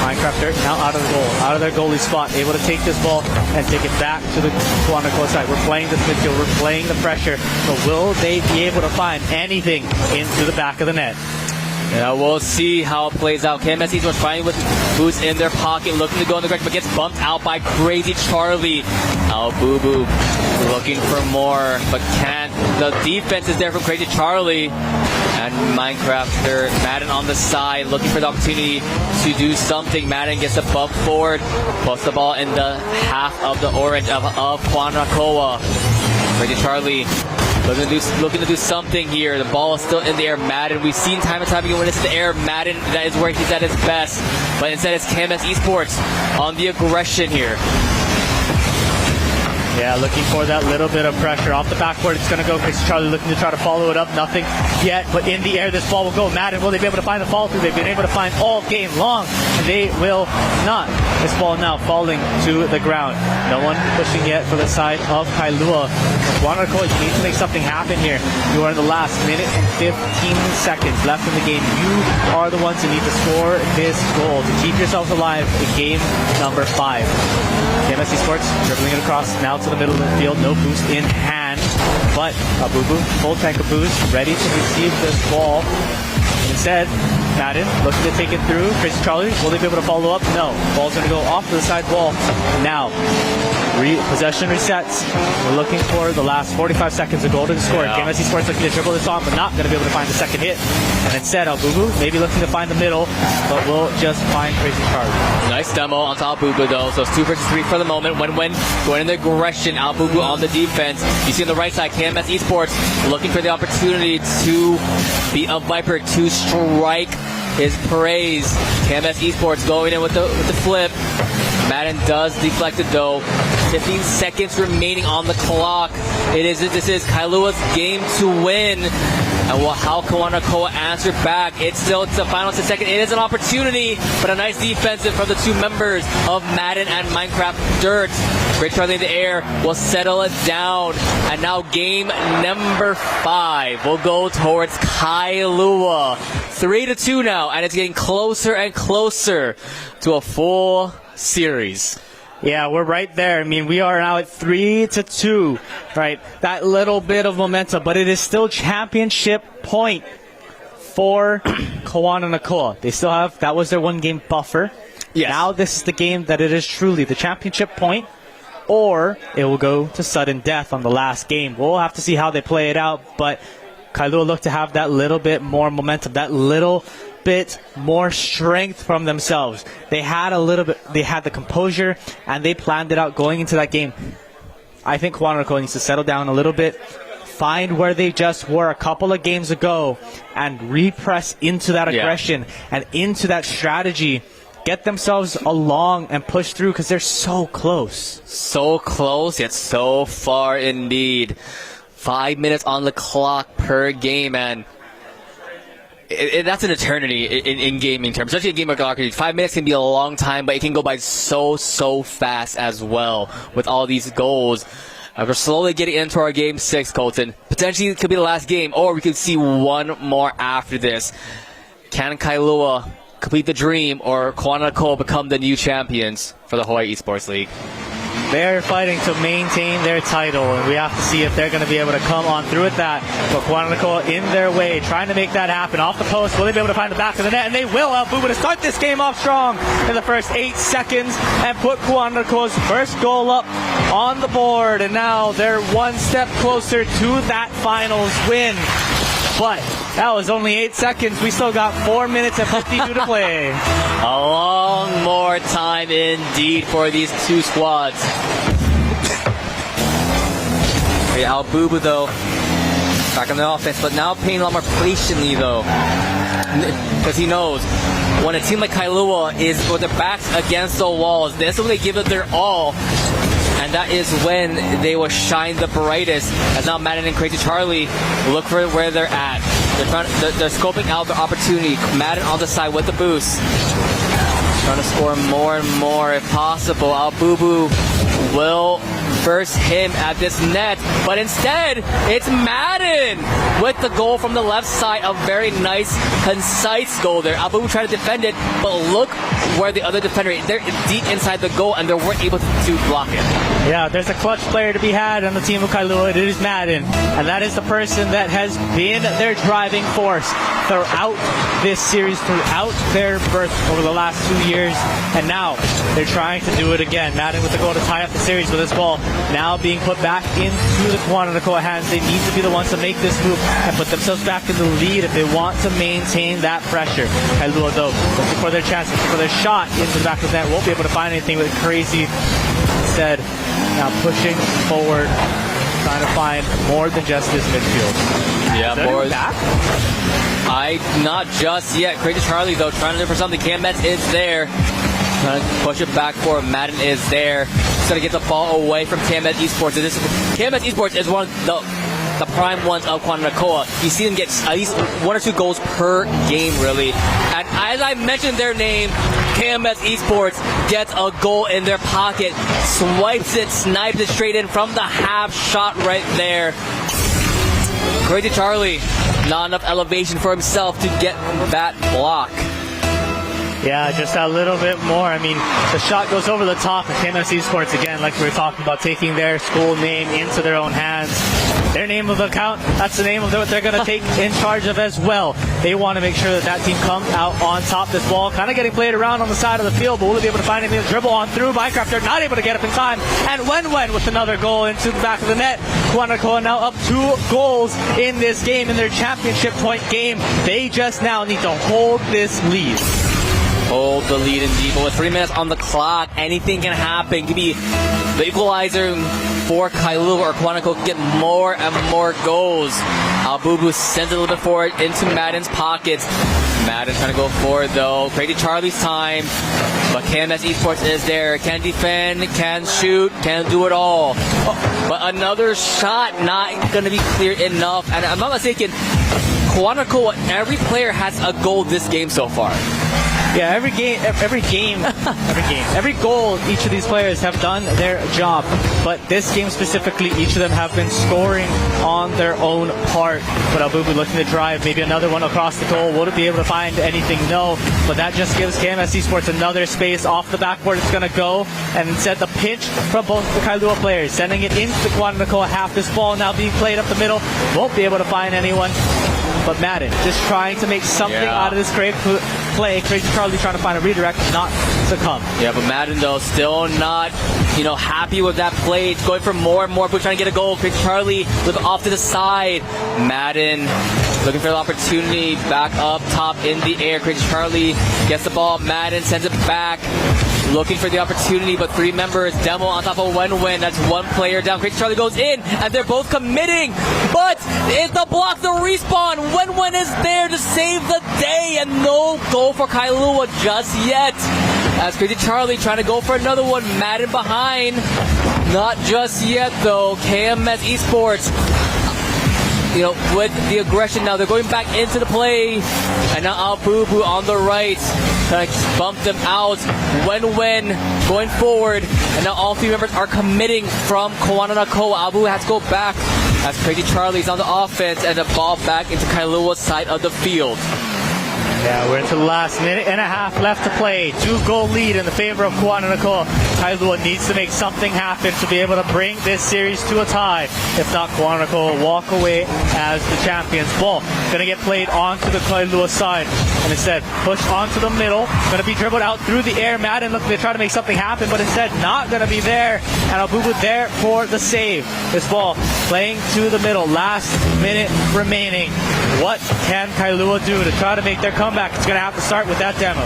Minecraft Dirt now out of the goal, out of their goalie spot, able to take this ball and take it back to the Kawananakoa side. We're playing this midfield, we're playing the pressure, but will they be able to find anything into the back of the net? Yeah, we'll see how it plays out. KMS Esports fighting with Boost in their pocket, looking to go in the direction, but gets bumped out by Crazy Charlie. Boo Boo looking for more, but can't. The defense is there from Crazy Charlie. And Minecrafter, Madden on the side, looking for the opportunity to do something. Madden gets a bump forward, puts the ball in the half of the orange of Kawananakoa. Crazy Charlie looking to do something here. The ball is still in the air. Madden, we've seen time and time again when it's in the air, Madden, that is where he's at his best. But instead it's KMS Esports on the aggression here. Yeah, looking for that little bit of pressure. Off the backboard, it's going to go. Crazy Charlie looking to try to follow it up. Nothing yet, but in the air, this ball will go. Madden, will they be able to find the fall through? They've been able to find all game long, and they will not. This ball now falling to the ground. No one pushing yet for the side of Kailua. Kawananakoa, you need to make something happen here. You are in the last minute and 15 seconds left in the game. You are the ones who need to score this goal to keep yourselves alive in game number 5. KMS Esports dribbling it across now to the middle of the field. No boost in hand, but a Boo Boo, full tank of boost, ready to receive this ball. Instead, Madden looking to take it through. Crazy Charlie, will they be able to follow up? No. Ball's going to go off to the side wall. Now, possession resets. We're looking for the last 45 seconds of goal to score. Yeah. KMS Esports looking to dribble this on, but not going to be able to find the second hit. And instead, Boo Boo maybe looking to find the middle, but will just find Crazy Charlie. Nice demo on top of Boo Boo though. So it's 2 versus 3 for the moment. When going in the aggression, Boo Boo on the defense. You see on the right side, KMS Esports looking for the opportunity to be a Viper, to strike his praise. KMS Esports going in with the flip. Madden does deflect it though. 15 seconds remaining on the clock. This is Kailua's game to win. And how Kawananakoa answer back. It's the final 10 seconds. It is an opportunity, but a nice defensive from the two members of Madden and Minecraft Dirt. Great Charlie in the air will settle it down. And now game number 5 will go towards Kailua. 3-2 now, and it's getting closer and closer to a full series. Yeah, we're right there. I mean, we are now at 3-2, right? That little bit of momentum, but it is still championship point for Kawananakoa. They still have, that was their 1-game buffer. Yes. Now this is the game that it is truly the championship point, or it will go to sudden death on the last game. We'll have to see how they play it out, but Kailua looked to have that little bit more momentum, that little bit more strength from themselves. They had the composure, and they planned it out going into that game. I think Kawananakoa needs to settle down a little bit, find where they just were a couple of games ago, and repress into that aggression and into that strategy. Get themselves along and push through, because they're so close. So close, yet so far indeed. 5 minutes on the clock per game, and that's an eternity in gaming terms, especially in game of hockey. 5 minutes can be a long time, but it can go by so fast as well with all these goals. We're slowly getting into our game 6, Colton. Potentially it could be the last game, or we could see one more after this. Can Kailua complete the dream, or Kawananakoa become the new champions for the Hawaii Esports League? They're fighting to maintain their title, and we have to see if they're going to be able to come on through with that. But Kawananakoa in their way, trying to make that happen. Off the post, will they be able to find the back of the net? And they will. Boo Boo to start this game off strong in the first 8 seconds and put Kawananakoa's first goal up on the board. And now they're one step closer to that finals win. But that was only 8 seconds. We still got 4 minutes and 52 to play. A long more time indeed for these two squads. Al Boo Boo though, back on the offense, but now playing a lot more patiently though, because he knows when a team like Kailua is with their backs against the walls, that's when they give it their all. And that is when they will shine the brightest. As now Madden and Crazy Charlie look for where they're at. They're scoping out the opportunity. Madden on the side with the boost. Trying to score more and more if possible. Al Boo Boo will first him at this net, but instead it's Madden with the goal from the left side. A very nice, concise goal there. Abu tried to defend it, but look where the other defender, they're deep inside the goal and they weren't able to block it. Yeah, there's a clutch player to be had on the team of Kailua. It is Madden, and that is the person that has been their driving force throughout this series, throughout their birth over the last 2 years, and now they're trying to do it again. Madden with the goal to tie up the series with this ball now being put back into the Kawananakoa hands. They need to be the ones to make this move and put themselves back in the lead if they want to maintain that pressure. Kailua, though, looking for their chance, looking for their shot into the back of the net. Won't be able to find anything with Crazy. Instead, now pushing forward, trying to find more than just this midfield. Yeah, more. Back? Not just yet. Crazy Charlie, though, trying to look for something. KMS is there. Trying to push it back for him. Madden is there. He's going to get the ball away from KMS Esports. KMS Esports is one of the prime ones of Kawananakoa. You see them get at least 1 or 2 goals per game, really. And as I mentioned their name, KMS Esports gets a goal in their pocket, swipes it, snipes it straight in from the half shot right there. Crazy Charlie, not enough elevation for himself to get that block. Yeah, just a little bit more. I mean, the shot goes over the top of KMS Esports again, like we were talking about, taking their school name into their own hands. Their name of account, that's the name of what they're going to take in charge of as well. They want to make sure that team comes out on top. This ball kind of getting played around on the side of the field, but will they be able to find anything to dribble on through? Minecraft, they're not able to get up in time. And Wen with another goal into the back of the net. Kawananakoa now up 2 goals in this game, in their championship point game. They just now need to hold this lead. Hold the lead indeed, but with 3 minutes on the clock, anything can happen. Could be the equalizer for Kailua, or Kawananakoa can get more and more goals. Albubu sends it a little bit forward into Madden's pockets. Madden trying to go forward though. Crazy Charlie's time, but KMS Esports is there. Can defend, can shoot, can do it all. Oh, but another shot not going to be clear enough. And I'm not mistaken, Kawananakoa, every player has a goal this game so far. Yeah, every goal, each of these players have done their job. But this game specifically, each of them have been scoring on their own part. But Albubu looking to drive, maybe another one across the goal. Will it be able to find anything? No. But that just gives KMS Esports another space off the backboard. It's going to go. And instead, the pinch from both the Kailua players, sending it into the Kawananakoa half. This ball now being played up the middle. Won't be able to find anyone. But Madden just trying to make something out of this great play. Crazy Charlie trying to find a redirect, not to come. Yeah, but Madden, though, still not, happy with that play. It's going for more and more, but trying to get a goal. Crazy Charlie looking off to the side. Madden looking for the opportunity. Back up top in the air. Crazy Charlie gets the ball. Madden sends it back. Looking for the opportunity, but 3 members. Demo on top of Wen. That's 1 player down. Crazy Charlie goes in, and they're both committing. But it's the block, the respawn. Wen is there to save the day, and no goal for Kailua just yet. As Crazy Charlie trying to go for another one. Madden behind. Not just yet, though. KMS Esports, with the aggression now, they're going back into the play. And now Albubu on the right, trying to bump them out. Wen going forward. And now all 3 members are committing from Kawananakoa. Albubu has to go back as Crazy Charlie's on the offense, and the ball back into Kailua's side of the field. Yeah, we're into the last minute and a half left to play. 2-goal lead in the favor of Kawananakoa. Kailua needs to make something happen to be able to bring this series to a tie. If not, Kawananakoa will walk away as the champions. Ball going to get played onto the Kailua side, and instead pushed onto the middle. Going to be dribbled out through the air. Madden looking to try to make something happen, but instead not going to be there. And Albubu there for the save. This ball playing to the middle. Last minute remaining. What can Kailua do to try to make their comeback? It's going to have to start with that demo.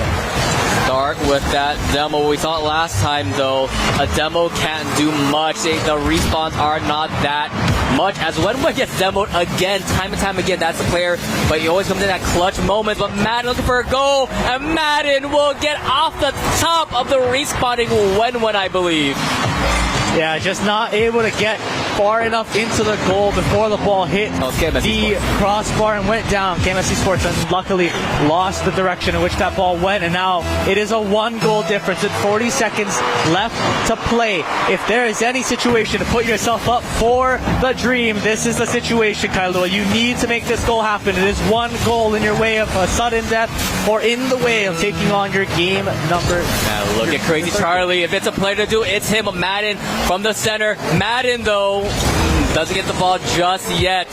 Start with that demo. We saw it last time, though. A demo can't do much. The respawns are not that much. As Wen gets demoed again, time and time again, that's the player. But he always comes in that clutch moment. But Madden looking for a goal, and Madden will get off the top of the respawning Wen, I believe. Yeah, just not able to get far enough into the goal before the ball hit the crossbar and went down. KMS Esports unluckily lost the direction in which that ball went, and now it is a 1-goal difference with 40 seconds left to play. If there is any situation to put yourself up for the dream, this is the situation, Kailua. You need to make this goal happen. It is 1 goal in your way of a sudden death or in the way of taking on your game number. Now look at Crazy Charlie. If it's a play to do, it's him. Madden from the center. Madden, though, doesn't get the ball just yet.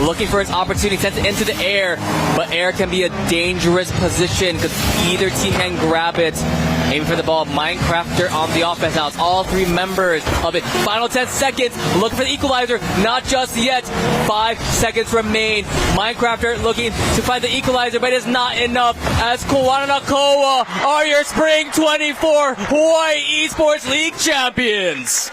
Looking for his opportunity, sends it into the air, but air can be a dangerous position because either team can grab it. Aiming for the ball, Minecrafter on the offense now. It's all 3 members of it. Final 10 seconds, looking for the equalizer, not just yet. 5 seconds remain. Minecrafter looking to find the equalizer, but it's not enough as Kawananakoa are your Spring 24 Hawaii Esports League champions.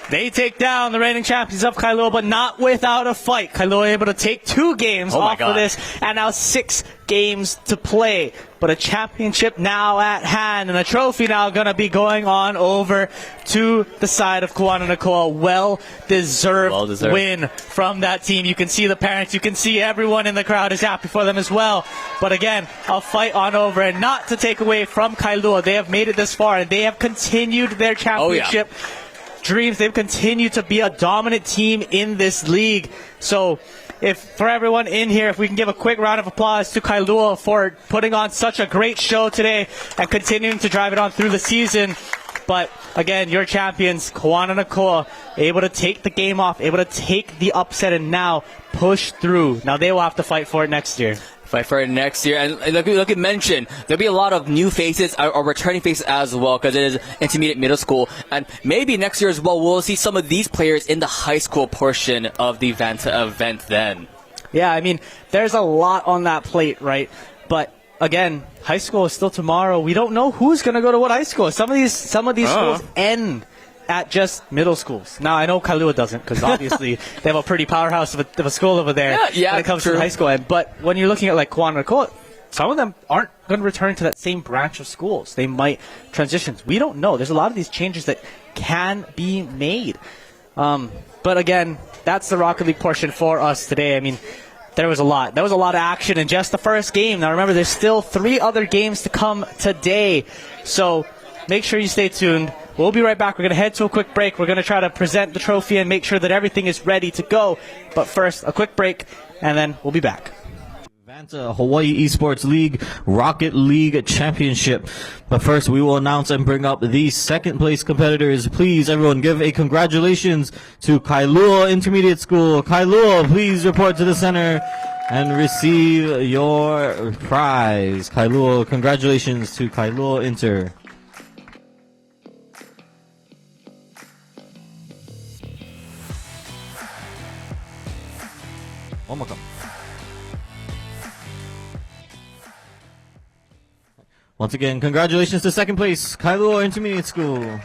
They take down the reigning champions of Kailua, but not without a fight. Kailua able to take 2 games off of this, and now 6 games to play. But a championship now at hand, and a trophy now going to be going on over to the side of Kawananakoa. Well-deserved win from that team. You can see the parents, you can see everyone in the crowd is happy for them as well. But again, a fight on over, and not to take away from Kailua. They have made it this far, and they have continued their championship dreams. They've continued to be a dominant team in this league. So if for everyone in here, if we can give a quick round of applause to Kailua for putting on such a great show today and continuing to drive it on through the season. But again, your champions, Kawananakoa, able to take the game off, able to take the upset and now push through. Now they will have to fight for it next year. Fight for it next year. And like you mentioned, there'll be a lot of new faces or returning faces as well because it is intermediate middle school. And maybe next year as well, we'll see some of these players in the high school portion of the Vanta event then. Yeah, I mean, there's a lot on that plate, right? But again, high school is still tomorrow. We don't know who's going to go to what high school. Some of these schools end at just middle schools. Now, I know Kailua doesn't because obviously they have a pretty powerhouse of a school over there when it comes to the high school end. But when you're looking at like Kawananakoa, some of them aren't going to return to that same branch of schools. They might transition. We don't know. There's a lot of these changes that can be made. But again, that's the Rocket League portion for us today. I mean, there was a lot. There was a lot of action in just the first game. Now remember, there's still 3 other games to come today. So make sure you stay tuned. We'll be right back. We're going to head to a quick break. We're going to try to present the trophy and make sure that everything is ready to go. But first, a quick break, and then we'll be back. Vanta Hawaii Esports League Rocket League Championship. But first, we will announce and bring up the second place competitors. Please, everyone, give a congratulations to Kailua Intermediate School. Kailua, please report to the center and receive your prize. Kailua, congratulations to Kailua Inter. Oh my God. Once again, congratulations to second place, Kailua Intermediate School.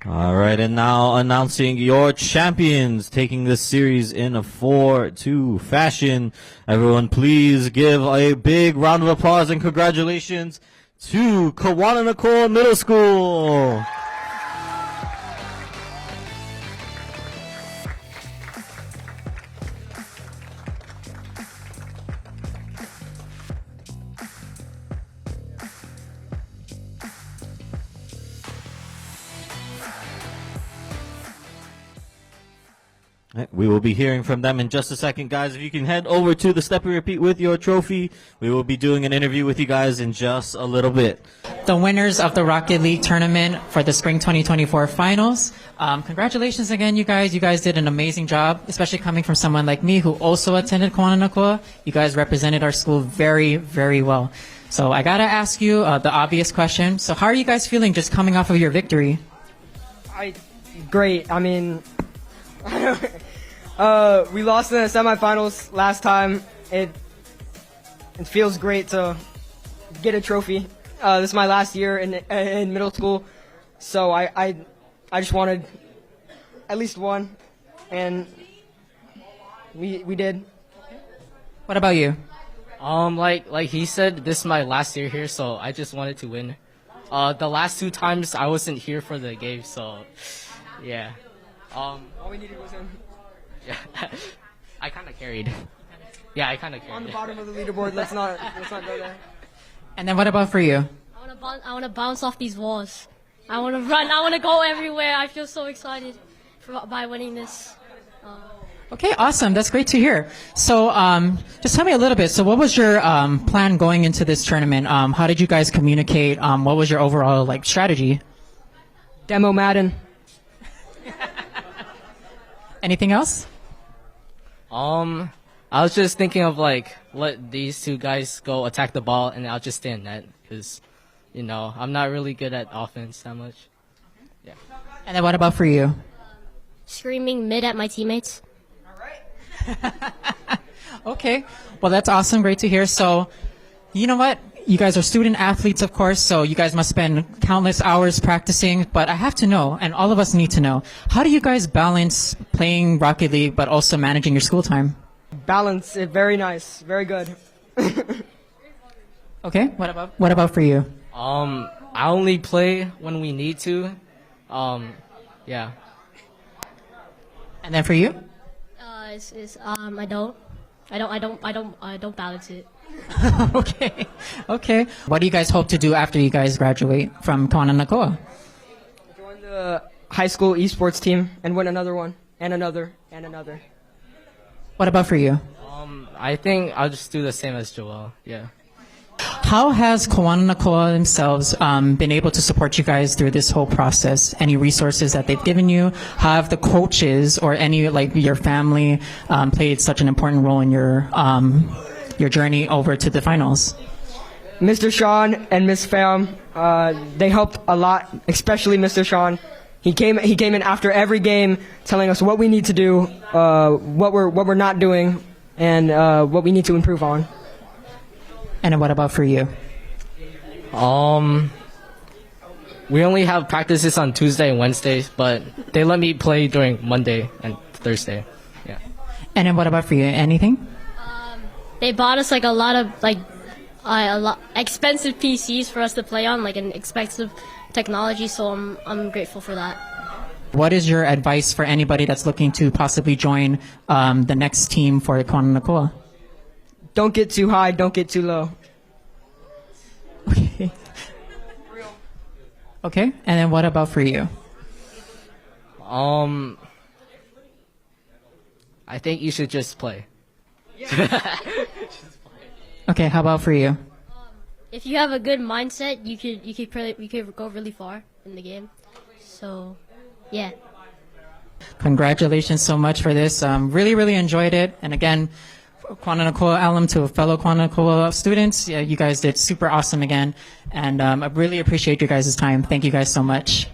All right, and now announcing your champions, taking this series in a 4-2 fashion. Everyone, please give a big round of applause and congratulations to Kawananakoa Middle School. We will be hearing from them in just a second, guys. If you can head over to the Step and Repeat with your trophy, we will be doing an interview with you guys in just a little bit. The winners of the Rocket League tournament for the Spring 2024 finals. Congratulations again, you guys. You guys did an amazing job, especially coming from someone like me who also attended Kawananakoa. You guys represented our school very, very well. So I got to ask you the obvious question. So how are you guys feeling just coming off of your victory? Great. I mean, we lost in the semifinals last time. It feels great to get a trophy. This is my last year in middle school, so I just wanted at least one, and we did. What about you? Like he said, this is my last year here, so I just wanted to win. The last 2 times I wasn't here for the game, so yeah. All we needed was him. Yeah. I kind of carried. Yeah, I kind of carried. On the bottom of the leaderboard. Let's not go there. And then what about for you? I want to bounce off these walls. I want to run. I want to go everywhere. I feel so excited by winning this. Okay, awesome. That's great to hear. So just tell me a little bit. So what was your plan going into this tournament? How did you guys communicate? What was your overall strategy? Demo Madden. Anything else? I was just thinking of let these 2 guys go attack the ball, and I'll just stay in net because, I'm not really good at offense that much. Yeah. And then what about for you? Screaming mid at my teammates. Okay. Well, that's awesome. Great to hear. So, you know what? You guys are student athletes, of course, so you guys must spend countless hours practicing. But I have to know, and all of us need to know, how do you guys balance playing Rocket League but also managing your school time? Balance it. Very nice. Very good. Okay. What about for you? I only play when we need to. Yeah. And then for you? I don't balance it. Okay. Okay. What do you guys hope to do after you guys graduate from Kawananakoa? Join the high school esports team and win another one and another and another. What about for you? I think I'll just do the same as Joel. Yeah. How has Kawananakoa themselves been able to support you guys through this whole process? Any resources that they've given you? How have the coaches or any your family played such an important role in your journey over to the finals? Mr. Sean and Miss Pham, they helped a lot, especially Mr. Sean. He came in after every game, telling us what we need to do, what we're not doing, and what we need to improve on. And then what about for you? We only have practices on Tuesday and Wednesdays, but they let me play during Monday and Thursday. Yeah. And then what about for you? Anything? They bought us a lot of expensive PCs for us to play on, an expensive technology. So I'm grateful for that. What is your advice for anybody that's looking to possibly join the next team for Kawananakoa? Don't get too high, don't get too low. Okay. Okay, and then what about for you? I think you should just play. Okay, how about for you? If you have a good mindset, you could go really far in the game. So, yeah. Congratulations so much for this. Really, really enjoyed it. And again, Kawananakoa alum to fellow Kawananakoa students, yeah, you guys did super awesome again. And I really appreciate you guys' time. Thank you guys so much.